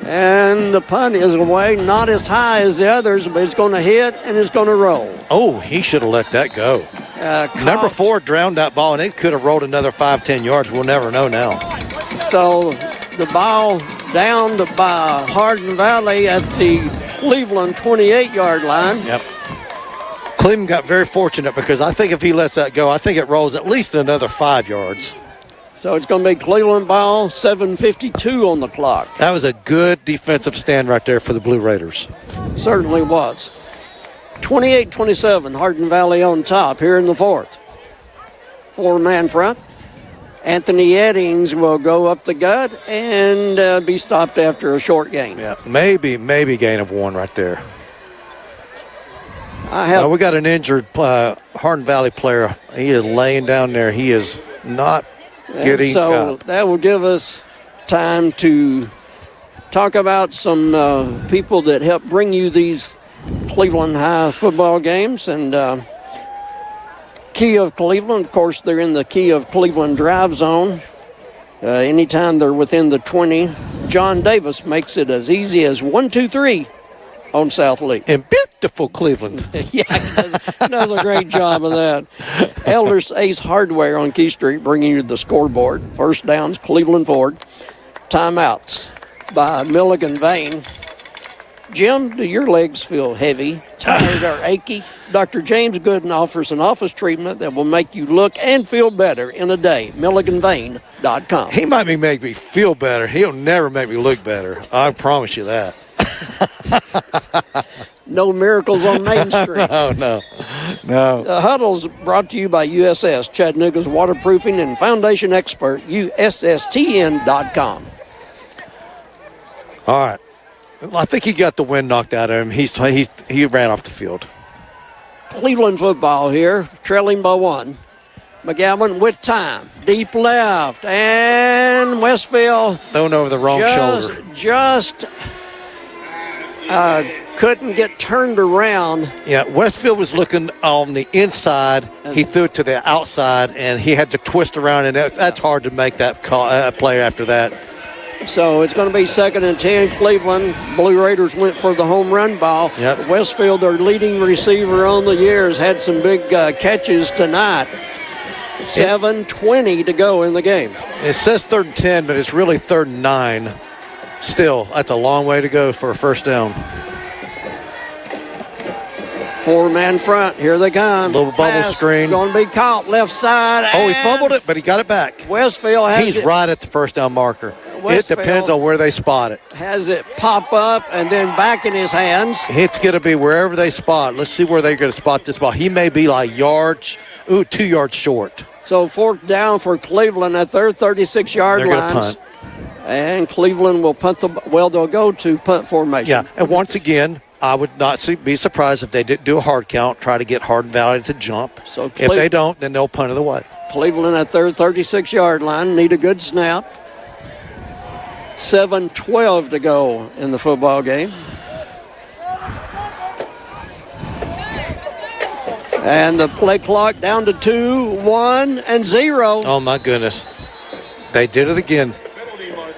And the punt is away, not as high as the others, but it's going to hit and it's going to roll. Oh, he should have let that go. Number 4 drowned that ball, and it could have rolled another 5-10 yards. We'll never know now. So the ball down by Hardin Valley at the Cleveland 28-yard line. Yep. Cleveland got very fortunate because I think if he lets that go, I think it rolls at least another 5 yards. So it's going to be Cleveland ball, 7:52 on the clock. That was a good defensive stand right there for the Blue Raiders. Certainly was. 28-27, Hardin Valley on top here in the 4th. 4-man front. Anthony Eddings will go up the gut and be stopped after a short gain. Yeah, maybe gain of 1 right there. We got an injured Hardin Valley player. He is laying down there. He is not getting so that will give us time to talk about some people that help bring you these Cleveland High football games. And Key of Cleveland, of course, they're in the Key of Cleveland drive zone. Anytime they're within the 20, John Davis makes it as easy as 1, 2, 3 on South Lee. In beautiful Cleveland. Yeah, he does a great job of that. Elders Ace Hardware on Key Street bringing you the scoreboard. 1st downs, Cleveland Ford. Timeouts by Milligan Vane. Jim, do your legs feel heavy, tired, or achy? Dr. James Gooden offers an office treatment that will make you look and feel better in a day. MilliganVane.com. He might make me feel better. He'll never make me look better. I promise you that. No miracles on Main Street. Oh, no. The Huddle's brought to you by USS, Chattanooga's waterproofing and foundation expert, USSTN.com. All right. I think he got the wind knocked out of him. He ran off the field. Cleveland football here, trailing by 1. McGowan with time, deep left, and Westfield thrown over the wrong shoulder. Just couldn't get turned around. Yeah, Westfield was looking on the inside. He threw it to the outside, and he had to twist around, and that's hard to make that play after that. So it's going to be 2nd and 10, Cleveland. Blue Raiders went for the home run ball. Yep. Westfield, their leading receiver on the year, has had some big catches tonight. 7:20 to go in the game. It says 3rd and 10, but it's really 3rd and 9. Still, that's a long way to go for a first down. 4-man front. Here they come. Little bubble screen. Going to be caught left side. Oh, he fumbled it, but he got it back. Westfield has He's it. right at the first down marker. Westfield It depends on where they spot it. Has it pop up and then back in his hands. It's going to be wherever they spot. Let's see where they're going to spot this ball. He may be like 2 yards short. So 4th down for Cleveland at their 36-yard line. They're going to punt. And Cleveland will punt they'll go to punt formation. Yeah, and once again, I would not be surprised if they didn't do a hard count, try to get Hardin Valley to jump. So if they don't, then they'll punt it away. Cleveland at their 36-yard line, need a good snap. 7:12 to go in the football game. And the play clock down to 2, 1, and 0. Oh, my goodness. They did it again.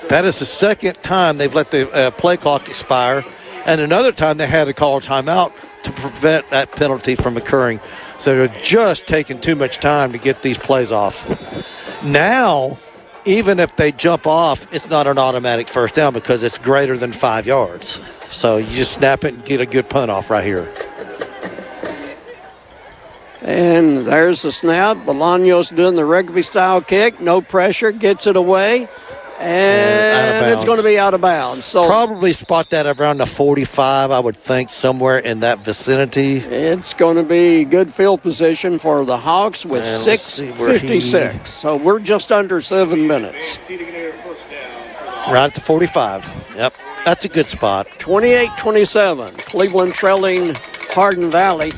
That is the second time they've let the play clock expire. And another time they had to call a timeout to prevent that penalty from occurring. So they're just taking too much time to get these plays off. Now, even if they jump off, it's not an automatic first down because it's greater than 5 yards. So you just snap it and get a good punt off right here. And there's the snap. Bolaños doing the rugby-style kick. No pressure. Gets it away. And it's going to be out of bounds. So probably spot that around the 45, I would think, somewhere in that vicinity. It's going to be good field position for the Hawks with 6:56. So we're just under 7 minutes. Right at the 45. Yep, that's a good spot. 28-27. Cleveland trailing Hardin Valley.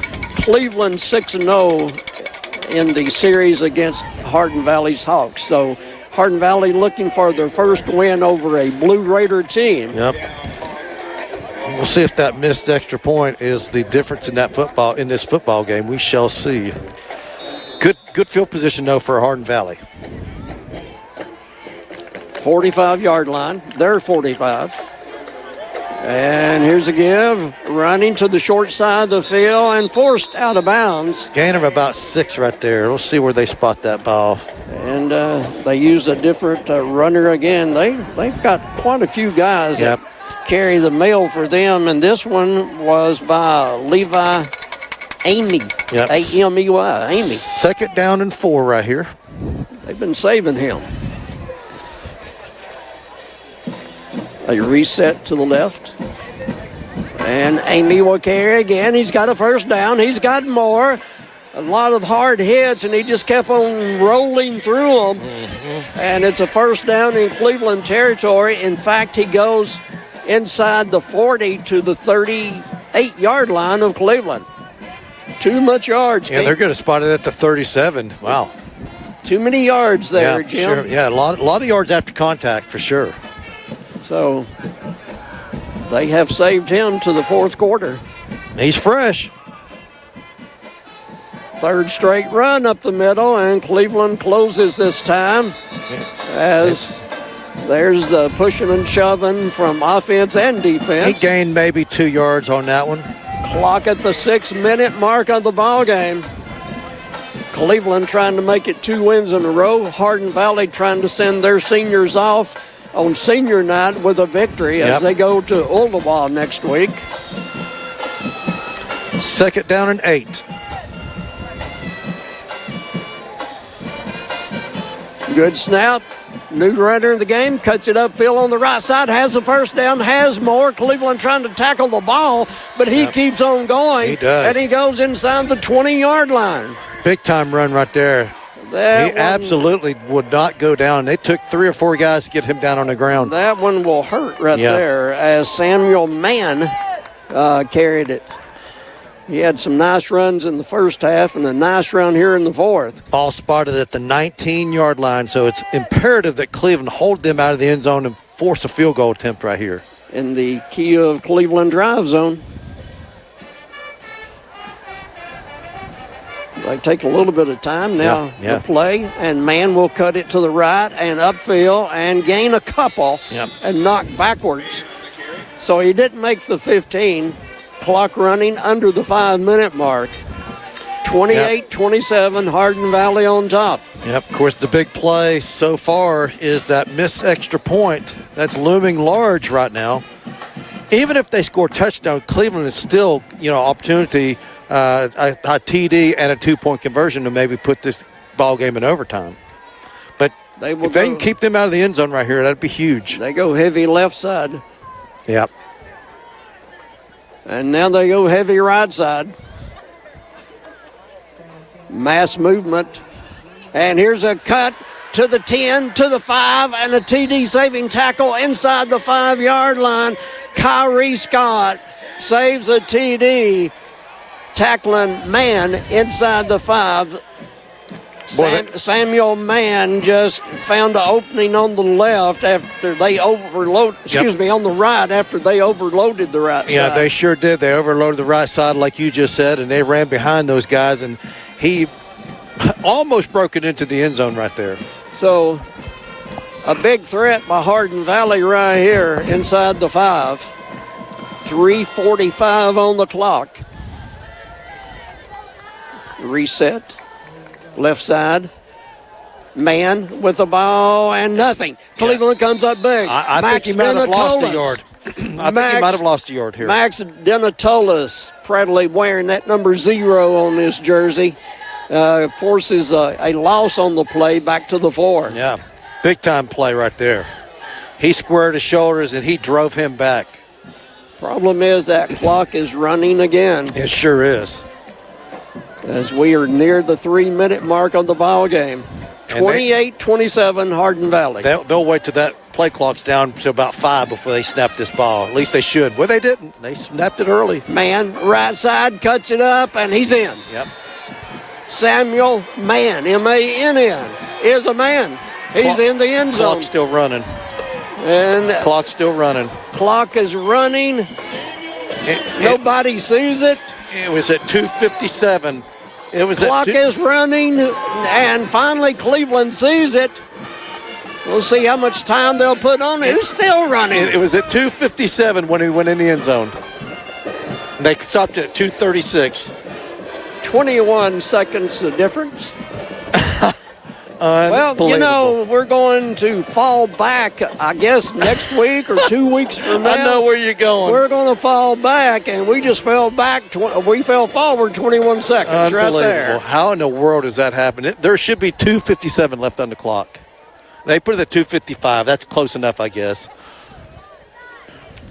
Cleveland 6-0 in the series against Hardin Valley's Hawks. So Hardin Valley looking for their first win over a Blue Raider team. Yep. We'll see if that missed extra point is the difference in this football game. We shall see. Good field position though for Hardin Valley. 45-yard line. They're 45. And here's a give, running to the short side of the field and forced out of bounds. Gain of about 6 right there. We'll see where they spot that ball. And they use a different runner again. They've got quite a few guys that carry the mail for them, and this one was by Levi Amy. Yep. A-M-E-Y, Amy. 2nd down and 4 right here. They've been saving him. A reset to the left. And Amy will carry again. He's got a first down. He's got more. A lot of hard hits, and he just kept on rolling through them. Mm-hmm. And it's a first down in Cleveland territory. In fact, he goes inside the 40 to the 38-yard line of Cleveland. Too much yards. Yeah, they're going to spot it at the 37. Wow. Too many yards there, Jim. Sure. Yeah, a lot of yards after contact for sure. So they have saved him to the 4th quarter. He's fresh. 3rd straight run up the middle, and Cleveland closes this time as there's the pushing and shoving from offense and defense. He gained maybe 2 yards on that one. Clock at the 6-minute mark of the ball game. Cleveland trying to make it 2 wins in a row. Hardin Valley trying to send their seniors off on senior night with a victory as they go to Olduvai next week. 2nd down and 8. Good snap. New runner in the game, cuts it upfield on the right side, has the first down, has more. Cleveland trying to tackle the ball, but he keeps on going. He does. And he goes inside the 20-yard line. Big time run right there. He absolutely would not go down. They took 3 or 4 guys to get him down on the ground. That one will hurt right there as Samuel Mann carried it. He had some nice runs in the first half and a nice run here in the 4th. Ball spotted at the 19-yard line, so it's imperative that Cleveland hold them out of the end zone and force a field goal attempt right here. In the key of Cleveland drive zone. They take a little bit of time now Yeah. to play, and man will cut it to the right and upfield and gain a couple and knock backwards. So he didn't make the 15. Clock running under the 5-minute mark. 28-27, Hardin Valley on top. Yep, of course, the big play so far is that missed extra point. That's looming large right now. Even if they score a touchdown, Cleveland is still, opportunity, a TD and a 2-point conversion to maybe put this ball game in overtime. But if they can keep them out of the end zone right here, that'd be huge. They go heavy left side. Yep. And now they go heavy right side. Mass movement. And here's a cut to the 10, to the 5, and a TD saving tackle inside the 5-yard line. Kyrie Scott saves a TD, tackling man inside the 5. Samuel Mann just found an opening on the left after they on the right after they overloaded the right side. Yeah, they sure did. They overloaded the right side like you just said, and they ran behind those guys, and he almost broke it into the end zone right there. So a big threat by Hardin Valley right here inside the 5. 3:45 on the clock. Reset. Left side. Man with the ball and nothing. Cleveland comes up big. I think he might have lost a yard. I think he might have lost a yard here. Max Denatolis, proudly wearing that number 0 on his jersey, forces a loss on the play back to the 4. Yeah, big time play right there. He squared his shoulders and he drove him back. Problem is that clock is running again. It sure is. As we are near the 3-minute mark of the ball game. 28-27 Hardin Valley. They'll wait till that play clock's down to about 5 before they snap this ball. At least they should. Well, they didn't. They snapped it early. Man, right side, cuts it up, and he's in. Yep. Samuel Mann, M-A-N-N, is a man. He's in the end zone. Clock's still running. And clock's still running. Clock is running. Nobody sees it. It was at 2:57. It was clock is running, and finally Cleveland sees it. We'll see how much time they'll put on it. It's still running. It was at 2:57 when he went in the end zone. They stopped at 2:36. 21 seconds the difference. Well, we're going to fall back, I guess, next week or 2 weeks from now. I know where you're going. We're going to fall back, and we just fell back. We fell forward 21 seconds right there. How in the world does that happen? There should be 2:57 left on the clock. They put it at 2:55. That's close enough, I guess.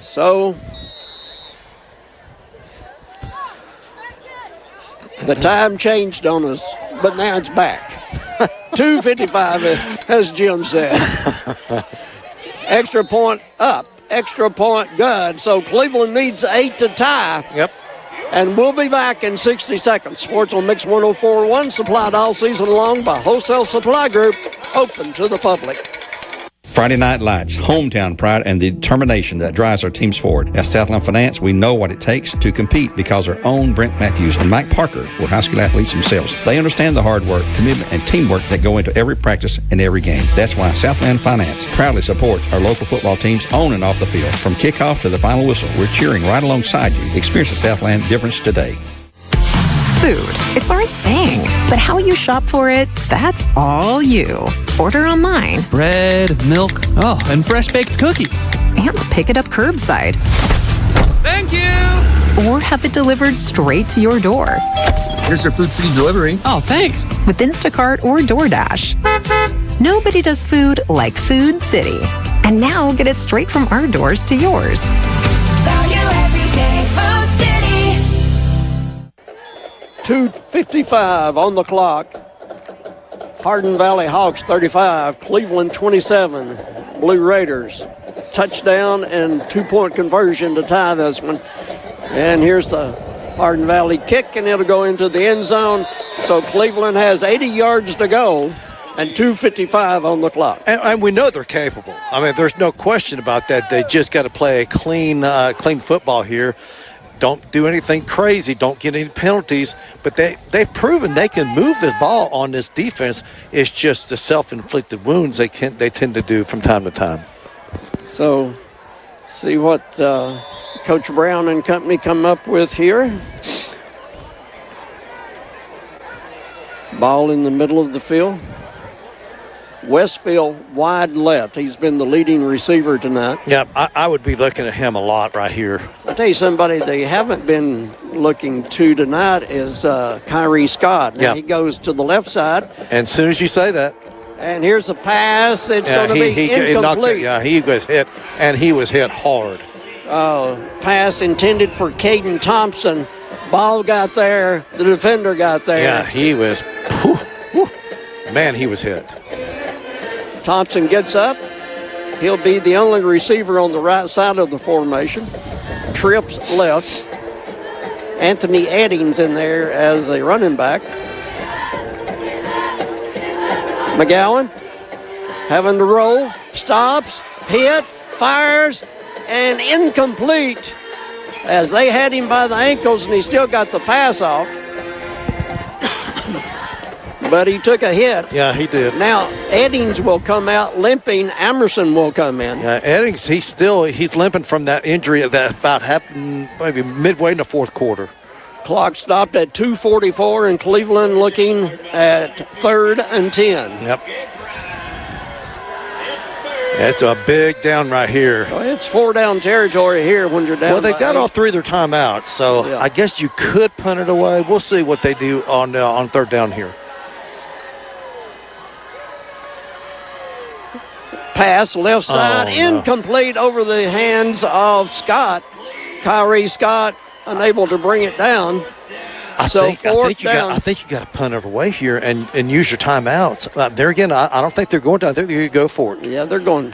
So the time changed on us, but now it's back. 2:55, as Jim said. Extra point up, extra point good. So Cleveland needs 8 to tie. Yep. And we'll be back in 60 seconds. Sports on Mix 104.1, supplied all season long by Wholesale Supply Group, open to the public. Friday Night Lights, hometown pride, and the determination that drives our teams forward. At Southland Finance, we know what it takes to compete because our own Brent Matthews and Mike Parker were high school athletes themselves. They understand the hard work, commitment, and teamwork that go into every practice and every game. That's why Southland Finance proudly supports our local football teams on and off the field. From kickoff to the final whistle, we're cheering right alongside you. Experience the Southland difference today. Food. It's our thing. But how you shop for it, that's all you. Order online. Bread, milk, and fresh baked cookies. And pick it up curbside. Thank you! Or have it delivered straight to your door. Here's your Food City delivery. Oh, thanks. With Instacart or DoorDash. Nobody does food like Food City. And now get it straight from our doors to yours. Value every day, Food City. 2:55 on the clock. Hardin Valley Hawks 35, Cleveland 27. Blue Raiders touchdown and 2-point conversion to tie this one. And here's the Hardin Valley kick, and it'll go into the end zone. So Cleveland has 80 yards to go and 2:55 on the clock. And we know they're capable. I mean, there's no question about that. They just got to play a clean football here. Don't do anything crazy. Don't get any penalties. But they've proven they can move the ball on this defense. It's just the self-inflicted wounds they tend to do from time to time. So, see what Coach Brown and company come up with here. Ball in the middle of the field. Westfield wide left. He's been the leading receiver tonight. Yeah, I would be looking at him a lot right here. I'll tell you somebody they haven't been looking to tonight is Kyrie Scott. Now he goes to the left side. And as soon as you say that. And here's a pass. It's going to be incomplete. He was hit, and he was hit hard. Pass intended for Caden Thompson. Ball got there. The defender got there. Yeah, he was. Man, he was hit. Thompson gets up. He'll be the only receiver on the right side of the formation. Trips left. Anthony Eddings in there as a running back. McGowan having to roll. Stops. Hit. Fires. And incomplete as they had him by the ankles and he still got the pass off. But he took a hit. Yeah, he did. Now, Eddings will come out limping. Emerson will come in. Yeah, Eddings, he's limping from that injury that about happened maybe midway in the fourth quarter. Clock stopped at 2:44 and Cleveland looking at 3rd and 10. Yep. It's a big down right here. Well, it's 4-down territory here when you're down. Well, they've got all 3 of their timeouts, so yeah. I guess you could punt it away. We'll see what they do on 3rd down here. Pass left side, incomplete over the hands of Scott. Kyrie Scott unable to bring it down. I think you got to punt it away here and use your timeouts. There again, I don't think they're going to. I think they're going to go for it. Yeah, they're going.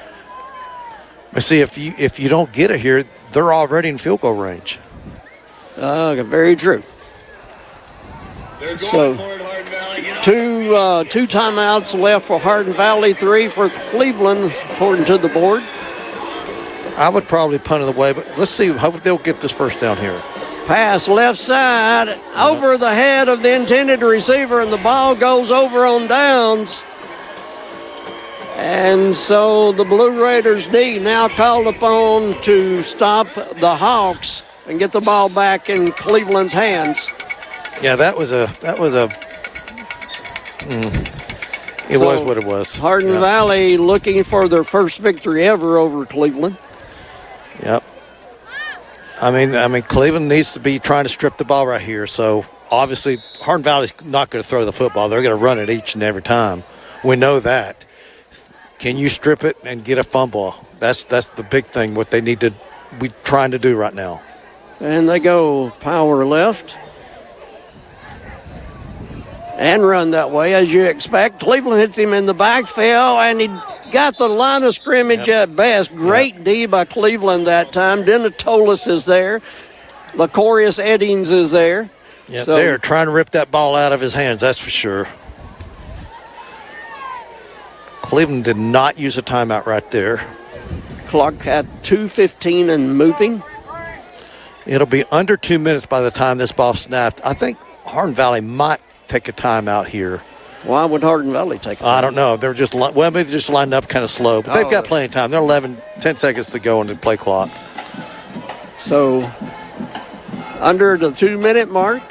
But see, if you don't get it here, they're already in field goal range. Very true. So, two timeouts left for Hardin Valley, 3 for Cleveland, according to the board. I would probably punt it away, but let's see. Hopefully they'll get this first down here. Pass left side over the head of the intended receiver, and the ball goes over on downs. And so the Blue Raiders D now called upon to stop the Hawks and get the ball back in Cleveland's hands. Yeah, it was what it was. Hardin Valley looking for their first victory ever over Cleveland. Yep. I mean, Cleveland needs to be trying to strip the ball right here. So obviously, Hardin Valley's not going to throw the football. They're going to run it each and every time. We know that. Can you strip it and get a fumble? That's the big thing. What they need to be trying to do right now. And they go power left. And run that way, as you expect. Cleveland hits him in the backfield, and he got the line of scrimmage at best. Great D by Cleveland that time. Denatolis is there. Lacorius Eddings is there. Yeah, they're trying to rip that ball out of his hands, that's for sure. Cleveland did not use a timeout right there. Clock at 2:15 and moving. It'll be under 2 minutes by the time this ball snapped. I think Hardin Valley might take a timeout here. Why would Hardin Valley take a timeout? I don't know. They're just maybe just lined up kind of slow, but they've got plenty of time. They're 10 seconds to go on the play clock. So under the 2-minute mark.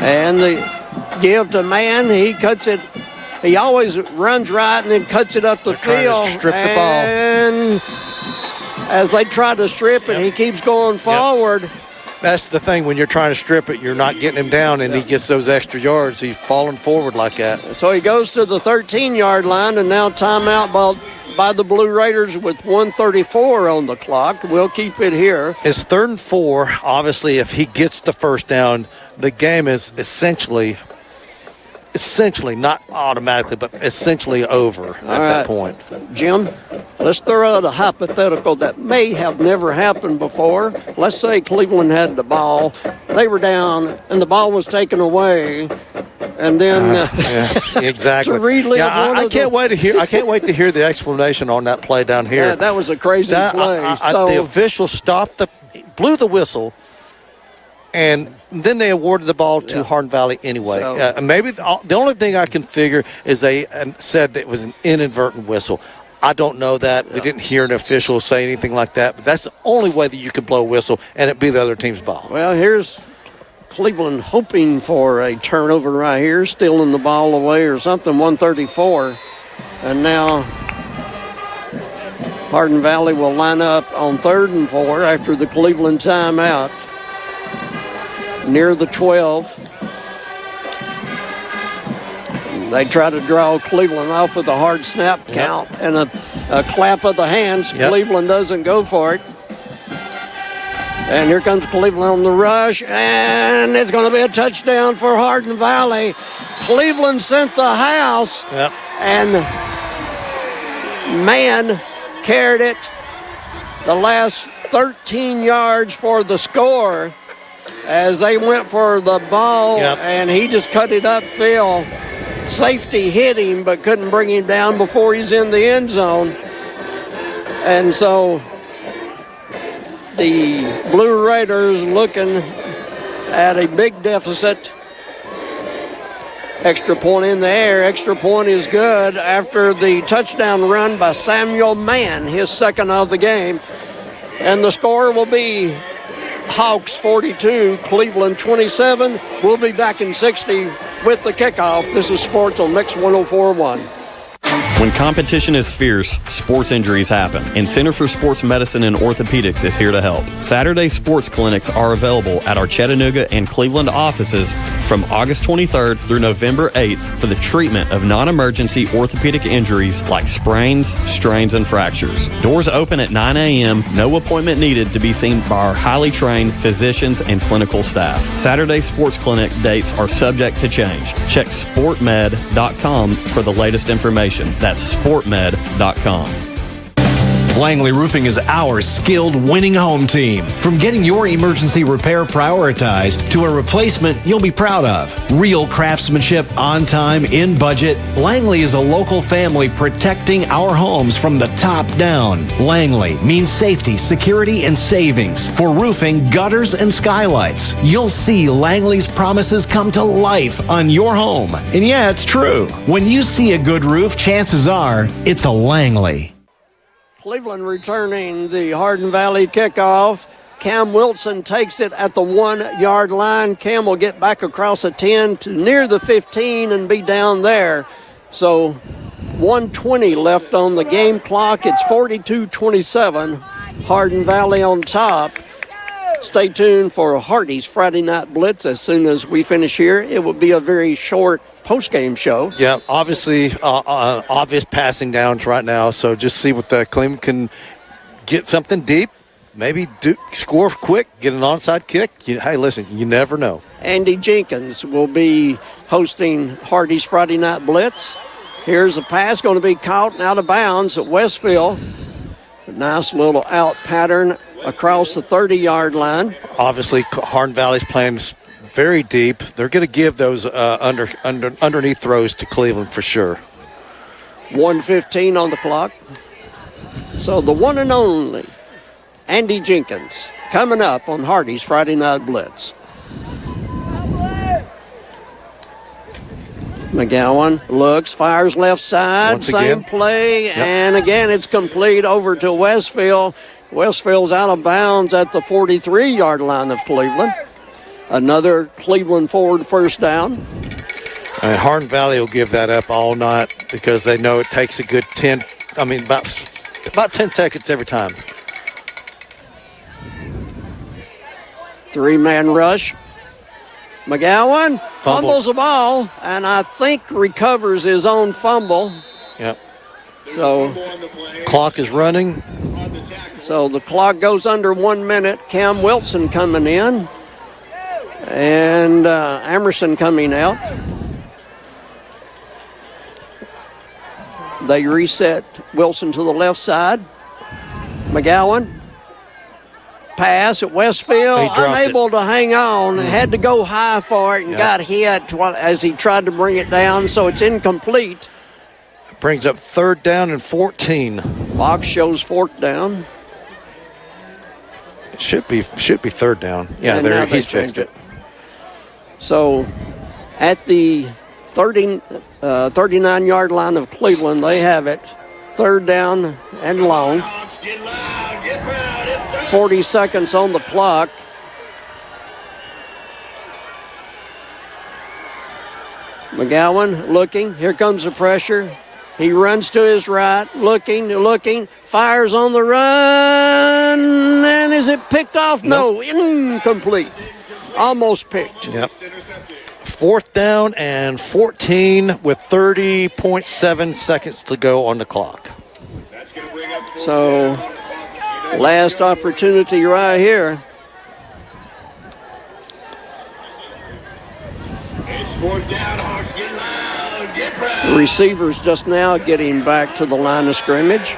And the give to man, he cuts it. He always runs right and then cuts it up the field. To strip the ball. And as they try to strip it, he keeps going forward. That's the thing. When you're trying to strip it, you're not getting him down, and he gets those extra yards. He's falling forward like that. So he goes to the 13-yard line, and now timeout by the Blue Raiders with 1:34 on the clock. We'll keep it here. It's 3rd and 4. Obviously, if he gets the first down, the game is essentially not automatically, but essentially over at that point. Jim, let's throw out a hypothetical that may have never happened before. Let's say Cleveland had the ball, they were down, and the ball was taken away, and then exactly. to relive I can't wait to hear the explanation on that play down here. Yeah, that was a crazy play. The official stopped blew the whistle, and then they awarded the ball to Hardin Valley anyway. So- Maybe the only thing I can figure is they said that it was an inadvertent whistle. I don't know that. We didn't hear an official say anything like that, but that's the only way that you could blow a whistle and it be the other team's ball. Well, here's Cleveland hoping for a turnover right here, stealing the ball away or something, 134. And now Hardin Valley will line up on 3rd and 4 after the Cleveland timeout near the 12. They try to draw Cleveland off with a hard snap count and a clap of the hands. Cleveland doesn't go for it. And here comes Cleveland on the rush, and it's going to be a touchdown for Hardin Valley. Cleveland sent the house, and man carried it the last 13 yards for the score as they went for the ball, and he just cut it upfield. Safety hit him, but couldn't bring him down before he's in the end zone. And so the Blue Raiders looking at a big deficit. Extra point in the air. Extra point is good after the touchdown run by Samuel Mann, his second of the game. And the score will be Hawks 42, Cleveland 27. We'll be back in 60 with the kickoff. This is Sports on Mix 104.1. When competition is fierce, sports injuries happen, and Center for Sports Medicine and Orthopedics is here to help. Saturday sports clinics are available at our Chattanooga and Cleveland offices from August 23rd through November 8th for the treatment of non-emergency orthopedic injuries like sprains, strains, and fractures. Doors open at 9 a.m., no appointment needed to be seen by our highly trained physicians and clinical staff. Saturday sports clinic dates are subject to change. Check sportmed.com for the latest information. That's sportmed.com. Langley Roofing is our skilled winning home team. From getting your emergency repair prioritized to a replacement you'll be proud of. Real craftsmanship, on time, in budget. Langley is a local family protecting our homes from the top down. Langley means safety, security, and savings for roofing, gutters, and skylights. You'll see Langley's promises come to life on your home. And yeah, it's true. When you see a good roof, chances are it's a Langley. Cleveland returning the Hardin Valley kickoff. Cam Wilson takes it at the 1 yard line. Cam will get back across the 10 to near the 15 and be down there. So 1:20 left on the game clock. It's 42-27. Hardin Valley on top. Stay tuned for Hardy's Friday Night Blitz. As soon as we finish here, it will be a very short post-game show. Yeah, obviously, obvious passing downs right now. So just see what the Cleveland can get something deep, maybe score quick, get an onside kick. Hey, listen, you never know. Andy Jenkins will be hosting Hardy's Friday Night Blitz. Here's a pass going to be caught and out of bounds at Westfield. A nice little out pattern across the 30-yard line. Obviously, Hardin Valley's playing very deep. They're going to give those underneath throws to Cleveland for sure. 1:15 on the clock. So the one and only Andy Jenkins coming up on Hardy's Friday Night Blitz. McGowan looks, fires left side, Once same again. play, and again it's complete over to Westfield. Westfield's out of bounds at the 43-yard line of Cleveland. Another Cleveland forward first down. And Hardin Valley will give that up all night because they know it takes a good about 10 seconds every time. Three-man rush. McGowan fumbles the ball, and I think recovers his own fumble. Yep. So clock is running. So the clock goes under 1 minute. Cam Wilson coming in. And Emerson coming out. They reset Wilson to the left side. McGowan. Pass at Westfield. Unable to hang on. Had to go high for it and got hit as he tried to bring it down. So it's incomplete. It brings up 3rd down and 14. Box shows 4th down. It should be third down. Yeah, And now there they he's fixed changed it. So at the 39-yard line of Cleveland, they have it. Third down and long. 40 seconds on the clock. McGowan looking. Here comes the pressure. He runs to his right, looking, fires on the run. And is it picked off? No, incomplete. Almost picked. Yep. Fourth down and 14 with 30.7 seconds to go on the clock. So, last opportunity right here. The receivers just now getting back to the line of scrimmage.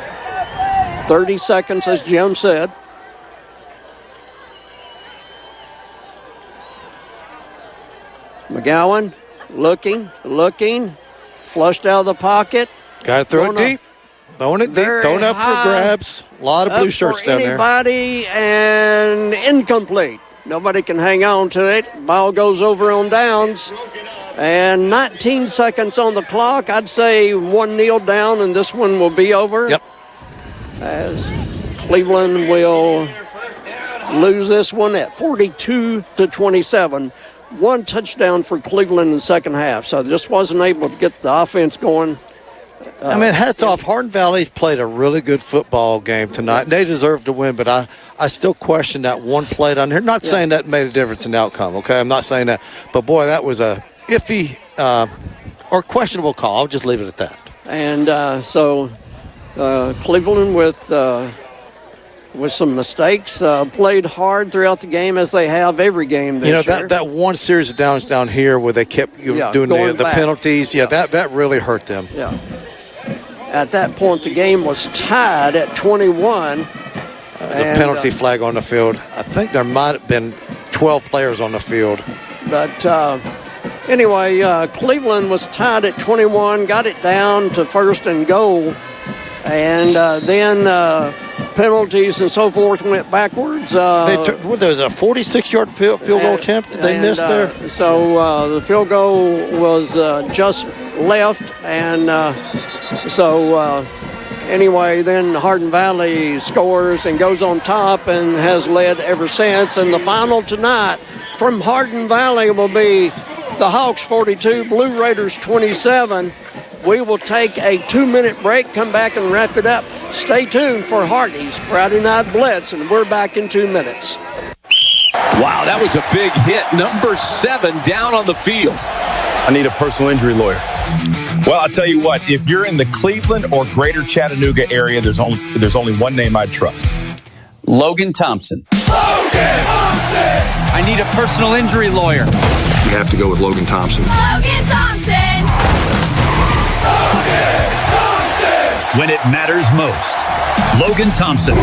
30 seconds, as Jim said. McGowan looking, flushed out of the pocket. Got to throw it deep. Throwing it deep, throwing up for grabs. A lot of blue shirts down there. Anybody, and incomplete. Nobody can hang on to it. Ball goes over on downs. And 19 seconds on the clock. I'd say one kneel down, and this one will be over. Yep. As Cleveland will lose this one at 42-27. One touchdown for Cleveland in the second half. So just wasn't able to get the offense going. Hats off. Hardin Valley's played a really good football game tonight. They deserve to win, but I still question that one play down here. Not saying that made a difference in the outcome, okay? I'm not saying that. But, boy, that was a iffy or questionable call. I'll just leave it at that. And so Cleveland with some mistakes, played hard throughout the game as they have every game this year. That one series of downs down here where they kept doing the penalties, that really hurt them. Yeah. At that point, the game was tied at 21. The penalty flag on the field. I think there might have been 12 players on the field. But anyway, Cleveland was tied at 21, got it down to first and goal. And then penalties and so forth went backwards. There was a 46-yard field goal attempt that they missed there. So the field goal was just left. And anyway, then Hardin Valley scores and goes on top and has led ever since. And the final tonight from Hardin Valley will be the Hawks 42, Blue Raiders 27. We will take a 2-minute break, come back and wrap it up. Stay tuned for Hardy's Friday Night Blitz, and we're back in 2 minutes. Wow, that was a big hit. Number 7 down on the field. I need a personal injury lawyer. Well, I'll tell you what, if you're in the Cleveland or greater Chattanooga area, there's only one name I'd trust. Logan Thompson. Logan Thompson! I need a personal injury lawyer. You have to go with Logan Thompson. Logan Thompson! Logan Thompson! When it matters most, Logan Thompson.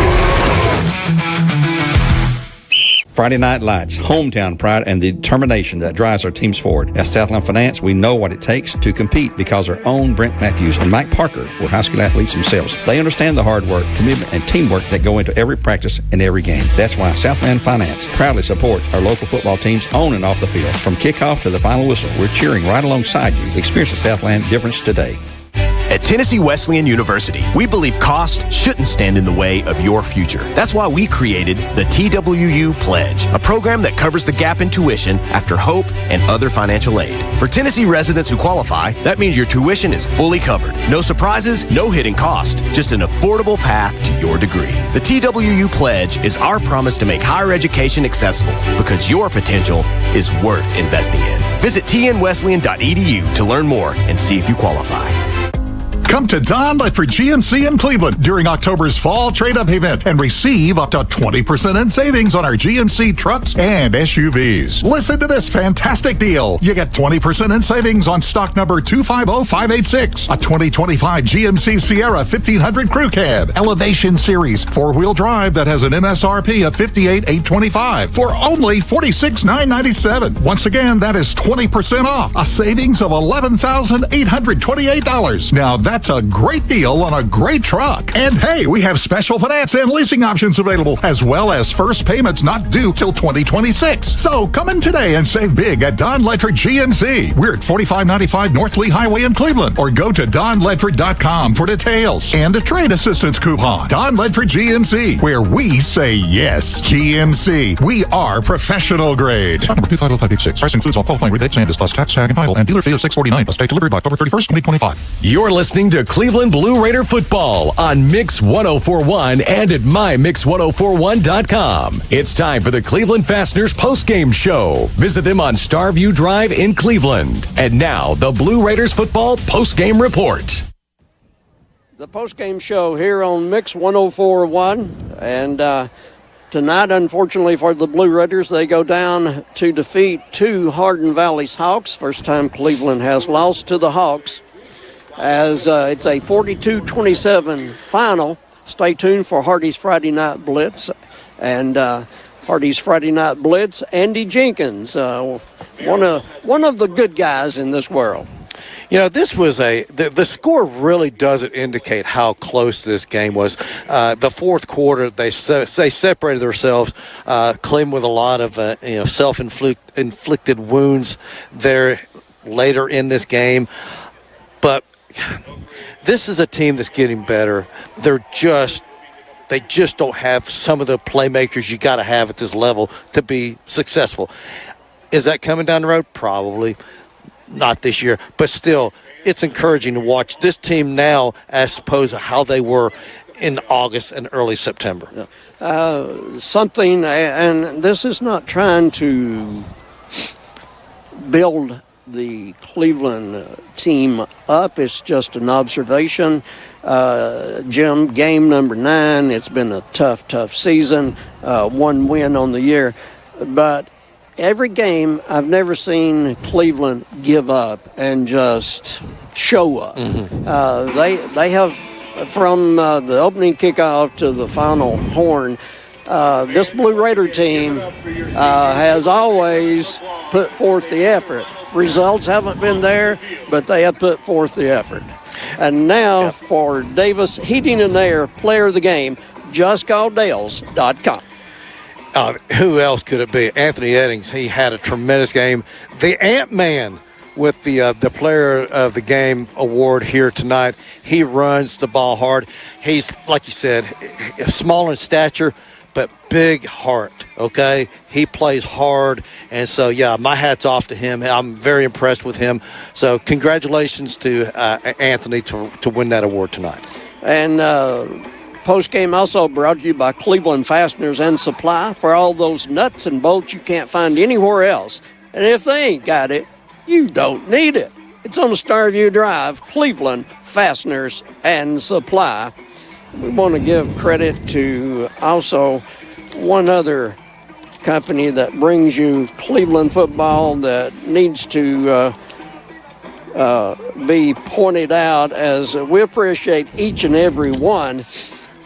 Friday Night Lights, hometown pride, and the determination that drives our teams forward. At Southland Finance, we know what it takes to compete because our own Brent Matthews and Mike Parker were high school athletes themselves. They understand the hard work, commitment, and teamwork that go into every practice and every game. That's why Southland Finance proudly supports our local football teams on and off the field. From kickoff to the final whistle, we're cheering right alongside you. Experience the Southland difference today. At Tennessee Wesleyan University, we believe cost shouldn't stand in the way of your future. That's why we created the TWU Pledge, a program that covers the gap in tuition after Hope and other financial aid. For Tennessee residents who qualify, that means your tuition is fully covered. No surprises, no hidden cost, just an affordable path to your degree. The TWU Pledge is our promise to make higher education accessible because your potential is worth investing in. Visit tnwesleyan.edu to learn more and see if you qualify. Come to Don Ledford GMC in Cleveland during October's Fall Trade-Up event and receive up to 20% in savings on our GMC trucks and SUVs. Listen to this fantastic deal. You get 20% in savings on stock number 250586, a 2025 GMC Sierra 1500 Crew Cab, Elevation Series 4-wheel drive that has an MSRP of $58,825 for only $46,997. Once again, that is 20% off, a savings of $11,828. Now that That's a great deal on a great truck. And hey, we have special finance and leasing options available, as well as first payments not due till 2026. So come in today and save big at Don Ledford GMC. We're at 4595 North Lee Highway in Cleveland, or go to donledford.com for details and a trade assistance coupon. Don Ledford GMC, where we say yes. GMC, we are professional grade. Stock number 250586. Price includes all qualifying rebates and is plus tax, tag, and title, and dealer fee of $649 plus state delivery by October 31st, 2025. You're listening to Cleveland Blue Raider football on Mix 1041 and at mymix1041.com. It's time for the Cleveland Fasteners postgame show. Visit them on Starview Drive in Cleveland. And now, the Blue Raiders football postgame report. The postgame show here on Mix 1041, and tonight, unfortunately for the Blue Raiders, they go down to defeat two Hardin Valley's Hawks. First time Cleveland has lost to the Hawks, as it's a 42-27 final. Stay tuned for Hardy's Friday Night Blitz, and Hardy's Friday Night Blitz, Andy Jenkins, one of the good guys in this world. You know, this was the score really doesn't indicate how close this game was. The fourth quarter, they separated themselves. Cleveland with a lot of self-inflicted wounds there later in this game. But this is a team that's getting better. They just don't have some of the playmakers you got to have at this level to be successful. Is that coming down the road? Probably. Not this year, but still, it's encouraging to watch this team now as opposed to how they were in August and early September. Something, and this is not trying to build the Cleveland team up, it's just an observation. Jim, game number 9, it's been a tough season, one win on the year, but every game, I've never seen Cleveland give up and just show up. Mm-hmm. They have, from the opening kickoff to the final horn, this Blue Raider team has always put forth the effort. Results haven't been there, but they have put forth the effort. And now for Davis Heating and Air Player of the Game, justcalldales.com. Who else could it be? Anthony Eddings. He had a tremendous game. The Ant-Man with the Player of the Game award here tonight. He runs the ball hard. He's, like you said, small in stature, but big heart, okay? He plays hard. And so, yeah, my hat's off to him. I'm very impressed with him. So congratulations to Anthony to win that award tonight. And post-game also brought to you by Cleveland Fasteners and Supply for all those nuts and bolts you can't find anywhere else. And if they ain't got it, you don't need it. It's on Starview Drive, Cleveland Fasteners and Supply. We want to give credit to also one other company that brings you Cleveland football that needs to be pointed out, as we appreciate each and every one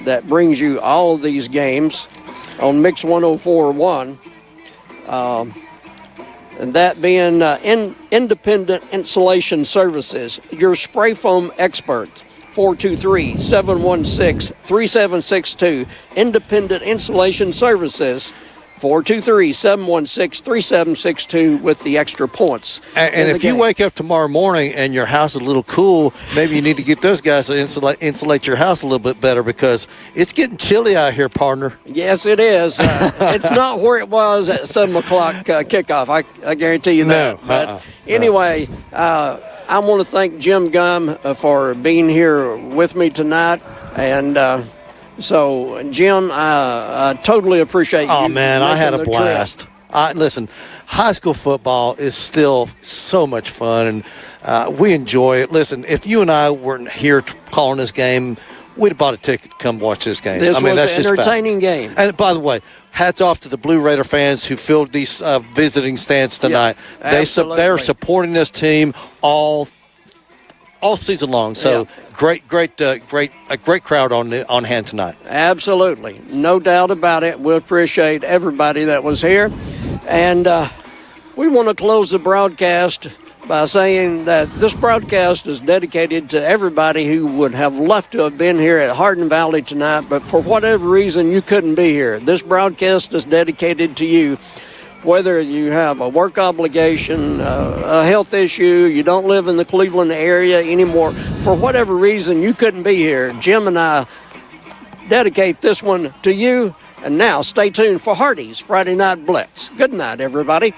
that brings you all of these games on Mix 1041. And that being Independent Insulation Services, your spray foam expert, 423-716-3762. Independent Insulation Services, 423-716-3762 with the extra points. And if you wake up tomorrow morning and your house is a little cool, maybe you need to get those guys to insulate your house a little bit better, because it's getting chilly out here, partner. Yes, it is. It's not where it was at 7 o'clock kickoff. I guarantee you that. But anyway, I want to thank Jim Gum for being here with me tonight. And so, Jim, I totally appreciate you. Oh, man, I had a blast. Listen, high school football is still so much fun, and we enjoy it. Listen, if you and I weren't here calling this game, we'd have bought a ticket to come watch this game. This was an entertaining game. And by the way, hats off to the Blue Raider fans who filled these visiting stands tonight. Yeah, they're supporting this team all season long. So great crowd on hand tonight. Absolutely, no doubt about it. We appreciate everybody that was here, and we want to close the broadcast by saying that this broadcast is dedicated to everybody who would have loved to have been here at Hardin Valley tonight, but for whatever reason you couldn't be here. This broadcast is dedicated to you. Whether you have a work obligation, a health issue, you don't live in the Cleveland area anymore, for whatever reason you couldn't be here, Jim and I dedicate this one to you. And now stay tuned for Hardy's Friday Night Blitz. Good night, everybody.